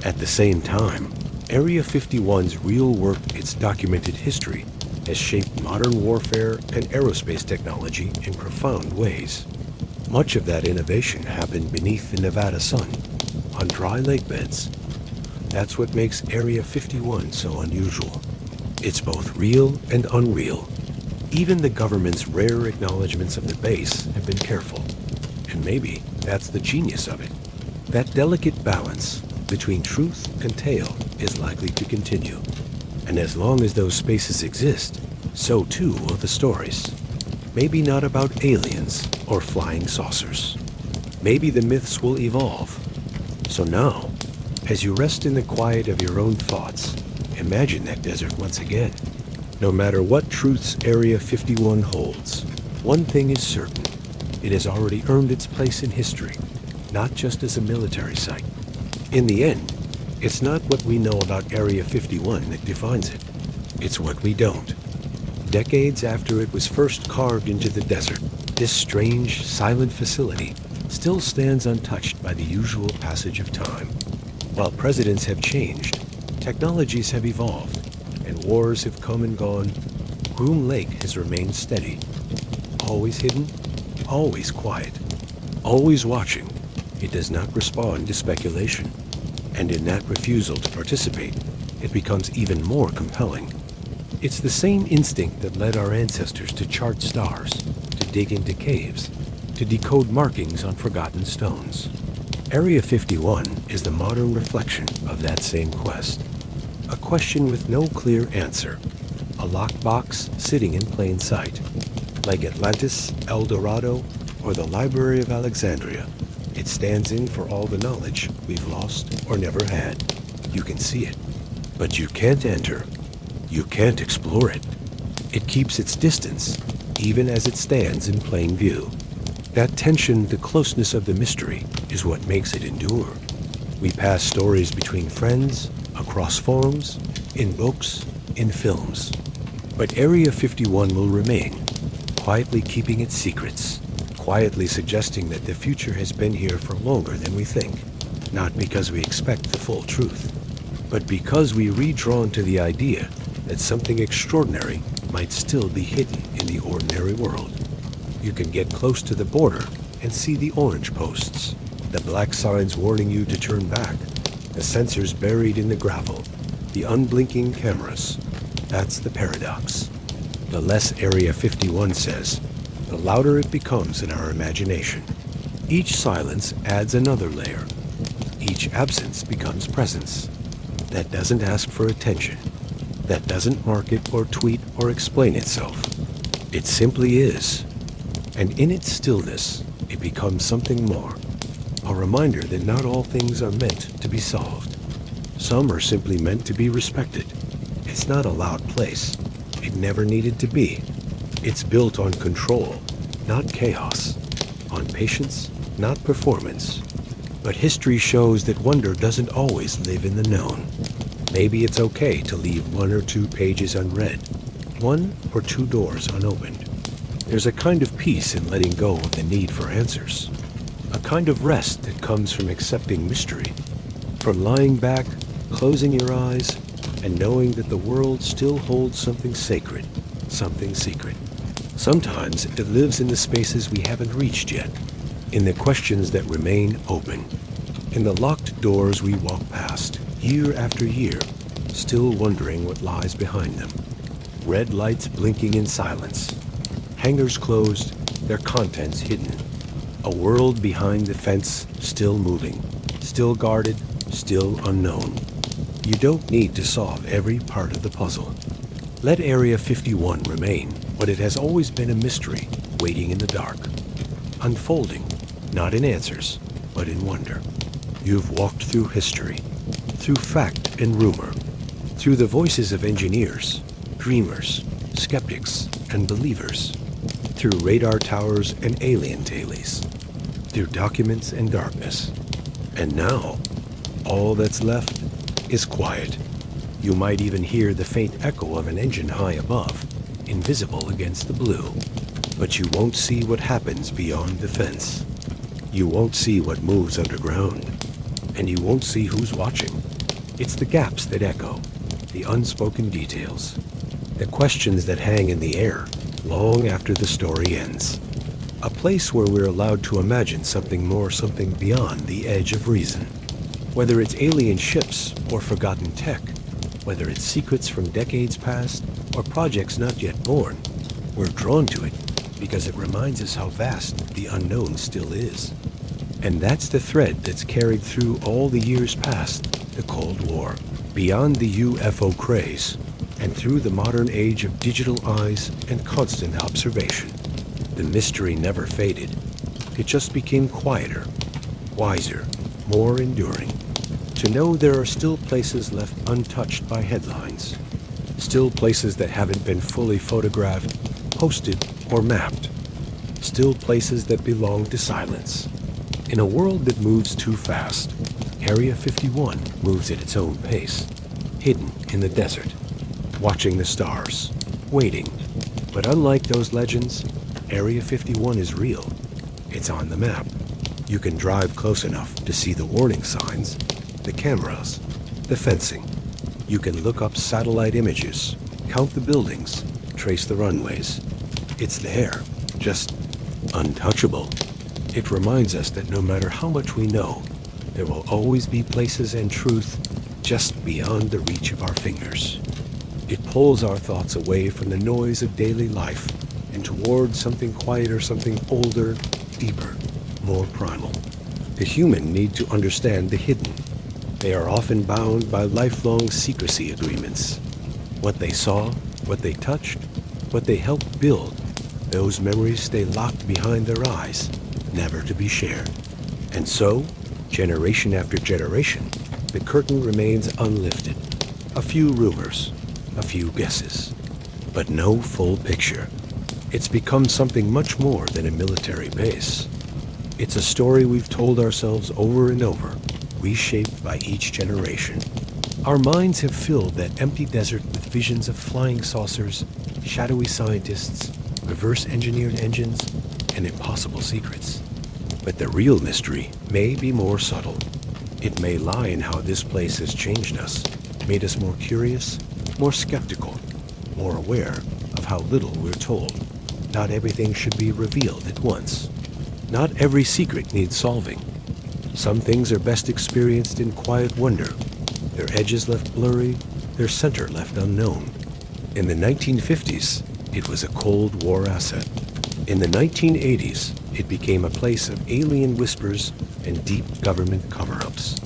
At the same time, Area 51's real work, its documented history, has shaped modern warfare and aerospace technology in profound ways. Much of that innovation happened beneath the Nevada sun, on dry lake beds. That's what makes Area 51 so unusual. It's both real and unreal. Even the government's rare acknowledgments of the base have been careful. And maybe that's the genius of it. That delicate balance between truth and tale is likely to continue. And as long as those spaces exist, so too will the stories. Maybe not about aliens or flying saucers. Maybe the myths will evolve. So now, as you rest in the quiet of your own thoughts, imagine that desert once again. No matter what truths Area 51 holds, one thing is certain. It has already earned its place in history, not just as a military site. In the end, it's not what we know about Area 51 that defines it. It's what we don't. Decades after it was first carved into the desert, this strange, silent facility still stands untouched by the usual passage of time. While presidents have changed, technologies have evolved, and wars have come and gone, Groom Lake has remained steady. Always hidden, always quiet, always watching. It does not respond to speculation. And in that refusal to participate, it becomes even more compelling. It's the same instinct that led our ancestors to chart stars, to dig into caves, to decode markings on forgotten stones. Area 51 is the modern reflection of that same quest. A question with no clear answer. A locked box sitting in plain sight. Like Atlantis, El Dorado, or the Library of Alexandria, it stands in for all the knowledge we've lost or never had. You can see it, but you can't enter. You can't explore it. It keeps its distance, even as it stands in plain view. That tension, the closeness of the mystery, is what makes it endure. We pass stories between friends, across forums, in books, in films. But Area 51 will remain, quietly keeping its secrets, quietly suggesting that the future has been here for longer than we think, not because we expect the full truth, but because we redrawn to the idea that something extraordinary might still be hidden in the ordinary world. You can get close to the border and see the orange posts, the black signs warning you to turn back, the sensors buried in the gravel, the unblinking cameras. That's the paradox. The less Area 51 says, the louder it becomes in our imagination. Each silence adds another layer. Each absence becomes presence. That doesn't ask for attention. That doesn't market or tweet or explain itself. It simply is. And in its stillness, it becomes something more. A reminder that not all things are meant to be solved. Some are simply meant to be respected. It's not a loud place. It never needed to be. It's built on control, not chaos. On patience, not performance. But history shows that wonder doesn't always live in the known. Maybe it's okay to leave 1 or 2 pages unread, 1 or 2 doors unopened. There's a kind of peace in letting go of the need for answers. A kind of rest that comes from accepting mystery. From lying back, closing your eyes, and knowing that the world still holds something sacred, something secret. Sometimes it lives in the spaces we haven't reached yet, in the questions that remain open, in the locked doors we walk past, year after year, still wondering what lies behind them. Red lights blinking in silence, hangars closed, their contents hidden. A world behind the fence still moving, still guarded, still unknown. You don't need to solve every part of the puzzle. Let Area 51 remain what it has always been, a mystery waiting in the dark, unfolding, not in answers, but in wonder. You've walked through history, through fact and rumor, through the voices of engineers, dreamers, skeptics, and believers, through radar towers and alien tailies, through documents and darkness. And now, all that's left is quiet. You might even hear the faint echo of an engine high above, invisible against the blue. But you won't see what happens beyond the fence. You won't see what moves underground, and you won't see who's watching. It's the gaps that echo, the unspoken details, the questions that hang in the air long after the story ends. A place where we're allowed to imagine something more, something beyond the edge of reason. Whether it's alien ships or forgotten tech, whether it's secrets from decades past or projects not yet born, we're drawn to it because it reminds us how vast the unknown still is. And that's the thread that's carried through all the years past the Cold War, beyond the UFO craze, and through the modern age of digital eyes and constant observation. The mystery never faded. It just became quieter, wiser, more enduring. To know there are still places left untouched by headlines, still places that haven't been fully photographed, posted, or mapped, still places that belong to silence. In a world that moves too fast, Area 51 moves at its own pace, hidden in the desert, watching the stars, waiting. But unlike those legends, Area 51 is real. It's on the map. You can drive close enough to see the warning signs, the cameras, the fencing. You can look up satellite images, count the buildings, trace the runways. It's there, just untouchable. It reminds us that no matter how much we know, there will always be places and truth just beyond the reach of our fingers. It pulls our thoughts away from the noise of daily life and towards something quieter, something older, deeper, more primal. The human need to understand the hidden. They are often bound by lifelong secrecy agreements. What they saw, what they touched, what they helped build, those memories stay locked behind their eyes, never to be shared. And so, generation after generation, the curtain remains unlifted. A few rumors, a few guesses, but no full picture. It's become something much more than a military base. It's a story we've told ourselves over and over, reshaped by each generation. Our minds have filled that empty desert with visions of flying saucers, shadowy scientists, reverse-engineered engines, and impossible secrets. But the real mystery may be more subtle. It may lie in how this place has changed us, made us more curious, more skeptical, more aware of how little we're told. Not everything should be revealed at once. Not every secret needs solving. Some things are best experienced in quiet wonder, their edges left blurry, their center left unknown. In the 1950s, it was a Cold War asset. In the 1980s, it became a place of alien whispers and deep government cover-ups.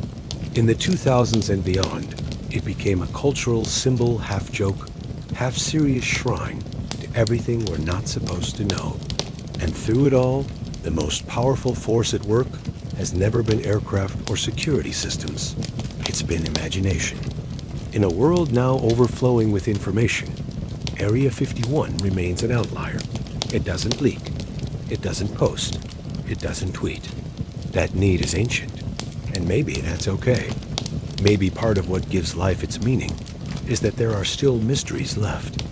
In the 2000s and beyond, it became a cultural symbol, half-joke, half-serious shrine to everything we're not supposed to know. And through it all, the most powerful force at work has never been aircraft or security systems. It's been imagination. In a world now overflowing with information, Area 51 remains an outlier. It doesn't leak. It doesn't post. It doesn't tweet. That need is ancient, and maybe that's okay. Maybe part of what gives life its meaning is that there are still mysteries left.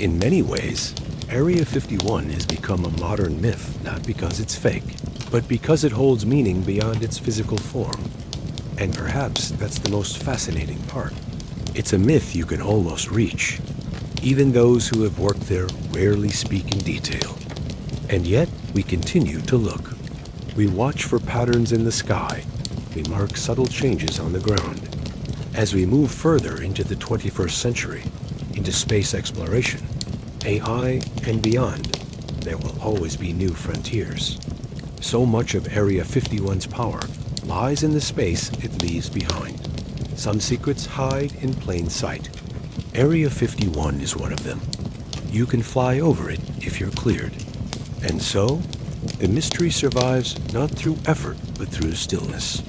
In many ways, Area 51 has become a modern myth, not because it's fake, but because it holds meaning beyond its physical form. And perhaps that's the most fascinating part. It's a myth you can almost reach. Even those who have worked there rarely speak in detail. And yet, we continue to look. We watch for patterns in the sky. We mark subtle changes on the ground. As we move further into the 21st century, into space exploration, AI, and beyond, there will always be new frontiers. So much of Area 51's power lies in the space it leaves behind. Some secrets hide in plain sight. Area 51 is one of them. You can fly over it if you're cleared. And so, the mystery survives not through effort, but through stillness.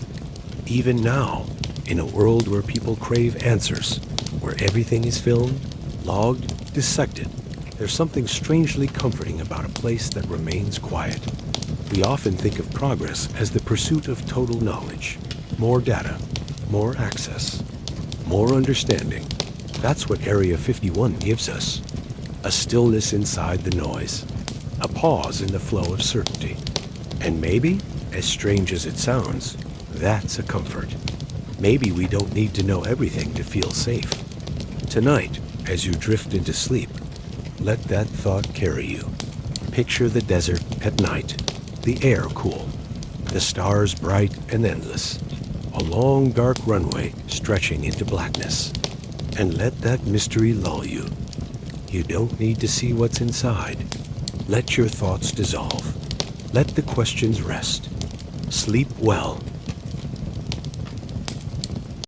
Even now, in a world where people crave answers, where everything is filmed, logged, dissected, there's something strangely comforting about a place that remains quiet. We often think of progress as the pursuit of total knowledge, more data, more access, more understanding. That's what Area 51 gives us. A stillness inside the noise, a pause in the flow of certainty, and maybe As strange as it sounds, that's a comfort. Maybe we don't need to know everything to feel safe. Tonight, as you drift into sleep, let that thought carry you. Picture the desert at night, the air cool, the stars bright and endless, a long dark runway stretching into blackness. And let that mystery lull you. You don't need to see what's inside. Let your thoughts dissolve. Let the questions rest. Sleep well